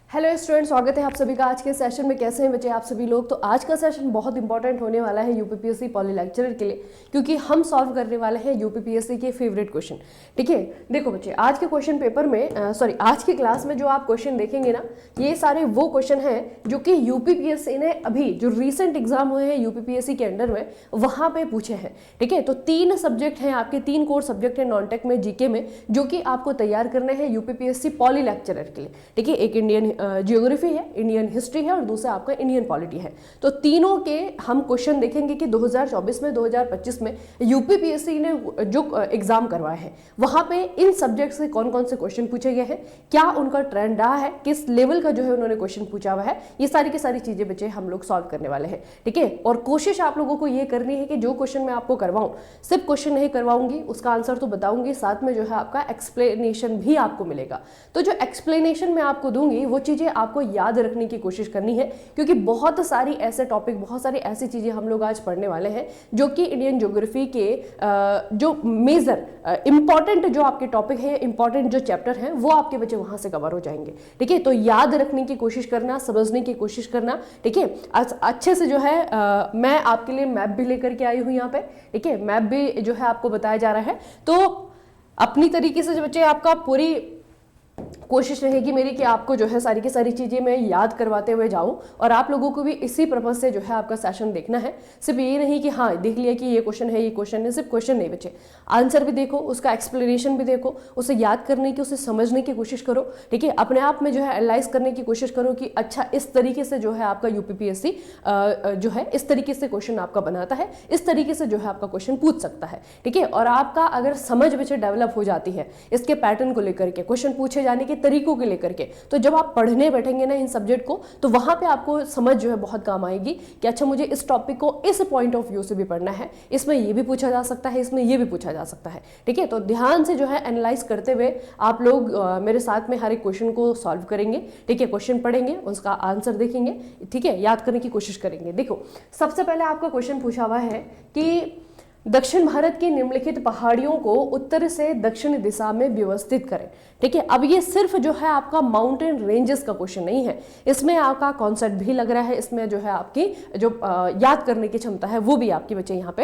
Hello student, स्वागत है आप सभी का आज के सेशन में। कैसे हैं बच्चे आप सभी लोग? तो आज का सेशन बहुत इंपॉर्टेंट होने वाला है यूपीपीएससी पॉली लेक्चरर के लिए, क्योंकि हम सॉल्व करने वाले हैं यूपीपीएससी के फेवरेट क्वेश्चन। ठीक है, देखो बच्चे, आज के क्वेश्चन पेपर में आज की क्लास में जो आप क्वेश्चन देखेंगे ना, ये सारे वो क्वेश्चन हैं जो कि यूपीपीएससी ने अभी जो रिसेंट एग्जाम हुए हैं यूपीपीएससी के अंडर में वहां पे पूछे हैं। ठीक है, तो 3 सब्जेक्ट हैं आपके, 3 कोर सब्जेक्ट है नॉन टेक में, जीके में, जो कि आपको तैयार करने हैं यूपीपीएससी पॉली लेक्चरर के लिए। ठीक है, एक इंडियन जियोग्राफी है, इंडियन हिस्ट्री है और दूसरा आपका इंडियन पॉलिटी है। तो तीनों के हम क्वेश्चन देखेंगे कि 2024 में 2025 में यूपीपीएससी ने जो एग्जाम करवाए हैं वहां पे इन सब्जेक्ट से कौन कौन से क्वेश्चन पूछे गए हैं, क्या उनका ट्रेंड रहा है, किस लेवल का जो है उन्होंने क्वेश्चन पूछा हुआ है, ये सारी की सारी चीजें बच्चे हम लोग सॉल्व करने वाले हैं। ठीक है, और कोशिश आप लोगों को ये करनी है कि जो क्वेश्चन मैं आपको करवाऊं, सिर्फ क्वेश्चन नहीं करवाऊंगी, उसका आंसर तो बताऊंगी, साथ में जो है आपका एक्सप्लेनेशन भी आपको मिलेगा। तो जो एक्सप्लेनेशन मैं आपको दूंगी वो चीजें आपको याद रखने की कोशिश करनी है, क्योंकि बहुत सारी ऐसे टॉपिक, बहुत सारी ऐसी चीजें हम लोग आज पढ़ने वाले हैं जो कि इंडियन ज्योग्राफी के जो मेजर इंपॉर्टेंट जो आपके टॉपिक है, इंपॉर्टेंट जो चैप्टर हैं, वो आपके बच्चे वहां से कवर हो जाएंगे। ठीक है, तो याद रखने की कोशिश करना, समझने की कोशिश करना। ठीक है, अच्छे से जो है मैं आपके लिए मैप भी लेकर के आई हूं यहाँ पे। ठीक है, मैप भी जो है आपको बताया जा रहा है, तो अपनी तरीके से जो बच्चे आपका पूरी कोशिश रहेगी मेरी कि आपको जो है सारी की सारी चीजें मैं याद करवाते हुए जाऊं, और आप लोगों को भी इसी पर्पज से जो है आपका सेशन देखना है। सिर्फ ये नहीं कि हाँ देख लिया कि ये क्वेश्चन है, ये क्वेश्चन है, सिर्फ क्वेश्चन नहीं बच्चे, आंसर भी देखो, उसका एक्सप्लेनेशन भी देखो, उसे याद करने की, उसे समझने की कोशिश करो। ठीक है, अपने आप में जो है एनालाइज करने की कोशिश करो कि अच्छा इस तरीके से जो है आपका यूपीपीएससी जो है इस तरीके से क्वेश्चन आपका बनाता है, इस तरीके से जो है आपका क्वेश्चन पूछ सकता है। ठीक है, और आपका अगर समझ बच्चे डेवलप हो जाती है इसके पैटर्न को लेकर के, क्वेश्चन पूछे जाने के तरीकों के लेकर के, तो जब आप पढ़ने बैठेंगे ना इन सब्जेक्ट को, तो वहां पे आपको समझ जो है बहुत काम आएगी कि अच्छा मुझे इस टॉपिक को इस पॉइंट ऑफ व्यू से भी पढ़ना है, इसमें ये भी पूछा जा सकता है, इसमें ये भी पूछा जा सकता है। ठीक है, तो ध्यान से जो है एनालाइज करते हुए आप लोग मेरे साथ में हर एक क्वेश्चन को सॉल्व करेंगे। ठीक है, क्वेश्चन पढ़ेंगे, उसका आंसर देखेंगे, ठीक है, याद करने की कोशिश करेंगे। देखो, सबसे पहले आपका क्वेश्चन पूछा हुआ है कि दक्षिण भारत की निम्नलिखित पहाड़ियों को उत्तर से दक्षिण दिशा में व्यवस्थित करें। ठीक है, अब ये सिर्फ जो है आपका माउंटेन रेंजेस का क्वेश्चन नहीं है, इसमें आपका कॉन्सेप्ट भी लग रहा है, इसमें जो है आपकी जो याद करने की क्षमता है वो भी आपके बच्चे यहाँ पे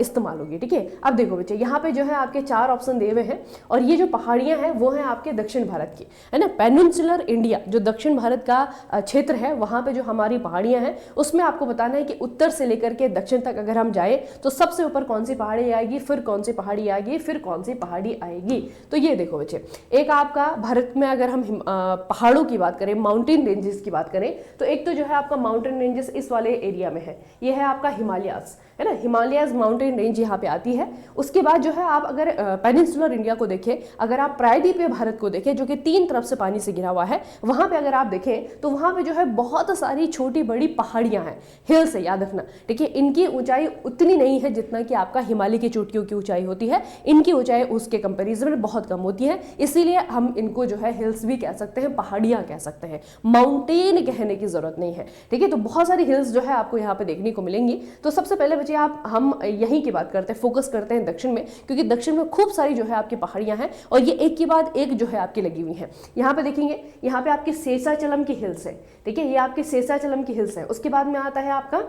इस्तेमाल होगी। ठीक है, अब देखो बच्चे, यहाँ पे जो है आपके 4 ऑप्शन दिए हुए हैं, और ये जो पहाड़ियां हैं वो हैं आपके दक्षिण भारत की, है ना। पेनिनसुलर इंडिया जो दक्षिण भारत का क्षेत्र है, वहां पे जो हमारी पहाड़ियां हैं उसमें आपको बताना है कि उत्तर से लेकर के दक्षिण तक अगर हम जाए तो सबसे ऊपर कौन सी पहाड़ी आएगी, फिर कौन सी पहाड़ी आएगी, फिर कौन सी पहाड़ी आएगी। तो ये देखो बच्चे, एक आपका भारत में अगर हम पहाड़ों की बात करें, माउंटेन रेंजेस की बात करें, तो एक तो जो है आपका माउंटेन रेंजेस इस वाले एरिया में है, ये है आपका हिमालयास, है ना, हिमालयाज माउंटेन रेंज यहाँ पे आती है। उसके बाद जो है आप अगर पेनिनसुलर इंडिया को देखें, अगर आप प्रायद्वीपीय भारत को देखें जो कि 3 तरफ से पानी से घिरा हुआ है, वहां पे अगर आप देखें तो वहां पे जो है बहुत सारी छोटी बड़ी पहाड़ियां हैं, हिल्स है, याद रखना। ठीक है, इनकी ऊंचाई उतनी नहीं है जितना कि आपका हिमालय की चोटियों की ऊंचाई होती है, इनकी ऊंचाई उसके कंपेरिजन में बहुत कम होती है, इसीलिए हम इनको जो है हिल्स भी कह सकते हैं, पहाड़ियां कह सकते हैं, माउंटेन कहने की जरूरत नहीं है। ठीक है, तो बहुत सारी हिल्स जो है आपको यहाँ पे देखने को मिलेंगी। तो सबसे पहले बच्चे हम यहीं की बात करते हैं, फोकस करते हैं दक्षिण में, क्योंकि दक्षिण में खूब सारी जो है आपकी पहाड़ियां हैं, और ये एक के बाद एक जो है आपकी लगी हुई हैं। यहाँ पे देखेंगे, यहाँ पे आपकी शेषाचलम की हिल्स है। ठीक है, ये आपकी शेषाचलम की हिल्स है। उसके बाद में आता है आपका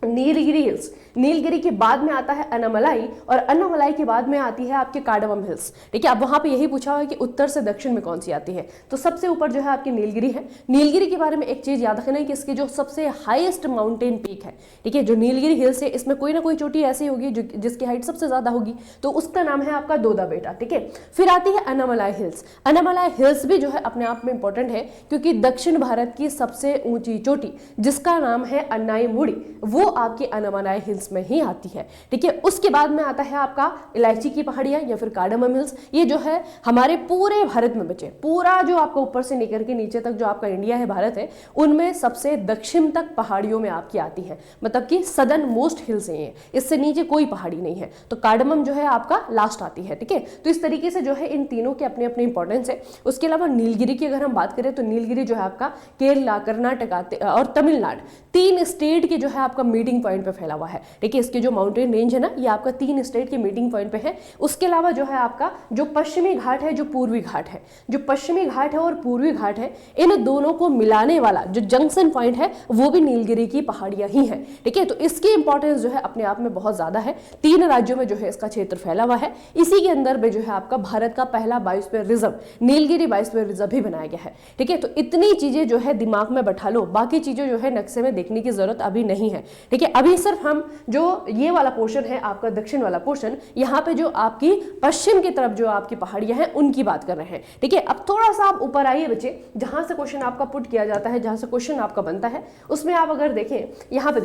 नीलगिरी हिल्स, नीलगिरी के बाद में आता है अन्नामलाई, और अन्नामलाई के बाद में आती है आपके कार्डमम हिल्स। ठीक है, अब वहां पे यही पूछा हुआ है कि उत्तर से दक्षिण में कौन सी आती है, तो सबसे ऊपर जो है आपकी नीलगिरी है। नीलगिरी के बारे में एक चीज याद रखना है कि इसकी जो सबसे हाईएस्ट माउंटेन पीक है, ठीक है, जो नीलगिरी हिल्स है, इसमें कोई ना कोई चोटी ऐसी होगी जिसकी हाइट सबसे ज्यादा होगी, तो उसका नाम है आपका दोदा बेटा। ठीक है, फिर आती है अन्नामलाई हिल्स। अन्नामलाई हिल्स भी जो है अपने आप में इंपॉर्टेंट है, क्योंकि दक्षिण भारत की सबसे ऊंची चोटी जिसका नाम है अन्नाईमुड़ी, वो आपकी अन्नामलाई हिल्स में ही आती है। ठीक है, उसके बाद में आता है आपका इलायची की पहाड़ियां या फिर कार्डमम हिल्स। ये जो है हमारे पूरे भारत में बचे, पूरा जो आपका ऊपर से लेकर के नीचे तक जो आपका इंडिया है, भारत है, उनमें सबसे दक्षिण तक पहाड़ियों में आपकी आती है, मतलब कि सदर्न मोस्ट हिल्स है, इससे नीचे कोई पहाड़ी नहीं है। तो कार्डमम जो है आपका लास्ट आती है। ठीक है, तो इस तरीके से जो है इन तीनों के अपने अपने इंपॉर्टेंस है। उसके अलावा नीलगिरी की अगर हम बात करें तो नीलगिरी जो है आपका केरला, कर्नाटक और तमिलनाडु 3 स्टेट के जो है आपका मीटिंग पॉइंट पे फैला हुआ है। देखिए इसके जो माउंटेन रेंज है ना, ये आपका 3 स्टेट के मीटिंग पॉइंट पे है। उसके अलावा जो है आपका जो पश्चिमी घाट है, जो पूर्वी घाट है, जो पश्चिमी घाट है और पूर्वी घाट है, इन दोनों को मिलाने वाला जो जंक्शन पॉइंट है वो भी नीलगिरी की पहाड़ियां ही है। ठीक है, तो इसकी इंपॉर्टेंस जो है अपने आप में बहुत ज्यादा है। 3 राज्यों में जो है इसका क्षेत्र फैला हुआ है। इसी के अंदर में जो है आपका भारत का पहला biosphere reserve Nilgiri biosphere reserve भी बनाया गया है। ठीक है, तो इतनी चीजें जो है दिमाग में बैठा लो, बाकी चीजें जो है नक्शे में देखने की जरूरत अभी नहीं है। ठीक है, अभी सिर्फ हम जो ये वाला पोर्शन है आपका दक्षिण वाला पोर्शन, यहाँ पे जो आपकी पश्चिम की तरफ जो आपकी पहाड़ियां हैं उनकी बात कर रहे हैं। ठीक है, अब थोड़ा सा आप ऊपर आइए बच्चे, जहां से क्वेश्चन आपका पुट किया जाता है, जहां से क्वेश्चन आपका बनता है, उसमें आप अगर देखें, यहाँ पे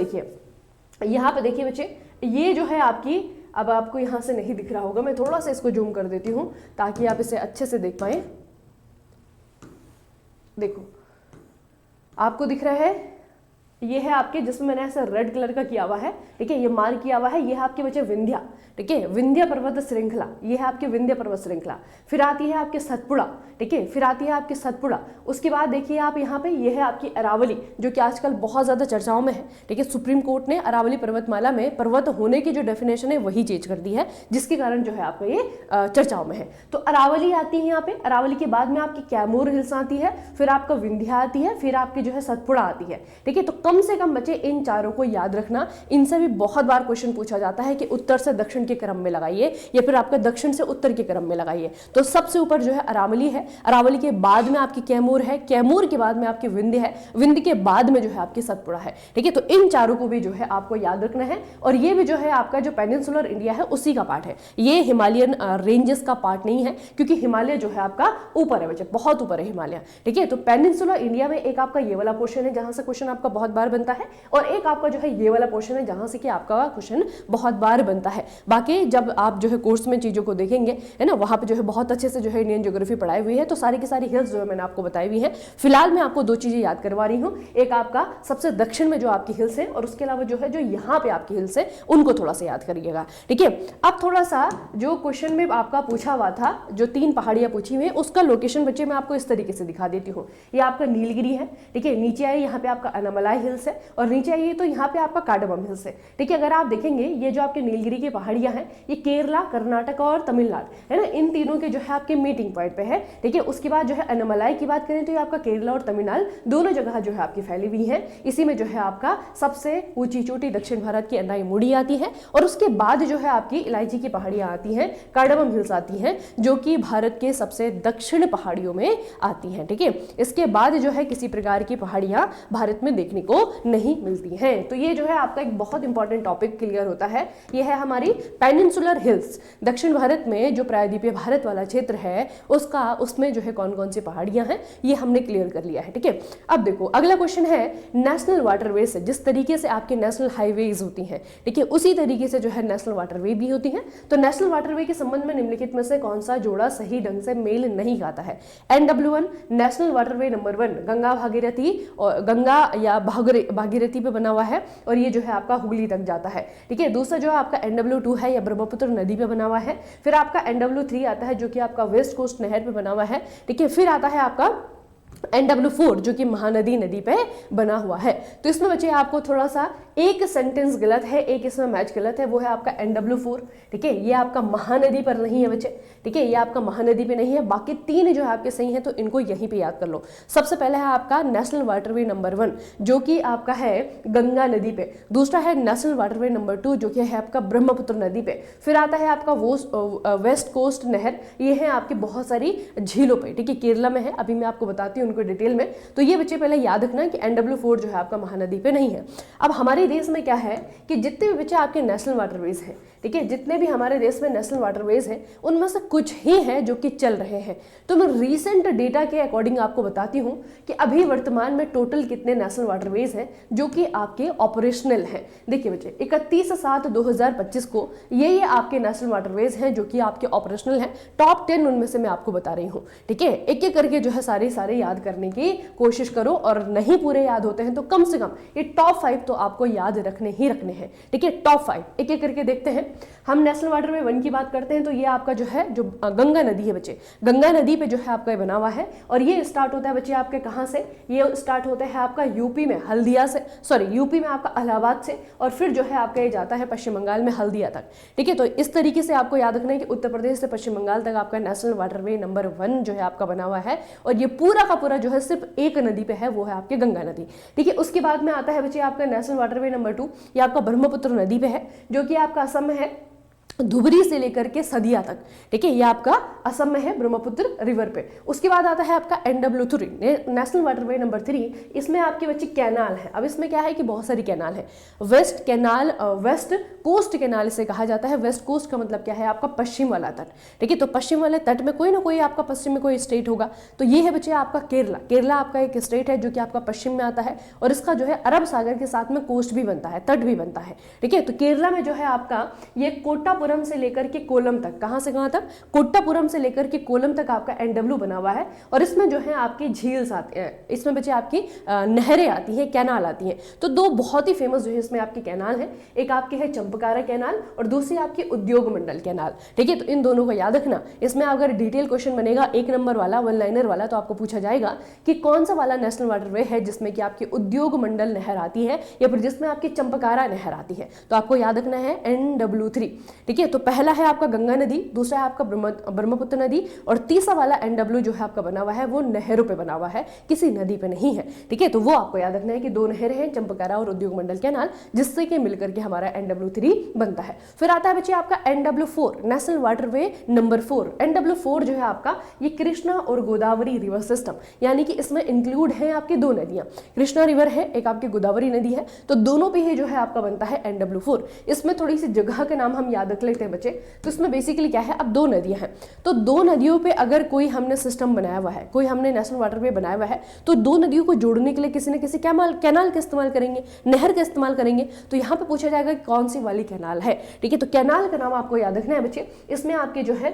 देखिए बच्चे, ये जो है आपकी, अब आपको यहां से नहीं दिख रहा होगा, मैं थोड़ा सा इसको जूम कर देती हूं ताकि आप इसे अच्छे से देख पाए। देखो आपको दिख रहा है, ये है आपके, जिसमें मैंने ऐसा रेड कलर का किया हुआ है। ठीक है, ये मार्क किया हुआ है, ये है आपके बच्चे विंध्या। ठीक है, विंध्य पर्वत श्रृंखला, ये है आपके विंध्य पर्वत श्रृंखला। फिर आती है आपके सतपुड़ा। ठीक है, फिर आती है आपकी सतपुड़ा। उसके बाद देखिए आप यहाँ पे, ये है आपकी अरावली, जो कि आजकल बहुत ज्यादा चर्चाओं में है। ठीक है, सुप्रीम कोर्ट ने अरावली पर्वतमाला में पर्वत होने की जो डेफिनेशन है वही चेंज कर दी है, जिसके कारण जो है आपका ये चर्चाओं में है। तो अरावली आती है यहाँ पे, अरावली के बाद में आपकी कैमूर हिल्स आती है, फिर आपका विंध्या आती है, फिर आपकी जो है सतपुड़ा आती है। ठीक है, तो कम से कम बच्चे इन चारों को याद रखना। इनसे भी बहुत बार क्वेश्चन पूछा जाता है कि उत्तर से दक्षिण के क्रम में लगाइए या फिर आपका दक्षिण से उत्तर के क्रम में लगाइए। तो सबसे ऊपर जो है अरावली है, अरावली के बाद में आपकी कैमूर है, कैमूर के बाद में आपकी विंध्य है, विंध्य के बाद में जो है आपकी सतपुड़ा है। ठीक है, तो इन चारों को भी जो है आपको याद रखना है। और ये भी जो है आपका जो पेनिनसुलर इंडिया है उसी का पार्ट है, ये हिमालयन रेंजेस का पार्ट नहीं है, क्योंकि हिमालय जो है आपका ऊपर है बच्चे, बहुत ऊपर है हिमालय। ठीक है, तो पेनिनसुलर इंडिया में एक आपका ये वाला पोर्शन है जहां से क्वेश्चन आपका बहुत बार बनता है, और एक आपका जो है ये वाला पोर्शन है जहां से कि आपका क्वेश्चन बहुत बार बनता है। बाकी जब आप जो है कोर्स में चीजों को देखेंगे, है ना, वहां पे जो है बहुत अच्छे से जो है इंडियन ज्योग्राफी पढ़ाई हुई है, तो सारी की सारी हिल्स जो है मैंने आपको बताई हुई है। फिलहाल मैं आपको 2 चीजें याद करवा रही हूँ, एक आपका सबसे दक्षिण में जो आपकी हिल्स है, और उसके अलावा जो है जो यहाँ पे आपकी हिल्स है उनको थोड़ा सा याद करिएगा। ठीक है, अब थोड़ा सा जो क्वेश्चन में आपका पूछा हुआ था, जो 3 पहाड़ियां पूछी हुई है, उसका लोकेशन बच्चे मैं आपको इस तरीके से दिखा देती हूँ। ये आपका नीलगिरी है। ठीक है, नीचे आइए, यहाँ पे आपका अनामलाई हिल्स है, और नीचे आइए तो यहाँ पे आपका कार्डमम हिल्स है। ठीक है, अगर आप देखेंगे ये जो आपके नीलगिरी की पहाड़ियां हैं, ये केरला, कर्नाटक और तमिलनाडु, है ना, इन तीनों के जो है आपके मीटिंग पॉइंट पे है। ठीक है, उसके बाद जो है अनामलाई की बात करें तो ये आपका केरला और तमिलनाडु दोनों जगह जो है आपकी फैली हुई है। इसी में जो है आपका सबसे ऊंची चोटी दक्षिण भारत की अन्नाईमुड़ी आती है, और उसके बाद जो है आपकी इलायची की पहाड़ियां आती हैं, कार्डमम हिल्स आती हैं, जो कि भारत के सबसे दक्षिण पहाड़ियों में आती हैं। ठीक है, इसके बाद जो है किसी प्रकार की पहाड़ियां भारत में देखने को नहीं मिलती हैं। तो ये जो है आपका एक बहुत इंपॉर्टेंट टॉपिक क्लियर होता है। ये है हमारी पेनिनसुलर हिल्स, दक्षिण भारत में जो प्रायद्वीपीय भारत वाला क्षेत्र है उसमें जो है कौन कौन सी पहाड़ियां हैं ये हमने क्लियर कर लिया है। ठीक है, अब देखो अगला क्वेश्चन है नेशनल वाटरवे से, जिस तरीके से आपके नेशनल हाईवेज होती हैं, ठीक है, उसी तरीके से जो है नेशनल वाटरवे भी होती हैं। तो नेशनल वाटरवे के संबंध में निम्नलिखित में से कौन सा जोड़ा सही ढंग से मेल नहीं खाता है? NW1 national waterway number 1 Ganga Bhagirathi, और गंगा या भागीरथी पे बना हुआ है, और ये जो है आपका हुगली तक जाता है। ठीक है, दूसरा जो आपका NW2 है या ब्रह्मपुत्र नदी पे बना हुआ है। फिर आपका NW3 आता है जो कि आपका वेस्ट कोस्ट नहर पे बना हुआ है। ठीक है, फिर आता है आपका NW4 जो कि महानदी नदी पे बना हुआ है। तो इसमें बच्चे आपको थोड़ा सा एक सेंटेंस गलत है, एक इसमें मैच गलत है, वो है आपका NW4। ठीक है, ये आपका महानदी पर नहीं है बच्चे। ठीक है, ये आपका महानदी पे नहीं है। बाकी 3 जो है आपके सही हैं, तो इनको यहीं पे याद कर लो। सबसे पहले है आपका नेशनल वाटरवे नंबर 1 जो कि आपका है गंगा नदी पे। दूसरा है नेशनल वाटरवे नंबर 2 जो कि है आपका ब्रह्मपुत्र नदी पे। फिर आता है आपका वेस्ट कोस्ट नहर, ये है आपकी बहुत सारी झीलों पे। ठीक है, केरला में है, अभी मैं आपको बताती हूँ उनको डिटेल में। तो ये बच्चे पहले याद रखना कि NW4 जो है आपका महानदी पे नहीं है। अब हमारे देश में क्या है कि जितने भी बच्चे आपके नेशनल वाटरवेज हैं, ठीक है, जितने भी हमारे देश में नेशनल वाटरवेज हैं, उनमें से कुछ ही हैं जो कि चल रहे हैं। तो मैं रीसेंट डेटा के अकॉर्डिंग आपको बताती हूँ कि अभी वर्तमान में टोटल कितने नेशनल वाटरवेज हैं जो कि आपके ऑपरेशनल हैं। देखिए बच्चे 31/7/2025 को ये आपके नेशनल वाटरवेज हैं जो कि आपके ऑपरेशनल हैं। टॉप 10 उनमें से मैं आपको बता रही हूँ। ठीक है, एक एक करके जो है सारे याद करने की कोशिश करो, और नहीं पूरे याद होते हैं तो कम से कम ये टॉप 5 तो आपको याद रखने ही रखने हैं। ठीक है, टॉप 5 एक एक करके देखते हैं। हम नेशनल वाटरवे 1 की बात करते हैं तो ये आपका जो है जो गंगा नदी है बच्चे, गंगा नदी पे जो है आपका बना हुआ है और ये स्टार्ट होता है बच्चे आपके कहाँ से, ये स्टार्ट होता है आपका यूपी में हल्दिया से, सॉरी यूपी में आपका इलाहाबाद से और फिर जो है आपका ये जाता है पश्चिम बंगाल में हल्दिया तक। ठीक है, तो इस तरीके से आपको याद रखना है कि उत्तर प्रदेश से पश्चिम बंगाल तक आपका नेशनल वाटरवे नंबर 1 जो है आपका बना हुआ है और ये पूरा का पूरा जो है सिर्फ एक नदी पे है, वो है आपके गंगा नदी। ठीक है, उसके बाद में आता है बच्चे आपका नेशनल वाटरवे नंबर 2, ये आपका ब्रह्मपुत्र नदी पे है जो कि आपका असम में है, धुबरी से लेकर के सदिया तक। ठीक है, ये आपका असम में है ब्रह्मपुत्र रिवर पे। उसके बाद आता है आपका NW3 नेशनल वाटरवे नंबर 3, इसमें आपके बच्चे कैनाल है। अब इसमें क्या है कि बहुत सारी कैनाल है, west canal, west coast canal इसे कहा जाता है। वेस्ट कोस्ट का मतलब क्या है, आपका पश्चिम वाला तट। ठीक है, तो पश्चिम वाले तट में कोई ना कोई आपका पश्चिम में कोई स्टेट होगा, तो ये है बच्चे आपका केरला। केरला आपका एक स्टेट है जो कि आपका पश्चिम में आता है और इसका जो है अरब सागर के साथ में कोस्ट भी बनता है, तट भी बनता है। ठीक है, तो केरला में जो है आपका ये कोट्टापुरम से लेकर के कोलम तक, कहां से कहां तक, कोट्टापुरम से लेकर के कोलम तक आपका NW बना हुआ है और इसमें जो है आपकी झील्स आती हैं, इसमें बच्चे आपकी नहरें आती हैं, कैनाल आती हैं। तो दो बहुत ही फेमस जो है इसमें आपकी कैनाल है, एक आपकी है चंपकारा कैनाल और दूसरी आपकी उद्योग मंडल कैनाल। ठीक है, तो इन दोनों को याद रखना। इसमें अगर डिटेल क्वेश्चन बनेगा 1 नंबर वाला, 1 लाइनर वाला, तो आपको पूछा जाएगा कि कौन सा वाला नेशनल वाटरवे है जिसमें कि आपकी उद्योग मंडल नहर आती है या फिर जिसमें आपकी चंपकारा नहर आती है। तो आपको याद रखना है NW3। ठीक है, तो पहला है आपका गंगा नदी, दूसरा है आपका ब्रह्मपुत्र नदी और तीसरा वाला NW जो है आपका बना हुआ है वो नहरों पे बना हुआ है, किसी नदी पे नहीं है। ठीक है, तो वो आपको याद रखना है कि दो नहरें हैं, चंपकारा और उद्योग मंडल कैनाल, जिससे कि मिलकर के हमारा NW3 बनता है। फिर आता है बच्चे आपका NW4 national waterway number 4। NW4 जो है आपका ये कृष्णा और गोदावरी रिवर सिस्टम, यानी कि इसमें इंक्लूड है आपकी दो नदियां, कृष्णा रिवर है, एक आपकी गोदावरी नदी है, तो दोनों पे ही जो है आपका बनता है NW4। इसमें थोड़ी सी जगह के नाम हम याद रख लेते हैं बच्चे। तो इसमें बेसिकली क्या है, अब दो नदियां हैं, तो दो नदियों पे अगर कोई हमने सिस्टम बनाया हुआ है, कोई हमने नेशनल वाटरवे बनाया हुआ है, तो दो नदियों को जोड़ने के लिए किसी न किसी कैनाल का इस्तेमाल करेंगे, नहर का इस्तेमाल करेंगे। तो यहाँ पे पूछा जाएगा कि कौन सी वाली कैनाल है। ठीक है, तो कैनाल का नाम आपको याद रखना है बच्चे। इसमें आपके जो है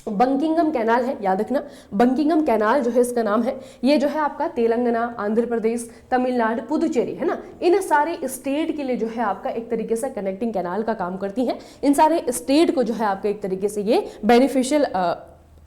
बंकिंगम कैनाल है, याद रखना, बंकिंगम कैनाल जो है इसका नाम है। ये जो है आपका तेलंगाना, आंध्र प्रदेश, तमिलनाडु, पुदुचेरी है ना, इन सारे स्टेट के लिए जो है आपका एक तरीके से कनेक्टिंग कैनाल का काम करती है। इन सारे स्टेट को जो है आपका एक तरीके से ये बेनिफिशियल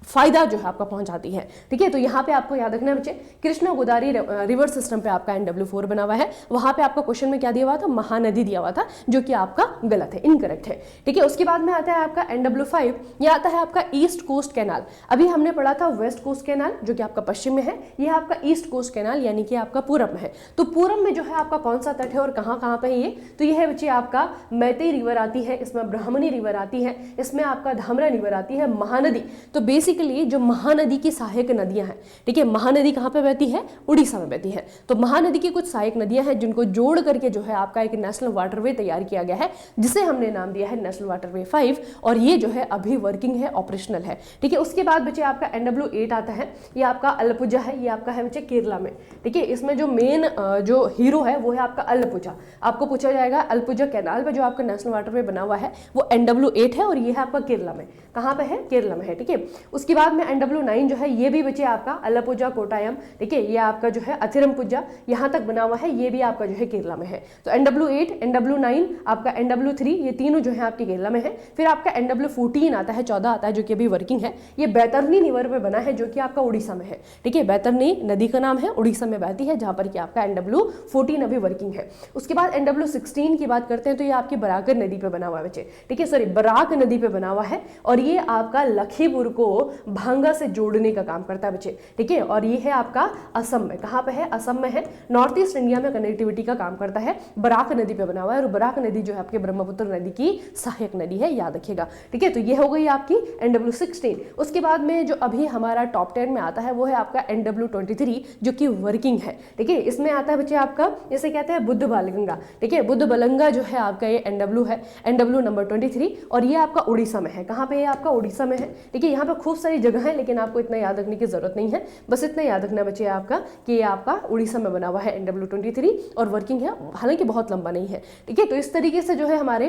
फायदा जो है आपका पहुंचाती है। ठीक है, तो यहाँ पे आपको याद रखना है बच्चे, कृष्णा गोदावरी रिवर सिस्टम पे आपका NW4 बना हुआ है। वहां पे आपका क्वेश्चन में क्या दिया हुआ था, महानदी दिया हुआ था, जो कि आपका गलत है, इनकरेक्ट है। ठीक है, उसके बाद में आता है आपका NW5, ये आता है आपका ईस्ट कोस्ट कैनाल। अभी हमने पढ़ा था वेस्ट कोस्ट कैनाल जो कि आपका पश्चिम में है, यह आपका ईस्ट कोस्ट कैनाल यानी कि आपका पूरब में है। तो पूरब में जो है आपका कौन सा तट है और कहाँ कहाँ पे है ये, तो यह है बच्चे आपका मैतेई रिवर आती है, इसमें ब्राह्मणी रिवर आती है, इसमें आपका धामरा रिवर आती है, महानदी। तो बेसिकली जो महानदी की सहायक नदियां हैं, ठीक है, महानदी कहाँ पे बहती है, उड़ीसा में बहती है। तो महानदी की कुछ सहायक नदियां हैं जिनको जोड़ करके जो है आपका एक नेशनल वाटरवे तैयार किया गया है, जिसे हमने नाम दिया है नेशनल वाटरवे 5 और ये जो है अभी वर्किंग है, ऑपरेशनल है। ठीक है, उसके बाद बच्चे आपका NW8 आता है, ये आपका अलपुजा है, ये आपका है बच्चे केरला में। ठीक है, इसमें जो मेन जो हीरो है वो है आपका अलपुजा। आपको पूछा जाएगा अलपुजा कैनाल पे जो आपका नेशनल वाटरवे बना हुआ है वो NW8 है और ये है आपका केरला में। कहाँ पे है, केरला में है। ठीक है, उसके बाद में NW9 जो है ये भी बचे आपका अलपुजा कोटायम। ठीक है, ये आपका जो है अथिरमपुजा यहाँ तक बना हुआ है, ये भी आपका जो है केरला में है। तो NW8, NW9, आपका NW3, ये तीनों जो है आपके केरला में है। फिर आपका NW14 आता है, 14 आता है, जो कि अभी वर्किंग है। ये बैतरनी रिवर पे बना है जो कि आपका उड़ीसा में है। ठीक है, बैतरनी नदी का नाम है, उड़ीसा में बहती है, जहां पर कि आपका NW14 अभी वर्किंग है। उसके बाद NW16 की बात करते हैं तो ये आपकी बराकर नदी पे बना हुआ है बच्चे। ठीक है, सॉरी, बराक नदी पे बना हुआ है और ये आपका लखीमपुर को भांगा से जोड़ने का काम करता है बच्चे। ठीक है, और ये है आपका असम में। कहाँ पे है, असम में है। नॉर्थ ईस्ट इंडिया में कनेक्टिविटी का काम करता है, बराक नदी पे बना हुआ है और बराक नदी जो है आपके ब्रह्मपुत्र नदी की सहायक नदी है, याद रखिएगा। ठीक है, तो ये हो गई आपकी NW16। उसके बाद में जो अभी हमारा टॉप 10 में आता है वो है आपका NW23 जो कि वर्किंग है। ठीक है, इसमें आता है बच्चे आपका, जैसे कहते हैं बुद्ध बालगंगा। ठीक है, बुद्ध बालगंगा जो है आपका ये NW है, NW नंबर 23 और ये आपका उड़ीसा में है। कहाँ पे है, आपका उड़ीसा में है। ठीक है, यहाँ पे खूब सारी जगह है लेकिन आपको इतना याद रखने की जरूरत नहीं है, बस इतना याद रखना बच्चे आपका कि ये आपका उड़ीसा में बना हुआ है NW23 और वर्किंग है, हालांकि बहुत लंबा नहीं है। ठीक है, तो इस तरीके से जो है हमारे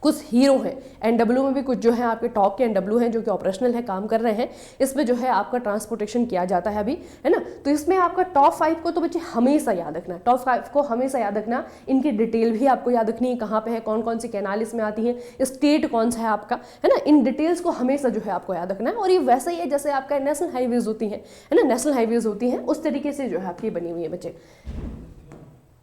कुछ हीरो हैं, एनडब्ल्यू में भी कुछ जो है आपके टॉप के एनडब्ल्यू हैं जो कि ऑपरेशनल है, काम कर रहे हैं, इसमें जो है आपका ट्रांसपोर्टेशन किया जाता है अभी, है ना। तो इसमें आपका टॉप 5 को तो बच्चे हमेशा याद रखना, टॉप 5 को हमेशा याद रखना, इनकी डिटेल भी आपको याद रखनी है, कहाँ पे है, कौन कौन सी कैनाल इसमें आती है, स्टेट कौन सा है आपका, है ना। इन डिटेल्स को हमेशा जो है आपको याद रखना है। और ये वैसा ही है जैसे आपका नेशनल हाईवेज होती है ना, नेशनल हाईवेज होती हैं उस तरीके से जो है आपकी बनी हुई है बच्चे।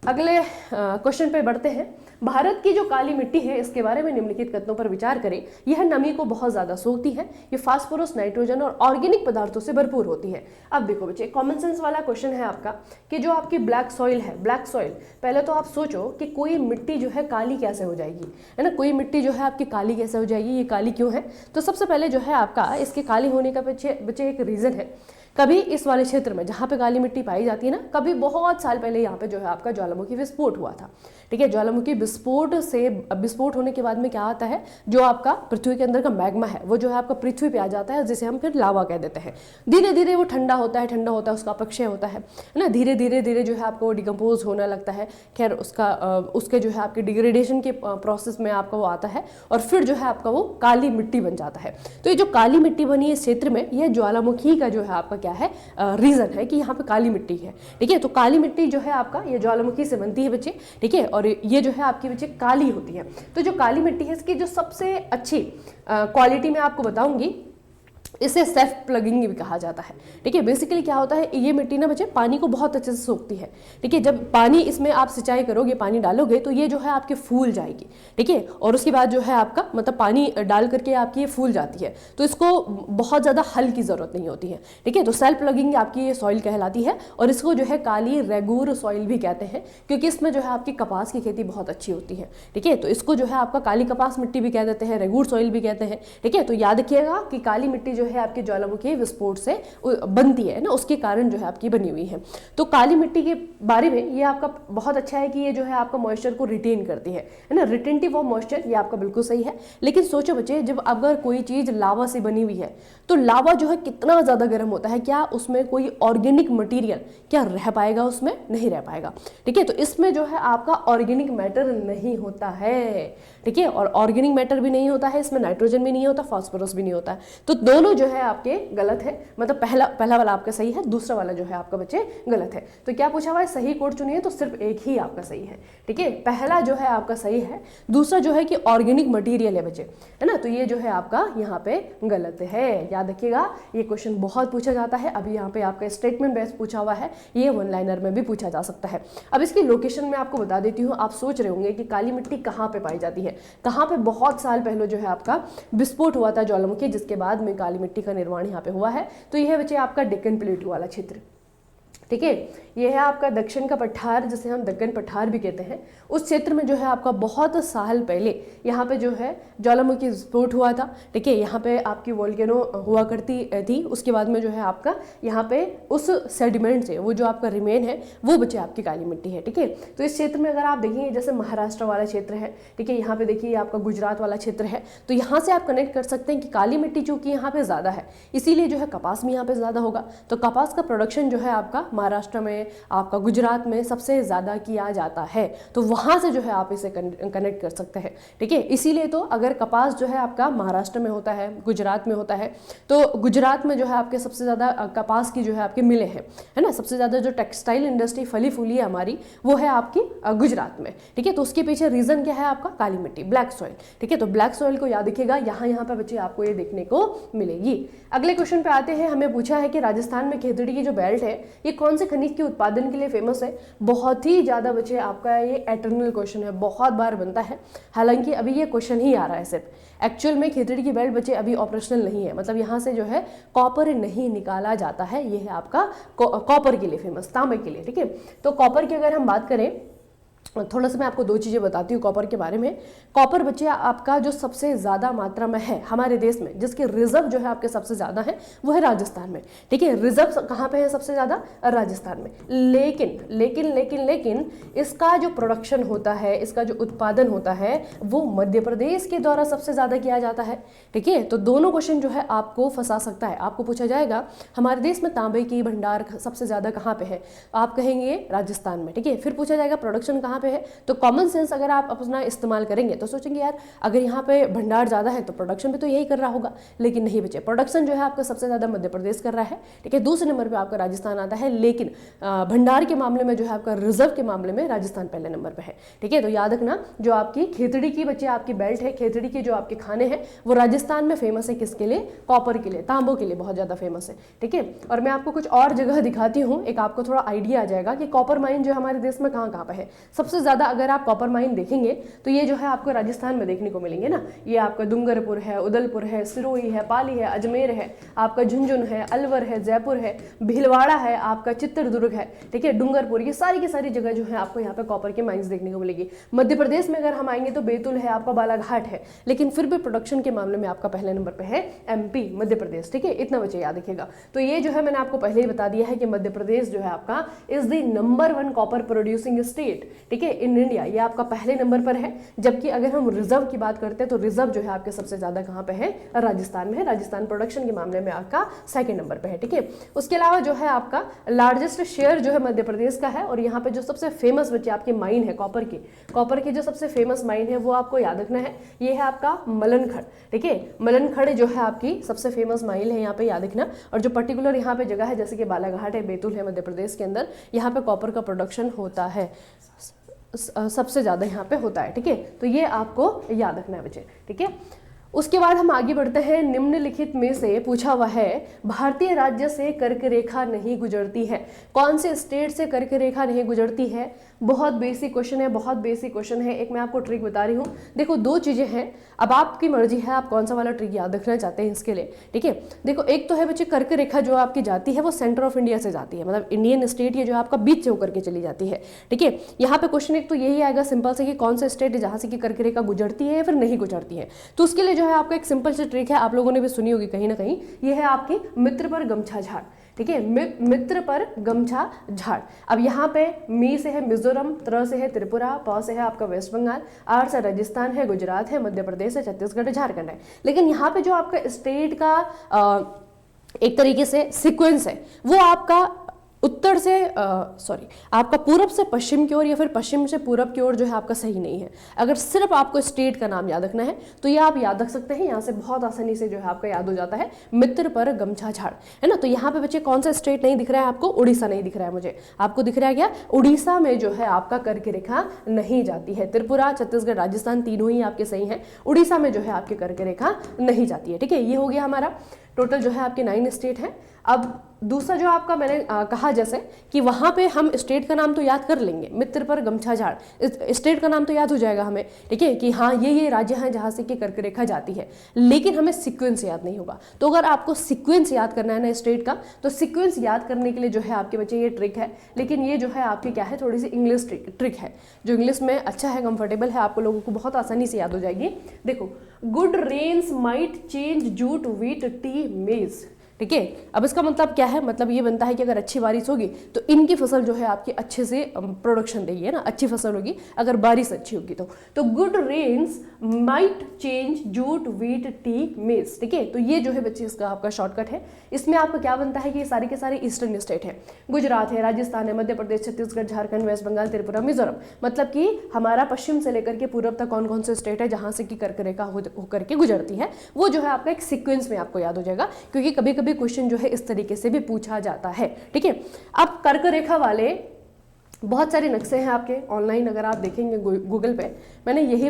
अगले क्वेश्चन पे बढ़ते हैं। भारत की जो काली मिट्टी है इसके बारे में निम्नलिखित कथनों पर विचार करें। यह नमी को बहुत ज्यादा सोखती है, ये फास्फोरस, नाइट्रोजन और ऑर्गेनिक पदार्थों से भरपूर होती है। अब देखो बच्चे, कॉमन सेंस वाला क्वेश्चन है आपका कि जो आपकी ब्लैक सॉइल है, ब्लैक सॉइल, पहले तो आप सोचो कि कोई मिट्टी जो है काली कैसे हो जाएगी, है ना। कोई मिट्टी जो है आपकी काली कैसे हो जाएगी, ये काली क्यों है? तो सबसे पहले जो है आपका इसके काली होने का बच्चे एक रीजन है। कभी इस वाले क्षेत्र में जहाँ पे काली मिट्टी पाई जाती है ना, कभी बहुत साल पहले यहाँ पे जो है आपका ज्वालामुखी विस्फोट हुआ था, ठीक है। ज्वालामुखी विस्फोट होने के बाद में क्या आता है, जो आपका पृथ्वी के अंदर का मैग्मा है वो जो है आपका पृथ्वी पे आ जाता है, जिसे हम फिर लावा कह देते हैं। धीरे धीरे वो ठंडा होता है, उसका अपक्षय होता है ना, धीरे धीरे जो है आपको डिकम्पोज होने लगता है। खैर उसके जो है आपके डिग्रेडेशन के प्रोसेस में आपका वो आता है और फिर जो है आपका वो काली मिट्टी बन जाता है। तो ये जो काली मिट्टी बनी है इस क्षेत्र में, ये ज्वालामुखी का जो है आपका क्या है, रीजन है कि यहाँ पे काली मिट्टी है, ठीक है। तो काली मिट्टी जो है आपका ये ज्वालामुखी से बनती है बच्चे, ठीक है। और ये जो है आपकी बच्चे काली होती है। तो जो काली मिट्टी है इसकी जो सबसे अच्छी क्वालिटी मैं आपको बताऊंगी, इसे सेल्फ प्लगिंग भी कहा जाता है, ठीक है। बेसिकली क्या होता है, ये मिट्टी ना बच्चे पानी को बहुत अच्छे से सोखती है, ठीक है। जब पानी इसमें आप सिंचाई करोगे, पानी डालोगे तो ये जो है आपके फूल जाएगी, ठीक है। और उसके बाद जो है आपका मतलब पानी डाल करके आपकी ये फूल जाती है, तो इसको बहुत ज़्यादा हल की ज़रूरत नहीं होती है, ठीक है। तो सेल्फ प्लगिंग आपकी ये सॉइल कहलाती है और इसको जो है काली रेगूर सॉइल भी कहते हैं, क्योंकि इसमें जो है आपकी कपास की खेती बहुत अच्छी होती है, ठीक है। तो इसको जो है आपका काली कपास मिट्टी भी कह देते हैं, रेगूर सॉइल भी कहते हैं, ठीक है। तो याद रखिएगा कि काली मिट्टी जो है आपके ज्वालामुखी विस्फोट से बनती है ना, उसके कारण जो है आपकी बनी हुई है। तो काली मिट्टी के बारे में ये आपका बहुत अच्छा है कि ये जो है आपका मॉइस्चर को रिटेन करती है ना, रिटेंटिव ऑफ मॉइस्चर, ये आपका बिल्कुल सही है। लेकिन सोचो बच्चे, जब अगर कोई चीज लावा से बनी हुई है तो लावा जो है कितना ज्यादा गर्म होता है, क्या उसमें कोई ऑर्गेनिक मटेरियल क्या रह पाएगा? उसमें नहीं रह पाएगा, ठीक है। तो इसमें जो है आपका ऑर्गेनिक मैटर नहीं होता है, ठीक है। और ऑर्गेनिक मैटर भी नहीं होता है इसमें, नाइट्रोजन भी नहीं होता, फास्फोरस भी नहीं होता है। तो दोनों जो है आपके गलत है, मतलब पहला वाला आपका सही है, दूसरा वाला जो है आपका बच्चे गलत है। तो क्या पूछा हुआ है, सही कोड चुनिए, तो सिर्फ एक ही आपका सही है, ठीक है। पहला जो है आपका सही है, दूसरा जो है कि ऑर्गेनिक मटेरियल है बच्चे, है ना, तो ये जो है आपका यहाँ पे गलत है। याद रखिएगा, ये क्वेश्चन बहुत पूछा जाता है। अभी यहाँ पे आपका स्टेटमेंट बेस्ड पूछा हुआ है, ये वन लाइनर में भी पूछा जा सकता है। अब इसकी लोकेशन में आपको बता देती हूँ। आप सोच रहे होंगे कि काली मिट्टी कहाँ पे पाई जाती है, कहाँ पे? बहुत साल पहले जो है आपका विस्फोट हुआ था ज्वालामुखी, जिसके बाद में काली मिट्टी का निर्माण यहाँ पे हुआ है। तो यह बच्चे आपका डेक्कन प्लेटू वाला क्षेत्र, ठीक है। यह है आपका दक्षिण का पठार, जिसे हम दक्कन पठार भी कहते हैं। उस क्षेत्र में जो है आपका बहुत साल पहले यहाँ पे जो है ज्वालामुखी विस्फोट हुआ था, ठीक है। यहाँ पे आपकी वोल्केनो हुआ करती थी। उसके बाद में जो है आपका यहाँ पे उस सेडिमेंट से वो जो आपका रिमेन है वो बचे आपकी काली मिट्टी है, ठीक है। तो इस क्षेत्र में अगर आप देखेंगे, जैसे महाराष्ट्र वाला क्षेत्र है, ठीक है, यहाँ पे देखिए आपका गुजरात वाला क्षेत्र है, तो यहाँ से आप कनेक्ट कर सकते हैं कि काली मिट्टी चूंकि यहाँ पे ज़्यादा है, इसीलिए जो है कपास भी यहाँ पे ज़्यादा होगा। तो कपास का प्रोडक्शन जो है आपका महाराष्ट्र में, आपका गुजरात में सबसे ज़्यादा किया जाता है। तो वहाँ से जो है आप इसे कनेक्ट कर सकते हैं, ठीक है। इसीलिए तो अगर कपास जो है आपका महाराष्ट्र में होता है, गुजरात में होता है, तो गुजरात में जो है आपके सबसे ज़्यादा कपास की जो है आपके मिले हैं, है ना। सबसे ज़्यादा जो टेक्सटाइल इंडस्ट्री फली फूली है हमारी, वो है आपकी गुजरात में, ठीक है। तो उसके पीछे रीज़न क्या है आपका? काली मिट्टी, ब्लैक सॉइल, ठीक है। तो ब्लैक सॉइल को याद रखिएगा, यहाँ पे बच्चे आपको ये देखने को मिलेगी। अगले क्वेश्चन पे आते हैं। हमें पूछा है कि राजस्थान में खेतड़ी की जो बेल्ट है ये कौन से खनिज के उत्पादन के लिए फेमस है? बहुत ही ज़्यादा बच्चे आपका ये एटर्नल क्वेश्चन है, बहुत बार बनता है। हालांकि अभी ये क्वेश्चन ही आ रहा है सिर्फ। एक्चुअल में खेतड़ी की बेल्ट बच्चे अभी ऑपरेशनल नहीं है, मतलब यहाँ से जो है कॉपर नहीं निकाला जाता है। ये है आपका कॉपर के लिए फेमस, तांबे के लिए, ठीक है। तो कॉपर की अगर हम बात करें, थोड़ा सा मैं आपको दो चीज़ें बताती हूँ कॉपर के बारे में। कॉपर बच्चे आपका जो सबसे ज़्यादा मात्रा में है हमारे देश में, जिसके रिजर्व जो है आपके सबसे ज़्यादा है, वो है राजस्थान में, ठीक है। रिजर्व कहाँ पे है सबसे ज़्यादा? राजस्थान में। लेकिन लेकिन लेकिन लेकिन इसका जो प्रोडक्शन होता है, इसका जो उत्पादन होता है, वो मध्य प्रदेश के द्वारा सबसे ज़्यादा किया जाता है, ठीक है। तो दोनों क्वेश्चन जो है आपको फंसा सकता है। आपको पूछा जाएगा हमारे देश में तांबे की भंडार सबसे ज़्यादा कहाँ पे है, आप कहेंगे राजस्थान में, ठीक है। फिर पूछा जाएगा प्रोडक्शन कहाँ पे है, तो कॉमन सेंस अगर आप अपना इस्तेमाल करेंगे तो सोचेंगे यार अगर यहाँ पे भंडार ज़्यादा है तो प्रोडक्शन भी तो यही कर रहा होगा, लेकिन नहीं बचे, प्रोडक्शन जो है आपका सबसे ज़्यादा मध्य प्रदेश कर रहा है, ठीक है। दूसरे नंबर पर आपका राजस्थान आता है, लेकिन भंडार के मामले में जो है आपका रिजर्व के मामले में राजस्थान पहले नंबर पर है, ठीक है। तो याद रखना जो आपकी खेतड़ी की बच्चे आपकी बेल्ट है, खेतड़ी के जो आपके खाने हैं वो राजस्थान में फेमस है, किसके लिए, कॉपर के लिए, तांबों के लिए बहुत ज़्यादा फेमस है, ठीक है। और मैं आपको कुछ और जगह दिखाती हूँ, एक आपको थोड़ा आइडिया आ जाएगा कि कॉपर माइन जो हमारे देश में कहाँ कहाँ पे है। सबसे ज़्यादा अगर आप कॉपर माइन देखेंगे तो ये जो है आपको राजस्थान में देखने को मिलेंगे ना, ये आपका डूंगरपुर है, उदयपुर है, सिरोही है, पाली है, अजमेर है, आपका झुंझुनू है, अलवर है, जयपुर है, भीलवाड़ा है, आपका चित्रदुर्ग है, ठीक है, डूंगरपुर, ये सारी की सारी जगह जो है आपको यहाँ पे कॉपर के माइंस देखने को मिलेगी। मध्य प्रदेश में अगर हम आएंगे तो बैतूल है, आपका बालाघाट है, लेकिन फिर भी प्रोडक्शन के मामले में आपका पहले नंबर पे है एमपी, मध्य प्रदेश, ठीक है। इतना बच्चे याद रखिएगा। तो ये जो है मैंने आपको पहले ही बता दिया है कि मध्य प्रदेश जो है आपका is the number 1 copper producing state, ठीक है, इन इंडिया, ये आपका पहले नंबर पर है। जबकि अगर हम रिजर्व की बात करते हैं तो रिजर्व जो है आपके सबसे ज्यादा कहाँ पे है, राजस्थान में है, राजस्थान प्रोडक्शन के मामले में आपका सेकंड नंबर पे है, ठीक है। उसके अलावा जो है आपका लार्जेस्ट शेयर जो है मध्य प्रदेश का है, और यहाँ पे जो सबसे फेमस बच्चे आपकी माइन है कॉपर की जो सबसे फेमस माइन है वो आपको याद रखना है, ये है आपका मलनखड़, ठीक है। मलनखड़ जो है आपकी सबसे फेमस माइन है, यहाँ पे याद रखना। और जो पर्टिकुलर यहाँ पे जगह है जैसे कि बालाघाट है, बैतूल है, मध्य प्रदेश के अंदर, यहाँ पे कॉपर का प्रोडक्शन होता है, सबसे ज्यादा यहाँ पे होता है, ठीक है। तो ये आपको याद रखना है बच्चे, ठीक है। उसके बाद हम आगे बढ़ते हैं। निम्नलिखित में से पूछा हुआ है भारतीय राज्य से कर्क रेखा नहीं गुजरती है, कौन से स्टेट से कर्क रेखा नहीं गुजरती है। बहुत बेसिक क्वेश्चन है, बहुत बेसिक क्वेश्चन है। एक मैं आपको ट्रिक बता रही हूँ, देखो दो चीजें हैं, अब आपकी मर्जी है आप कौन सा वाला ट्रिक याद रखना चाहते हैं इसके लिए, ठीक है। देखो एक तो है बच्चे कर्क रेखा जो आपकी जाती है वो सेंटर ऑफ इंडिया से जाती है, मतलब इंडियन स्टेट ये जो आपका बीच से होकर के चली जाती है, ठीक है। यहाँ पे क्वेश्चन एक तो यही आएगा सिंपल से कि कौन सा स्टेट है जहाँ से कि कर्क रेखा गुजरती है या फिर नहीं गुजरती है। तो उसके लिए जो है आपका एक सिंपल सी ट्रिक है, आप लोगों ने भी सुनी होगी कहीं ना कहीं, ये है आपकी मित्र पर गमछा झाड़, ठीक है, मित्र पर गमछा झाड़। अब यहाँ पे मी से है मिजोरम, त्र से है त्रिपुरा, प से है आपका वेस्ट बंगाल, आर से राजस्थान है, गुजरात है, मध्य प्रदेश है, छत्तीसगढ़ है, झारखंड है। लेकिन यहाँ पे जो आपका स्टेट का एक तरीके से सीक्वेंस है वो आपका उत्तर से आपका पूरब से पश्चिम की ओर या फिर पश्चिम से पूरब की ओर जो है आपका सही नहीं है। अगर सिर्फ आपको स्टेट का नाम याद रखना है तो ये आप याद रख सकते हैं, यहाँ से बहुत आसानी से जो है आपका याद हो जाता है, मित्र पर गमछा झाड़, है ना। तो यहाँ पे बच्चे कौन सा स्टेट नहीं दिख रहा है आपको, उड़ीसा नहीं दिख रहा है मुझे, आपको दिख रहा है क्या, उड़ीसा में जो है आपका कर्क रेखा नहीं जाती है। त्रिपुरा, छत्तीसगढ़, राजस्थान तीनों ही आपके सही हैं, उड़ीसा में जो है आपकी कर्क रेखा नहीं जाती है, ठीक है। ये हो गया हमारा टोटल जो है आपके 9 स्टेट हैं। अब दूसरा जो आपका मैंने कहा जैसे कि वहां पे हम स्टेट का नाम तो याद कर लेंगे, मित्र पर गमछा झाड़, स्टेट का नाम तो याद हो जाएगा हमें, ठीक है, कि हाँ ये राज्य हैं जहां से कि कर्क रेखा जाती है, लेकिन हमें सीक्वेंस याद नहीं होगा। तो अगर आपको सीक्वेंस याद करना है ना स्टेट का, तो सीक्वेंस याद करने के लिए जो है आपके बच्चे ये ट्रिक है, लेकिन ये जो है आपकी क्या है, थोड़ी सी इंग्लिश ट्रिक है, जो इंग्लिश में अच्छा है, कंफर्टेबल है, आपको लोगों को बहुत आसानी से याद हो जाएगी। देखो, good rains might change jute wheat tea maize, ठीक है। अब इसका मतलब क्या है, मतलब ये बनता है कि अगर अच्छी बारिश होगी तो इनकी फसल जो है आपकी अच्छे से प्रोडक्शन देगी, है ना, अच्छी फसल होगी अगर बारिश अच्छी होगी तो good rains might change jute wheat tea maize, ठीक है। तो ये जो है बच्चे इसका आपका शॉर्टकट है। इसमें आपका क्या बनता है कि ये सारे के सारे ईस्टर्न स्टेट है, गुजरात है, राजस्थान है, मध्य प्रदेश, छत्तीसगढ़, झारखंड, वेस्ट बंगाल, त्रिपुरा, मिजोरम, मतलब कि हमारा पश्चिम से लेकर के पूर्व तक कौन कौन से स्टेट है जहां से कि कर्क रेखा होकर के गुजरती है, वो जो है आपका एक सीक्वेंस में आपको याद हो जाएगा, क्योंकि कभी कभी क्वेश्चन जो है इस तरीके से भी पूछा जाता है, ठीक है। अब कर्क रेखा वाले बहुत सारे नक्शे हैं आपके ऑनलाइन, अगर आप देखेंगे गूगल पे, मैंने यही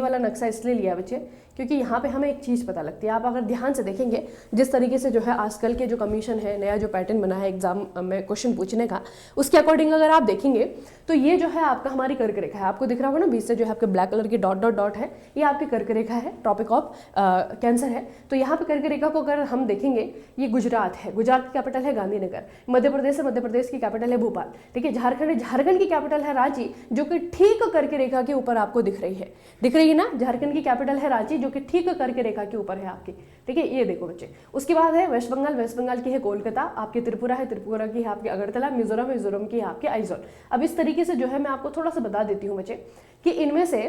वाला नक्शा इसलिए लिया बच्चे क्योंकि यहाँ पे हमें एक चीज़ पता लगती है। आप अगर ध्यान से देखेंगे जिस तरीके से जो है आजकल के जो कमीशन है, नया जो पैटर्न बना है एग्जाम में क्वेश्चन पूछने का, उसके अकॉर्डिंग अगर आप देखेंगे तो ये जो है आपका हमारी कर्क रेखा है, आपको दिख रहा होगा ना बीच से जो है आपके ब्लैक कलर की डॉट डॉट डॉट है, ये आपकी कर्क रेखा है, ट्रॉपिक ऑफ कैंसर है। तो यहाँ पे कर्क रेखा को अगर हम देखेंगे, ये गुजरात है, गुजरात की कैपिटल है गांधीनगर, मध्य प्रदेश है, मध्य प्रदेश की कैपिटल है भोपाल, ठीक है, झारखंड है, झारखंड की कैपिटल है रांची, जो कि ठीक कर्क रेखा के ऊपर आपको दिख रही है ना, झारखंड की कैपिटल है रांची जो कि ठीक कर्क रेखा के ऊपर है आपकी, ठीक है, ये देखो बच्चे। उसके बाद है वेस्ट बंगाल की है कोलकाता, आपकी त्रिपुरा है, त्रिपुरा की है आपकी अगरतला, मिजोरम की है आपके आइजोल। अब इस तरीके से जो है मैं आपको थोड़ा सा बता देती हूँ बच्चे कि इनमें से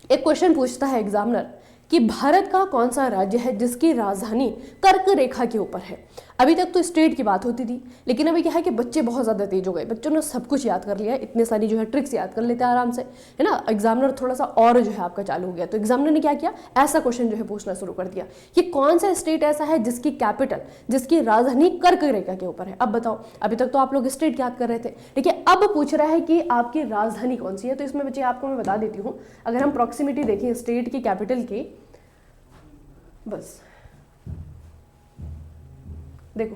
एक क्वेश्चन पूछता है एग्जामिनर कि भारत का कौन सा राज्य है जिसकी राजधानी कर्क रेखा के ऊपर है। अभी तक तो स्टेट की बात होती थी, लेकिन अभी क्या है कि बच्चे बहुत ज़्यादा तेज हो गए, बच्चों ने सब कुछ याद कर लिया, इतने सारी जो है ट्रिक्स याद कर लेते हैं आराम से, है ना। एग्जामिनर थोड़ा सा और जो है आपका चालू हो गया, तो एग्जामिनर ने क्या किया, ऐसा क्वेश्चन जो है पूछना शुरू कर दिया कि कौन सा स्टेट ऐसा है जिसकी कैपिटल, जिसकी राजधानी कर्क रेखा के ऊपर है। अब बताओ, अभी तक तो आप लोग स्टेट याद कर रहे थे, ठीक है, अब पूछ रहा है कि आपकी राजधानी कौन सी है। तो इसमें बच्चे आपको मैं बता देती हूँ, अगर हम प्रॉक्सिमिटी देखें स्टेट की कैपिटल की, बस देखो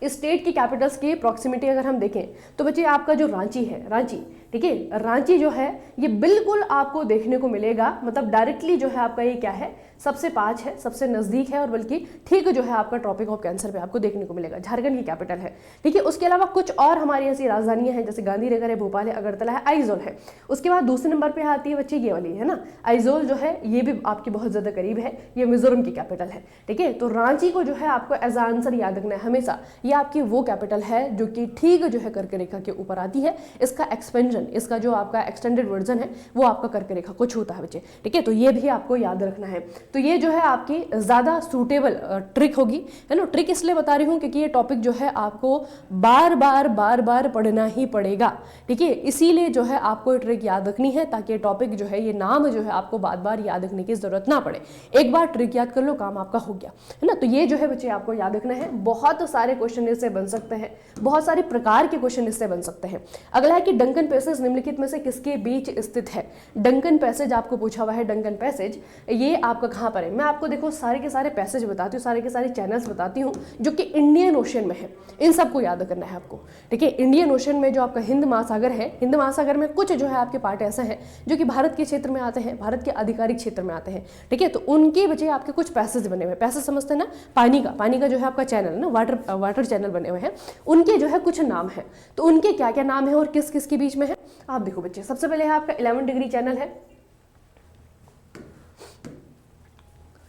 स्टेट की कैपिटल्स की प्रॉक्सिमिटी अगर हम देखें तो बच्चे आपका जो रांची है, रांची, ठीक है, रांची जो है ये बिल्कुल आपको देखने को मिलेगा, मतलब डायरेक्टली जो है आपका ये क्या है, सबसे पास है, सबसे नजदीक है, और बल्कि ठीक जो है आपका ट्रॉपिक ऑफ कैंसर पे आपको देखने को मिलेगा, झारखंड की कैपिटल है, ठीक है। उसके अलावा कुछ और हमारी ऐसी राजधानियां हैं, जैसे गांधीनगर है, भोपाल है, अगरतला है, आइजोल है। उसके बाद दूसरे नंबर पे आती है बच्चे ये वाली, है ना, आइजोल जो है ये भी आपकी बहुत ज्यादा करीब है, ये मिजोरम की कैपिटल है, ठीक है। तो रांची को जो है आपको एज आंसर याद रखना है हमेशा, ये आपकी वो कैपिटल है जो कि ठीक जो है कर्क रेखा के ऊपर आती है। इसका एक्सपेंशन, इसका जो आपका एक्सटेंडेड वर्जन है वो आपका कर्क रेखा को छूता है बच्चे, ठीक है। तो ये भी आपको याद रखना है। तो ये जो है आपकी ज़्यादा सूटेबल ट्रिक होगी, है ना। ट्रिक इसलिए बता रही हूँ क्योंकि ये टॉपिक जो है आपको बार बार पढ़ना ही पड़ेगा, ठीक है। इसीलिए जो है आपको ट्रिक याद रखनी है, ताकि ये टॉपिक जो है, ये नाम जो है आपको बार बार याद रखने की जरूरत ना पड़े। एक बार ट्रिक याद कर लो, काम आपका हो गया, है ना। तो ये जो है बच्चे आपको याद रखना है। बहुत सारे क्वेश्चन इससे बन सकते हैं, बहुत सारे प्रकार के क्वेश्चन इससे बन सकते हैं। अगला है कि डंकन पैसेज निम्नलिखित में से किसके बीच स्थित है। डंकन पैसेज आपको पूछा हुआ है, डंकन पैसेज ये आपका कहाँ पर है। मैं आपको देखो सारे के सारे पैसेज बताती हूँ, सारे के सारे चैनल्स बताती हूँ जो कि इंडियन ओशन में है, इन सबको याद करना है आपको, ठीक है। इंडियन ओशन में जो आपका हिंद महासागर है, हिंद महासागर में कुछ जो है आपके पार्ट ऐसे हैं जो कि भारत के क्षेत्र में आते हैं, भारत के आधिकारिक क्षेत्र में आते हैं, ठीक है। तो उनके बचे आपके कुछ पैसेज बने हुए, पैसेज समझते हैं ना, पानी का जो है आपका चैनल ना, वाटर चैनल बने हुए हैं, उनके जो है कुछ नाम है। तो उनके क्या क्या नाम है और किस किस के बीच में है, आप देखो बच्चे। सबसे पहले है आपका 11 डिग्री चैनल है,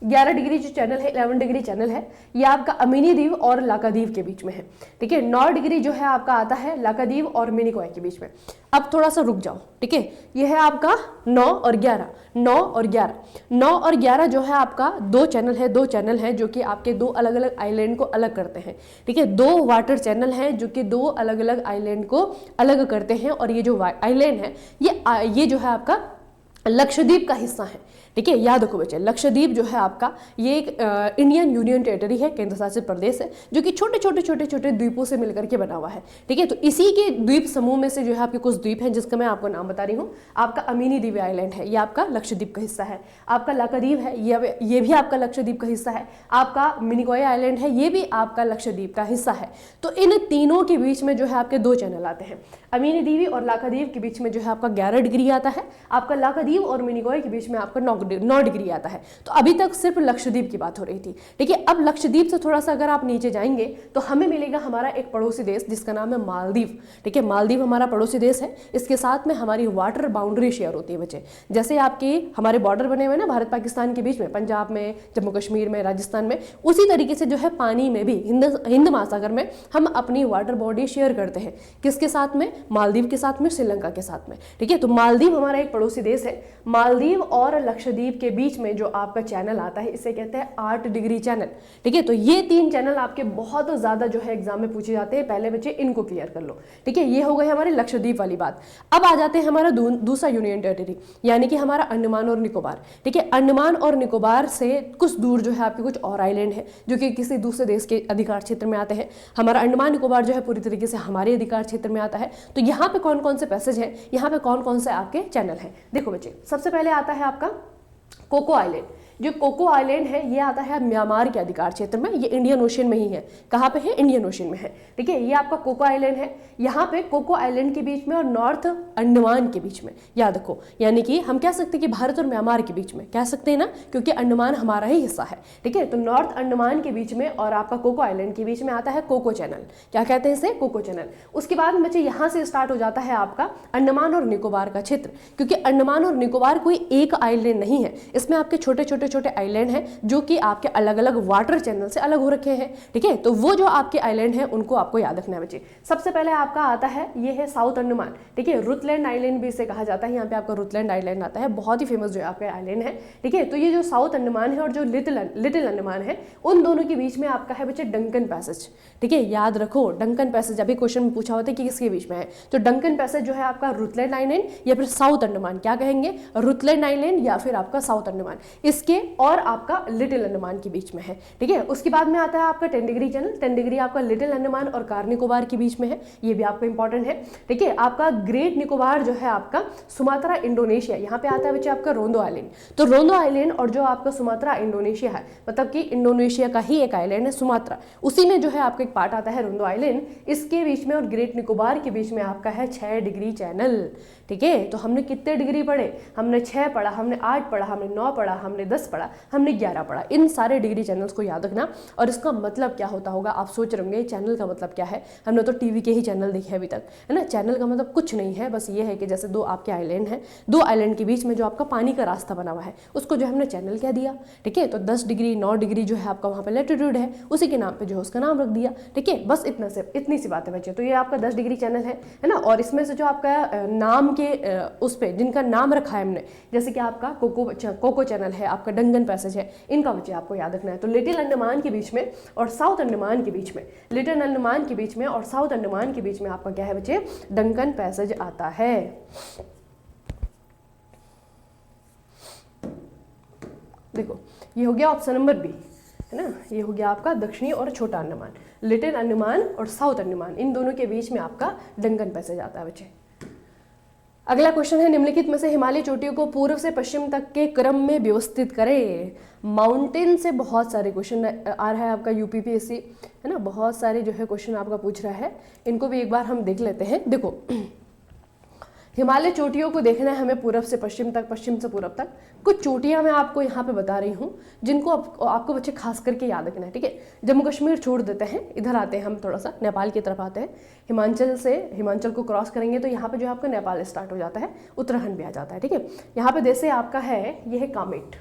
11 डिग्री जो चैनल है, 11 डिग्री चैनल है, ये आपका अमीनी द्वीप और लाकाद्वीप के बीच में है, ठीक है। 9 डिग्री जो है आपका आता है लाकाद्वीप और मिनिकॉय के बीच में। अब थोड़ा सा रुक जाओ, ठीक है, ये है आपका 9 और 11, 9 और 11, 9 और 11 जो है आपका दो चैनल है जो कि आपके दो अलग अलग आइलैंड को अलग करते हैं, ठीक है। दो वाटर चैनल हैं जो कि दो अलग अलग आइलैंड को अलग करते हैं, और ये जो आइलैंड है ये जो है आपका लक्षद्वीप का हिस्सा है, ठीक है। याद रखो बच्चे, लक्षद्वीप जो है आपका ये एक इंडियन यूनियन टेरिटरी है, केंद्र शासित प्रदेश है, जो कि छोटे छोटे द्वीपों से मिलकर के बना हुआ है, ठीक है। तो इसी के द्वीप समूह में से जो है आपके कुछ द्वीप हैं जिसका मैं आपको नाम बता रही हूँ। आपका अमीनी द्वीप आइलैंड है, ये आपका लक्षद्वीप का हिस्सा है। आपका लाकाद्वीप है, ये भी आपका लक्षद्वीप का हिस्सा है। आपका मिनिकॉय आइलैंड है, ये भी आपका लक्षद्वीप का हिस्सा है। तो इन तीनों के बीच में जो है आपके दो चैनल आते हैं। अमीनी द्वीप और लाकाद्वीप के बीच में जो है आपका 11 डिग्री आता है, आपका लाकाद्वीप और मिनिकॉय के बीच में आपका 9 डिग्री आता है। तो अभी तक सिर्फ लक्षद्वीप की बात हो रही थी, ठीक है। अब लक्षद्वीप से थोड़ा सा अगर आप नीचे जाएंगे तो हमें मिलेगा हमारा एक पड़ोसी देश जिसका नाम है मालदीव, ठीक है। मालदीव हमारा पड़ोसी देश है, इसके साथ में हमारी वाटर बाउंड्री शेयर होती है बच्चे। जैसे आपके हमारे बॉर्डर बने हुए ना भारत पाकिस्तान के बीच में, पंजाब में, जम्मू कश्मीर में, राजस्थान में, उसी तरीके से जो है पानी में भी हिंद महासागर में हम अपनी वाटर बॉडी शेयर करते हैं। किसके साथ में, मालदीव के साथ में, श्रीलंका के साथ में, ठीक है। तो मालदीव हमारा एक पड़ोसी देश है। मालदीव और लक्षद्वीप के बीच में जो आपका चैनल आता है इसे कहते हैं 8 डिग्री चैनल, ठीक है। तो ये तीन चैनल आपके बहुत ज्यादा जो है एग्जाम में पूछे जाते हैं, पहले बच्चे इनको क्लियर कर लो, ठीक है। ये हो गए हमारे लक्षद्वीप वाली बात। अब आ जाते हैं हमारा दूसरा यूनियन टेरिटरी, यानी कि हमारा अंडमान और निकोबार, ठीक है। अंडमान और निकोबार से कुछ दूर जो है आपके कुछ और आइलैंड है जो कि किसी दूसरे देश के अधिकार क्षेत्र में आते हैं। हमारा अंडमान निकोबार जो है पूरी तरीके से हमारे अधिकार क्षेत्र में आता है। तो यहाँ पे कौन कौन से पैसेज हैं, यहाँ पे कौन कौन से आपके चैनल हैं, देखो बच्चे। सबसे पहले आता है आपका कोको आइलैंड। जो कोको आइलैंड है ये आता है म्यांमार के अधिकार क्षेत्र में, ये इंडियन ओशन में ही है। कहाँ पे है, इंडियन ओशन में है, ठीक है। ये आपका कोको आइलैंड है। यहाँ पे कोको आइलैंड के बीच में और नॉर्थ अंडमान के बीच में, याद रखो, यानी कि हम कह सकते हैं कि भारत और म्यांमार के बीच में, कह सकते हैं ना, क्योंकि अंडमान हमारा ही हिस्सा है, ठीक है। तो नॉर्थ अंडमान के बीच में और आपका कोको आइलैंड के बीच में आता है कोको चैनल। क्या कहते हैं इसे, कोको चैनल। उसके बाद बच्चे यहाँ से स्टार्ट हो जाता है आपका अंडमान और निकोबार का क्षेत्र, क्योंकि अंडमान और निकोबार कोई एक आइलैंड नहीं है, इसमें आपके छोटे छोटे छोटे छोटे आइलैंड हैं जो कि आपके अलग अलग वाटर चैनल से अलग हो रखे हैं, ठीक है। तो वो जो आपके आइलैंड हैं उनको आपको याद रखना है बच्चे। सबसे पहले आपका आता है, ये है साउथ अंडमान, ठीक है, रुतलैंड आइलैंड भी इसे कहा जाता है। यहाँ पे आपका रुतलैंड आइलैंड आता है, बहुत ही फेमस जो है आपका आइलैंड है, ठीक है। तो ये जो साउथ अंडमान है और जो लिटिल अंडमान है, उन दोनों के बीच में आपका है बच्चे डंकन पैसेज, ठीक है। याद रखो डंकन पैसेज, अभी क्वेश्चन में पूछा होता है कि किसके बीच में है, तो डंकन पैसेज जो है आपका रुतलैंड आइलैंड या फिर साउथ अंडमान, क्या कहेंगे, रुतलैंड आइलैंड या फिर आपका साउथ अंडमान, इसके और आपका लिटिल अंडमान के बीच में है, ठीक है। उसके बाद में आता है आपका 10 डिग्री चैनल, 10 डिग्री आपका लिटिल अंडमान और कार निकोबार के बीच में है, ये भी आपका इंपॉर्टेंट है, ठीक है। आपका ग्रेट निकोबार जो है आपका सुमात्रा इंडोनेशिया, यहाँ पे आता है बच्चे आपका रोंदो आइलैंड। तो रोंदो आइलैंड और जो आपका सुमात्रा इंडोनेशिया है, मतलब कि इंडोनेशिया का ही एक आइलैंड है सुमात्रा, उसी में जो है आपका एक पार्ट आता है रोंदो आइलैंड, इसके बीच में और ग्रेट निकोबार के बीच में आपका है 6 डिग्री चैनल, ठीक है। तो हमने कितने डिग्री पढ़े, हमने 6 पढ़ा, हमने 8 पढ़ा, हमने 9 पढ़ा, हमने 10 पढ़ा, हमने 11 पढ़ा। इन सारे डिग्री चैनल्स को याद रखना। और इसका मतलब क्या होता होगा, आप सोच रहे होंगे चैनल का मतलब क्या है, हमने तो टीवी के ही चैनल देखे हैं अभी तक, है ना। चैनल का मतलब कुछ नहीं है, बस ये है कि जैसे दो आपके आइलैंड हैं, दो आइलैंड के बीच में जो आपका पानी का रास्ता बना हुआ है उसको जो हमने चैनल कह दिया, ठीक है। तो 10 डिग्री 9 डिग्री जो है आपका वहाँ पर लैटिट्यूड है, उसी के नाम पर जो है उसका नाम रख दिया, ठीक है। बस इतनी सी बात है बच्चे। तो ये आपका 10 डिग्री चैनल है ना। और इसमें से जो आपका नाम के उस पे जिनका नाम रखा है हमने, जैसे कि आपका कोको चैनल है, आपका डंकन पैसेज है, इनका बच्चे आपको याद रखना है। तो लिटिल अंडमान के बीच में और साउथ अंडमान के बीच में, लिटिल अंडमान के बीच में और साउथ अंडमान के बीच में आपका क्या है बच्चे, डंकन पैसेज आता है। देखो ये हो गया ऑप्शन नंबर बी, है ना, ये हो गया आपका दक्षिणी और छोटा अंडमान, लिटिल अंडमान और साउथ अंडमान, इन दोनों के बीच में आपका डंकन पैसेज आता है बच्चे। अगला क्वेश्चन है, निम्नलिखित में से हिमालय चोटियों को पूर्व से पश्चिम तक के क्रम में व्यवस्थित करें। माउंटेन से बहुत सारे क्वेश्चन आ रहा है आपका यूपीपीएससी, है ना, बहुत सारे जो है क्वेश्चन आपका पूछ रहा है, इनको भी एक बार हम देख लेते हैं। देखो हिमालय चोटियों को देखना है हमें पूर्व से पश्चिम तक, पश्चिम से पूर्व तक। कुछ चोटियां मैं आपको यहाँ पे बता रही हूँ जिनको आपको बच्चे खास करके याद रखना है, ठीक है। जम्मू कश्मीर छोड़ देते हैं, इधर आते हैं हम, थोड़ा सा नेपाल की तरफ आते हैं। हिमाचल को क्रॉस करेंगे तो यहाँ पे जो आपका नेपाल स्टार्ट हो जाता है, उत्तराखंड भी आ जाता है, ठीक है। यहाँ पे जैसे आपका है, ये है कामेट,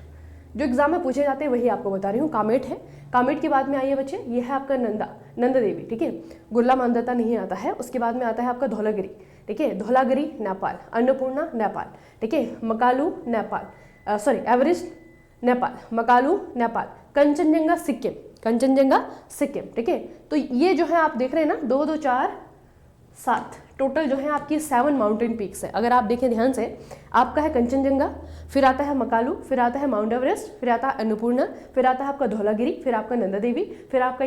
जो एग्जाम में पूछे जाते हैं वही आपको बता रही हूँ, कामेट है। कामेट के बाद में आइए बच्चे, ये है आपका नंदा देवी, ठीक है। गुल्ला मानदेता नहीं आता है। उसके बाद में आता है आपका धौलागिरी, ठीक है, धौलागिरी नेपाल, अन्नपूर्णा नेपाल, ठीक है, मकालू नेपाल, एवरेस्ट नेपाल, मकालू नेपाल, कंचनजंगा सिक्किम, ठीक है। तो ये जो है आप देख रहे हैं ना, 2 2 4 7 टोटल जो है आपकी 7 माउंटेन पीक्स है। अगर आप देखें ध्यान से, आपका है कंचनजंगा, फिर आता है मकालू, फिर आता है माउंट एवरेस्ट, फिर आता है अन्नपूर्णा, फिर आता है आपका धौलागिरी, फिर आपका नंदा देवी, फिर आपका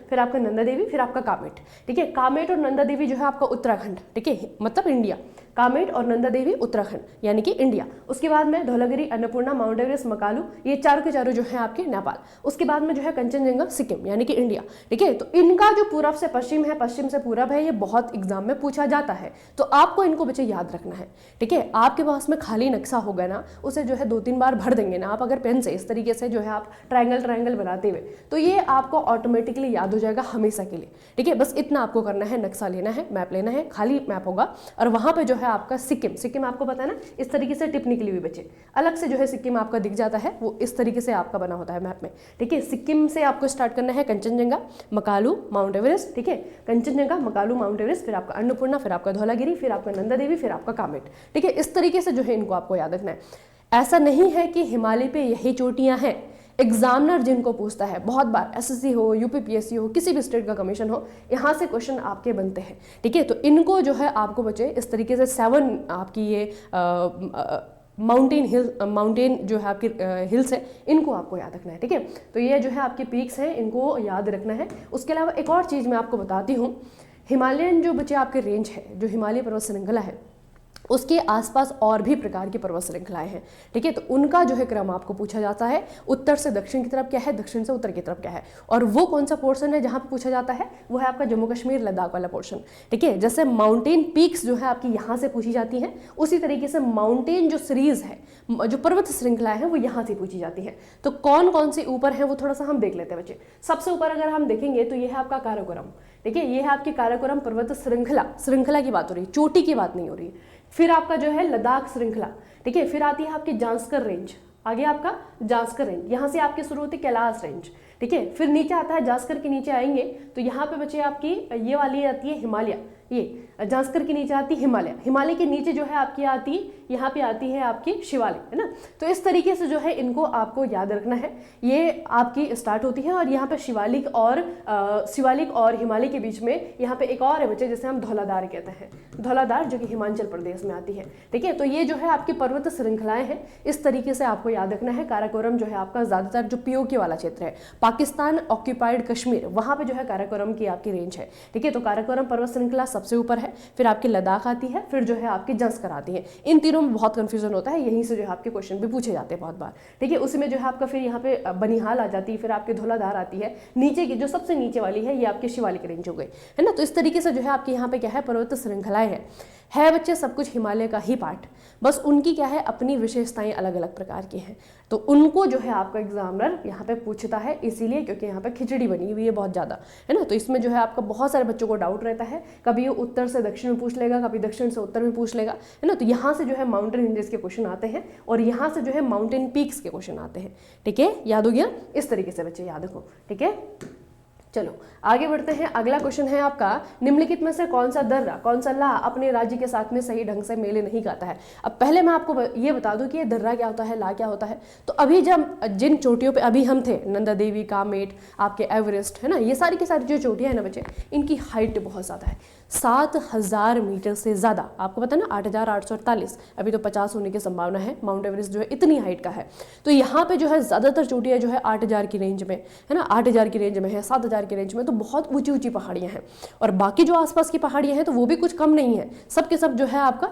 फिर आपका नंदा देवी, फिर आपका कामेट, ठीक है। कामेट और नंदा देवी जो है आपका उत्तराखंड, ठीक है, मतलब इंडिया। कामेट और नंदा देवी उत्तराखंड यानी कि इंडिया। उसके बाद में धौलागिरी, अन्नपूर्णा, माउंट एवरेस्ट, मकालू, ये चारों के चारों जो है आपके नेपाल। उसके बाद में जो है कंचनजंगा सिक्किम यानी कि इंडिया, ठीक है। तो इनका जो पूर्व से पश्चिम है, पश्चिम से पूरब है, ये बहुत एग्जाम में पूछा जाता है, तो आपको इनको बच्चे याद रखना है, ठीक है। आपके पास में खाली नक्शा होगा ना, उसे जो है 2-3 बार भर देंगे ना आप, अगर पेन से इस तरीके से जो है आप ट्रायंगल बनाते हुए, तो ये आपको ऑटोमेटिकली याद हो जाएगा हमेशा के लिए, ठीक है। बस इतना आपको करना है, नक्शा लेना है, मैप लेना है, खाली मैप होगा, और वहां पे जो है आपका सिक्किम आपको पता है ना, इस तरीके से टिप निकली हुई बच्चे, अलग से जो है सिक्किम आपका दिख जाता है, वो इस तरीके से आपका बना होता है मैप में, ठीक है। सिक्किम से आपको स्टार्ट करना है, कंचनजंगा, मकालू, माउंट एवरेस्ट, ठीक है, कंचनजंगा, मकालू, माउंट एवरेस्ट, फिर आपका अन्नपूर्णा, फिर आपका धौलागिरी, फिर आपका नंदा देवी, फिर आपका कामेट, ठीक है। इस तरीके से जो है इनको आपको याद रखना है। ऐसा नहीं है कि हिमालय पे यही चोटियां हैं। एग्जामिनर जिनको पूछता है बहुत बार, एसएससी हो, यूपीपीएससी हो, किसी भी स्टेट का कमीशन हो, यहाँ से क्वेश्चन आपके बनते हैं, ठीक है। तो इनको जो है आपको बच्चे इस तरीके से 7 आपकी ये माउंटेन जो है आपकी हिल्स है, इनको आपको याद रखना है, ठीक है। तो ये जो है आपके पीक्स हैं, इनको याद रखना है। उसके अलावा एक और चीज़ मैं आपको बताती हूँ, हिमालयन जो बच्चे आपके रेंज है, जो हिमालय पर्वत श्रृंखला है, उसके आसपास और भी प्रकार की पर्वत श्रृंखलाएं हैं, ठीक है। तो उनका जो है क्रम आपको पूछा जाता है, उत्तर से दक्षिण की तरफ क्या है, दक्षिण से उत्तर की तरफ क्या है, और वो कौन सा पोर्शन है जहां पे पूछा जाता है, वो है आपका जम्मू कश्मीर लद्दाख वाला पोर्शन, ठीक है। जैसे माउंटेन पीक्स जो है आपकी यहाँ से पूछी जाती हैं, उसी तरीके से माउंटेन जो सीरीज है, जो पर्वत श्रृंखलाएं हैं, वो यहाँ से पूछी जाती है। तो कौन कौन सी ऊपर है वो थोड़ा सा हम देख लेते हैं बच्चे। सबसे ऊपर अगर हम देखेंगे तो ये है आपका काराकोरम, ठीक है, ये है आपकी काराकोरम पर्वत श्रृंखला की बात हो रही है, चोटी की बात नहीं हो रही है। फिर आपका जो है लद्दाख श्रृंखला, ठीक है। फिर आती है आपकी जांस्कर रेंज, आगे आपका जास्कर रेंज, यहाँ से आपकी शुरू होती है कैलाश रेंज, ठीक है। फिर नीचे आता है जास्कर के नीचे आएंगे तो यहाँ पे बच्चे आपकी ये वाली आती है हिमालय, ये जास्कर के नीचे आती है हिमालय, हिमालय के नीचे जो है आपकी आती है यहाँ पे आती है आपकी शिवालिक, है ना। तो इस तरीके से जो है इनको आपको याद रखना है। ये आपकी स्टार्ट होती है और यहाँ पे शिवालिक और हिमालय के बीच में यहाँ पे एक और है बच्चे जिसे हम धौलाधार कहते हैं, धौलाधार जो कि हिमाचल प्रदेश में आती है, ठीक है। तो ये जो है आपकी पर्वत श्रृंखलाएं हैं, इस तरीके से आपको याद रखना है। काराकोरम जो है आपका ज्यादातर जो पीओके वाला क्षेत्र है, पाकिस्तान ऑक्यूपाइड कश्मीर, वहां पे जो है काराकोरम की आपकी रेंज है, ठीक है। तो काराकोरम पर्वत श्रृंखला सबसे ऊपर है, फिर आपकी लद्दाख आती है, फिर जो है आपकी जंस्कर आती है। इन तीनों में बहुत कंफ्यूजन होता है, यहीं से जो है आपके क्वेश्चन भी पूछे जाते हैं बहुत बार, ठीक है। उसी में जो है आपका फिर यहाँ पे बनिहाल आ जाती है, फिर आपकी धौलाधार आती है, नीचे की जो सबसे नीचे वाली है ये आपकी शिवालिक रेंज हो गई, है ना। तो इस तरीके से जो है आपके यहाँ पे क्या है पर्वत श्रृंखलाएं है बच्चे सब कुछ हिमालय का ही पार्ट, बस उनकी क्या है अपनी विशेषताएं अलग अलग प्रकार की हैं। तो उनको जो है आपका एग्जामिनर यहाँ पे पूछता है, इसीलिए क्योंकि यहाँ पे खिचड़ी बनी हुई है बहुत ज़्यादा, है ना। तो इसमें जो है आपका बहुत सारे बच्चों को डाउट रहता है, कभी ये उत्तर से दक्षिण में पूछ लेगा, कभी दक्षिण से उत्तर में पूछ लेगा, है ना। तो यहाँ से जो है माउंटेन रेंजेस के क्वेश्चन आते हैं और यहाँ से जो है माउंटेन पीक्स के क्वेश्चन आते हैं, ठीक है। याद हो गया, इस तरीके से बच्चे याद रखो, ठीक है। चलो आगे बढ़ते हैं। अगला क्वेश्चन है आपका, निम्नलिखित में से कौन सा दर्रा, कौन सा ला अपने राज्य के साथ में सही ढंग से मेल नहीं खाता है। अब पहले मैं आपको ये बता दूं कि ये दर्रा क्या होता है, ला क्या होता है। तो अभी जब जिन चोटियों पे अभी हम थे, नंदा देवी, कामेट, आपके एवरेस्ट, है ना, ये सारी की सारी जो चोटियां हैं ना बच्चे, इनकी हाइट बहुत ज़्यादा है, 7000 मीटर से ज़्यादा। आपको पता है ना 8848, अभी तो 50 होने की संभावना है। माउंट एवरेस्ट जो है इतनी हाइट का है। तो यहाँ पे जो है ज़्यादातर चोटियाँ जो है 8000 की रेंज में, है ना, 8000 की रेंज में है, 7000 की रेंज में, तो बहुत ऊंची ऊंची पहाड़ियाँ हैं। और बाकी जो आसपास की पहाड़ियाँ हैं तो वो भी कुछ कम नहीं है, सब के सब जो है आपका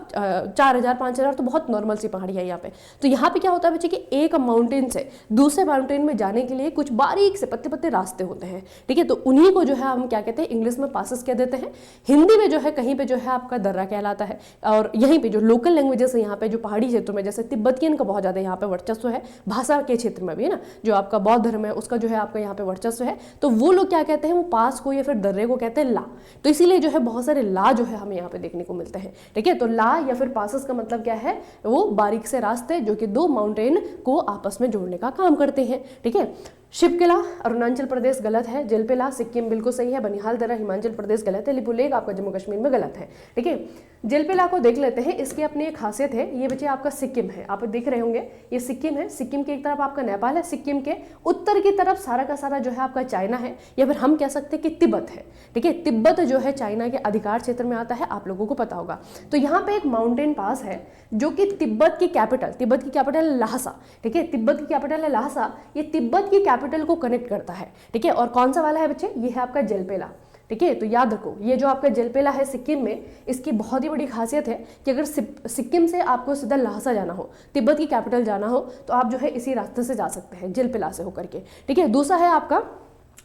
4000 5000, तो बहुत नॉर्मल सी पहाड़ियाँ यहाँ पे। तो यहाँ पे क्या होता है बच्चे कि एक माउंटेन से दूसरे माउंटेन में जाने के लिए कुछ बारीक से पत्ते पत्ते रास्ते होते हैं, ठीक है। तो उन्हीं को जो है हम क्या कहते हैं, इंग्लिश में पासेस कह देते हैं, हिंदी में जो है कहीं पे जो है आपका दर्रा कहलाता है। और यहीं पे जो लोकल लैंग्वेजेस है यहाँ पे जो पहाड़ी क्षेत्रों में, जैसे तिब्बतियन का बहुत ज़्यादा यहाँ पे वर्चस्व है, भाषा के क्षेत्र में भी, है ना, जो आपका बौद्ध धर्म है उसका जो है आपका यहाँ पे वर्चस्व है। तो वो लोग क्या कहते हैं, वो पास को या फिर दर्रे को कहते हैं ला। तो इसीलिए जो है बहुत सारे ला जो है हमें यहाँ पे देखने को मिलते हैं, ठीक है। तो ला या फिर पासेस का मतलब क्या है, वो बारीक से रास्ते जो कि दो माउंटेन को आपस में जोड़ने का काम करते हैं, ठीक है। शिवकिला अरुणाचल प्रदेश गलत है, जलपेला सिक्किम बिल्कुल सही है, बनिहाल दर्रा हिमाचल प्रदेश गलत है, लिपुलेख आपका जम्मू कश्मीर में गलत है, ठीक है। जलपेला को देख लेते हैं, इसकी अपनी एक खासियत है, ये बच्चे आपका सिक्किम है, आप देख रहे होंगे ये सिक्किम है, सिक्किम के एक तरफ आपका नेपाल है, सिक्किम के उत्तर की तरफ सारा का सारा जो है आपका चाइना है, या फिर हम कह सकते हैं कि तिब्बत है, ठीक है। तिब्बत जो है चाइना के अधिकार क्षेत्र में आता है, आप लोगों को पता होगा। तो यहाँ पे एक माउंटेन पास है जो कि तिब्बत की कैपिटल लहासा, ठीक है, तिब्बत की कैपिटल है लहासा, ये तिब्बत की कैपिटल को कनेक्ट करता है, ठीक है। और कौन सा वाला है बच्चे, ये है आपका जलपेला, ठीक है। तो याद रखो ये जो आपका जलपेला है सिक्किम में, इसकी बहुत ही बड़ी खासियत है कि अगर सिक्किम से आपको सीधा लहासा जाना हो, तिब्बत की कैपिटल जाना हो, तो आप जो है इसी रास्ते से जा सकते हैं, जलपेला से होकर के, ठीक है। दूसरा है आपका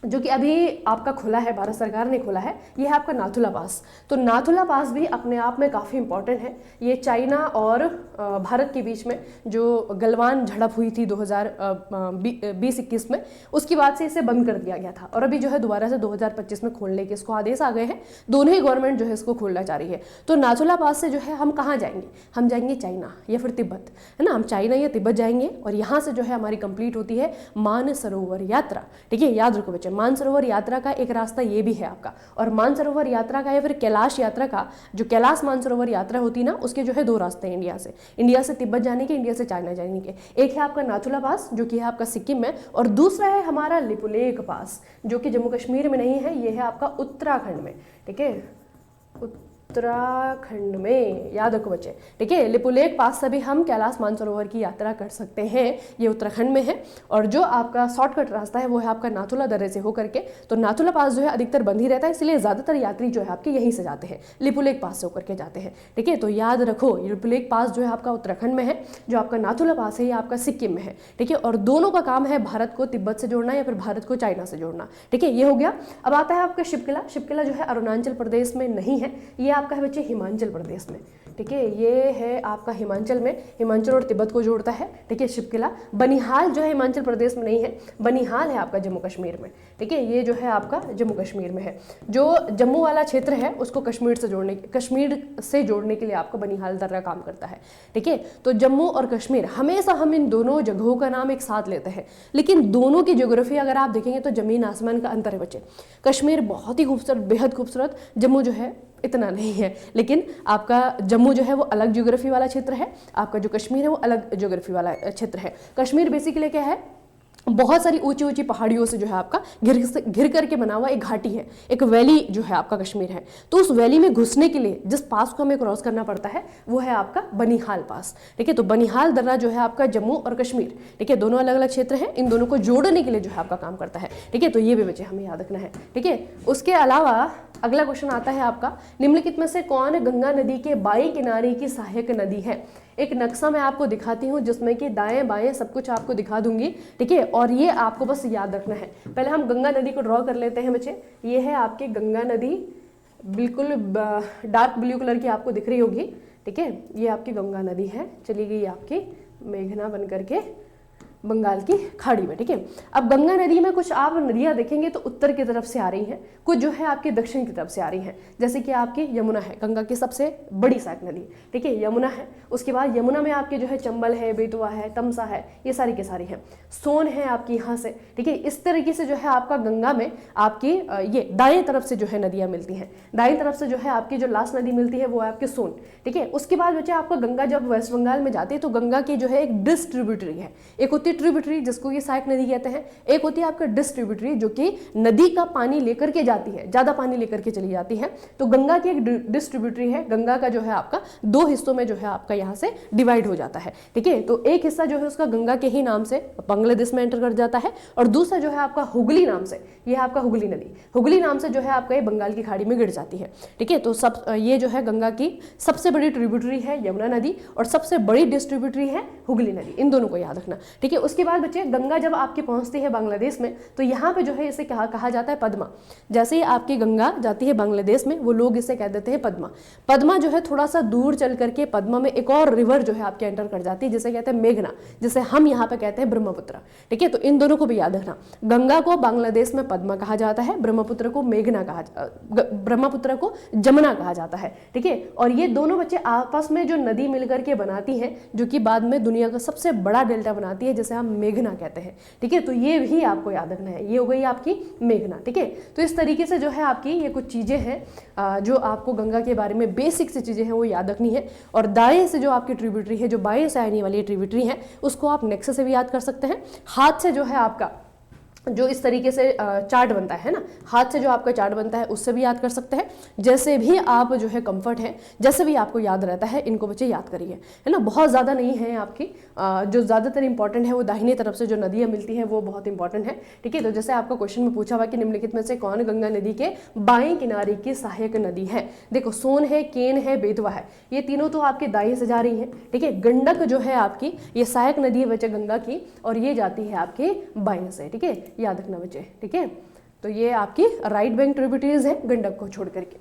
जो कि अभी आपका खुला है, भारत सरकार ने खोला है, ये है आपका नाथुला पास। तो नाथुला पास भी अपने आप में काफ़ी इंपॉर्टेंट है। ये चाइना और भारत के बीच में जो गलवान झड़प हुई थी 2020-21 में, उसके बाद से इसे बंद कर दिया गया था और अभी जो है दोबारा से 2025 में खोलने के इसको आदेश आ गए हैं। दोनों ही गवर्नमेंट जो है इसको खोलना चाह रही है। तो नाथुला पास से जो है हम कहाँ जाएंगे, हम जाएंगे चाइना या फिर तिब्बत, है ना, हम चाइना या तिब्बत जाएंगे और यहाँ से जो है हमारी कंप्लीट होती है मानसरोवर यात्रा, ठीक है। याद रखो बच्चे, मानसरोवर यात्रा का एक रास्ता ये भी है आपका, और मानसरोवर यात्रा का या फिर कैलाश यात्रा का, जो कैलाश मानसरोवर यात्रा होती ना, उसके जो है दो रास्ते हैं इंडिया से तिब्बत जाने के, इंडिया से चाइना जाने के। एक है आपका नाथुला पास जो कि है आपका सिक्किम में, और दूसरा है हमारा लिपुलेख पास जो कि जम्मू कश्मीर में नहीं है, ये है आपका उत्तराखंड में, ठीक है, उत्तराखंड में। याद रखो बच्चे, ठीक है। लिपुलेख पास से भी हम कैलाश मानसरोवर की यात्रा कर सकते हैं, ये उत्तराखंड में है। और जो आपका शॉर्टकट रास्ता है वो है आपका नाथुला दर्रे से होकर के। तो नाथुला पास जो है अधिकतर बंद ही रहता है, इसलिए ज़्यादातर यात्री जो है आपके यहीं से जाते हैं, लिपुलेख पास से होकर के जाते हैं, ठीक है। तो याद रखो लिपुलेख पास जो है आपका उत्तराखंड में है, जो आपका नाथुला पास है ये आपका सिक्किम में है, ठीक है। और दोनों का काम है भारत को तिब्बत से जोड़ना या फिर भारत को चाइना से जोड़ना, ठीक है। ये हो गया। अब आता है आपका शिवकिला। शिवकिला जो है अरुणाचल प्रदेश में नहीं है, ये आपका है बच्चे हिमाचल प्रदेश में, ठीक है, ये है आपका हिमाचल में, हिमाचल और तिब्बत को जोड़ता है, ठीक है, शिपकिला। बनिहाल जो है हिमाचल प्रदेश में नहीं है, बनिहाल है आपका जम्मू कश्मीर में, ठीक है, ये जो है आपका जम्मू कश्मीर में है। जो जम्मू वाला क्षेत्र है उसको कश्मीर से जोड़ने के लिए आपका बनिहाल दर्रा काम करता है, ठीक है। तो जम्मू और कश्मीर, हमेशा हम इन दोनों जगहों का नाम एक साथ लेते हैं, लेकिन दोनों की ज्योग्राफी अगर आप देखेंगे तो जमीन आसमान का अंतर है बच्चे। कश्मीर बहुत ही खूबसूरत, बेहद खूबसूरत, जम्मू जो है इतना नहीं है, लेकिन आपका जम्मू जो है वो अलग ज्योग्राफी वाला क्षेत्र है, आपका जो कश्मीर है वो अलग ज्योग्राफी वाला क्षेत्र है। कश्मीर बेसिकली क्या है, बहुत सारी ऊंची ऊंची पहाड़ियों से जो है आपका घिर करके बना हुआ एक घाटी है, एक वैली जो है आपका कश्मीर है। तो उस वैली में घुसने के लिए जिस पास को हमें क्रॉस करना पड़ता है वो है आपका बनिहाल पास, ठीक है। तो बनिहाल दर्रा जो है आपका जम्मू और कश्मीर, ठीक है, दोनों अलग अलग क्षेत्र हैं, इन दोनों को जोड़ने के लिए जो है आपका काम करता है, ठीक है। तो ये भी बच्चे हमें याद रखना है, ठीक है। उसके अलावा अगला क्वेश्चन आता है आपका, निम्नलिखित में से कौन गंगा नदी के बाएं किनारे की सहायक नदी है। एक नक्शा मैं आपको दिखाती हूँ जिसमें कि दाएं बाएं सब कुछ आपको दिखा दूंगी, ठीक है, और ये आपको बस याद रखना है। पहले हम गंगा नदी को ड्रॉ कर लेते हैं बच्चे। ये है आपकी गंगा नदी, बिल्कुल डार्क ब्लू कलर की आपको दिख रही होगी, ठीक है, ये आपकी गंगा नदी है, चली गई आपकी मेघना बन करके बंगाल की खाड़ी में, ठीक है। अब गंगा नदी में कुछ आप नदियां देखेंगे तो उत्तर की तरफ से आ रही हैं, कुछ जो है आपके दक्षिण की तरफ से आ रही हैं, जैसे कि आपकी यमुना है, गंगा की सबसे बड़ी सहायक नदी, ठीक है, यमुना है। उसके बाद यमुना में आपके जो है चंबल है, बेतवा है, तमसा है, ये सारी की सारी है। सोन है आपकी यहाँ से, ठीक है। इस तरीके से जो है आपका गंगा में आपकी ये दाएं तरफ से जो है नदियां मिलती हैं। दाएं तरफ से जो है आपकी जो लास्ट नदी मिलती है वो है आपके सोन, ठीक है। उसके बाद बच्चे आपका गंगा जब वेस्ट बंगाल में जाती है तो गंगा की जो है एक डिस्ट्रीब्यूटरी है, एक होती ट्रिब्यूटरी जिसको ये सहायक नदी कहते हैं, एक होती है आपका डिस्ट्रीब्यूटरी जो कि नदी का पानी लेकर के जाती है, ज्यादा पानी लेकर के चली जाती है। तो गंगा की एक डिस्ट्रीब्यूटरी है, गंगा का जो है आपका दो हिस्सों में जो है आपका यहाँ से डिवाइड हो जाता है, ठीक है। तो एक हिस्सा जो है उसका गंगा के ही नाम से बांग्लादेश में एंटर कर जाता है, और दूसरा जो है आपका हुगली नाम से, ये आपका हुगली नदी, हुगली नाम से जो है आपका ये बंगाल की खाड़ी में गिर जाती है, ठीक है। तो सब ये जो है गंगा की सबसे बड़ी ट्रिब्यूटरी है यमुना नदी, और सबसे बड़ी डिस्ट्रीब्यूटरी है हुगली नदी, इन दोनों को याद रखना, ठीक है। उसके बाद बच्चे गंगा जब आपकी पहुंचती है बांग्लादेश में तो यहाँ पे जो है इसे कहा जाता है पद्मा। जैसे ही आपकी गंगा जाती है बांग्लादेश में वो लोग इसे कह देते हैं पद्मा। पद्मा जो है थोड़ा सा दूर चल करके पद्मा में एक और रिवर जो है आपके एंटर कर जाती है जिसे कहते हैं मेघना, जिसे हम यहाँ पे कहते हैं ब्रह्मपुत्र, ठीक है। तो इन दोनों को भी याद रखना, गंगा को बांग्लादेश में पद्मा कहा जाता है, ब्रह्मपुत्र को मेघना ब्रह्मपुत्र को जमुना कहा जाता है, ठीक है। और ये दोनों बच्चे आपस में जो नदी मिलकर के बनाती हैं, जो कि बाद में दुनिया का सबसे बड़ा डेल्टा बनाती है, जिसे हम मेघना कहते हैं, ठीक है। तो ये भी आपको याद रखना है, ये हो गई आपकी मेघना, ठीक है। तो इस तरीके से जो है आपकी ये कुछ चीजें हैं जो आपको गंगा के बारे में बेसिक से चीजें हैं वो याद रखनी है। और दाएं से जो आपकी ट्रिब्यूटरी है, जो बाएं से आने वाली ट्रिब्यूटरी है, उसको आप नेक्स्ट से भी याद कर सकते हैं। हाथ से जो है आपका जो इस तरीके से चार्ट बनता है ना, हाथ से जो आपका चार्ट बनता है उससे भी याद कर सकते हैं। जैसे भी आप जो है कंफर्ट है, जैसे भी आपको याद रहता है, इनको बच्चे याद करिए, है ना। बहुत ज़्यादा नहीं है आपकी, जो ज़्यादातर इंपॉर्टेंट है वो दाहिनी तरफ से जो नदियाँ मिलती हैं वो बहुत इंपॉर्टेंट है, ठीक है। तो जैसे आपका क्वेश्चन में पूछा हुआ कि निम्नलिखित में से कौन गंगा नदी के बाएं किनारे की सहायक नदी है। देखो सोन है, केन है, बेतवा है, ये तीनों तो आपके दाएं से जा रही हैं, ठीक है। गंडक जो है आपकी ये सहायक नदी है बच्चे गंगा की, और ये जाती है आपके बाएं से, ठीक है, याद रखना बच्चे, ठीक है। तो ये आपकी राइट बैंक ट्रिब्यूटरीज है गंडक को छोड़ करके।